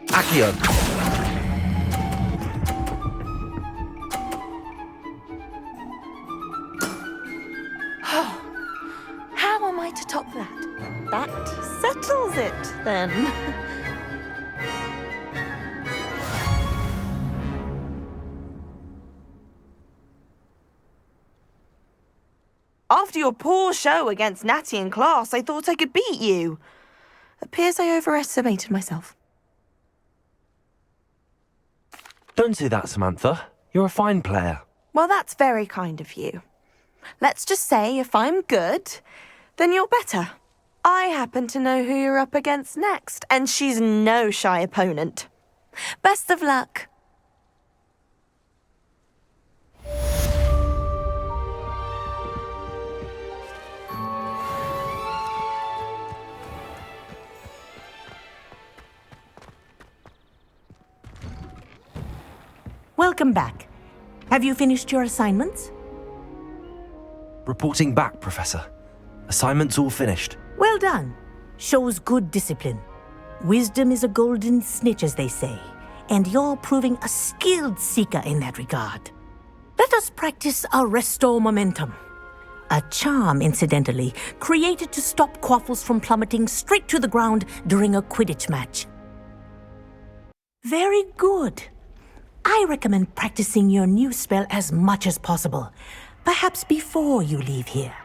Accio! How am I to top that? That settles it, then. After your poor show against Natty in class, I thought I could beat you. Appears I overestimated myself. Don't say that, Samantha. You're a fine player. Well, that's very kind of you. Let's just say if I'm good, then you're better. I happen to know who you're up against next, and she's no shy opponent. Best of luck. Welcome back. Have you finished your assignments? Reporting back, Professor. Assignments all finished. Well done. Shows good discipline. Wisdom is a golden snitch, as they say, and you're proving a skilled seeker in that regard. Let us practice our restore momentum. A charm, incidentally, created to stop quaffles from plummeting straight to the ground during a Quidditch match. Very good. I recommend practicing your new spell as much as possible, perhaps before you leave here.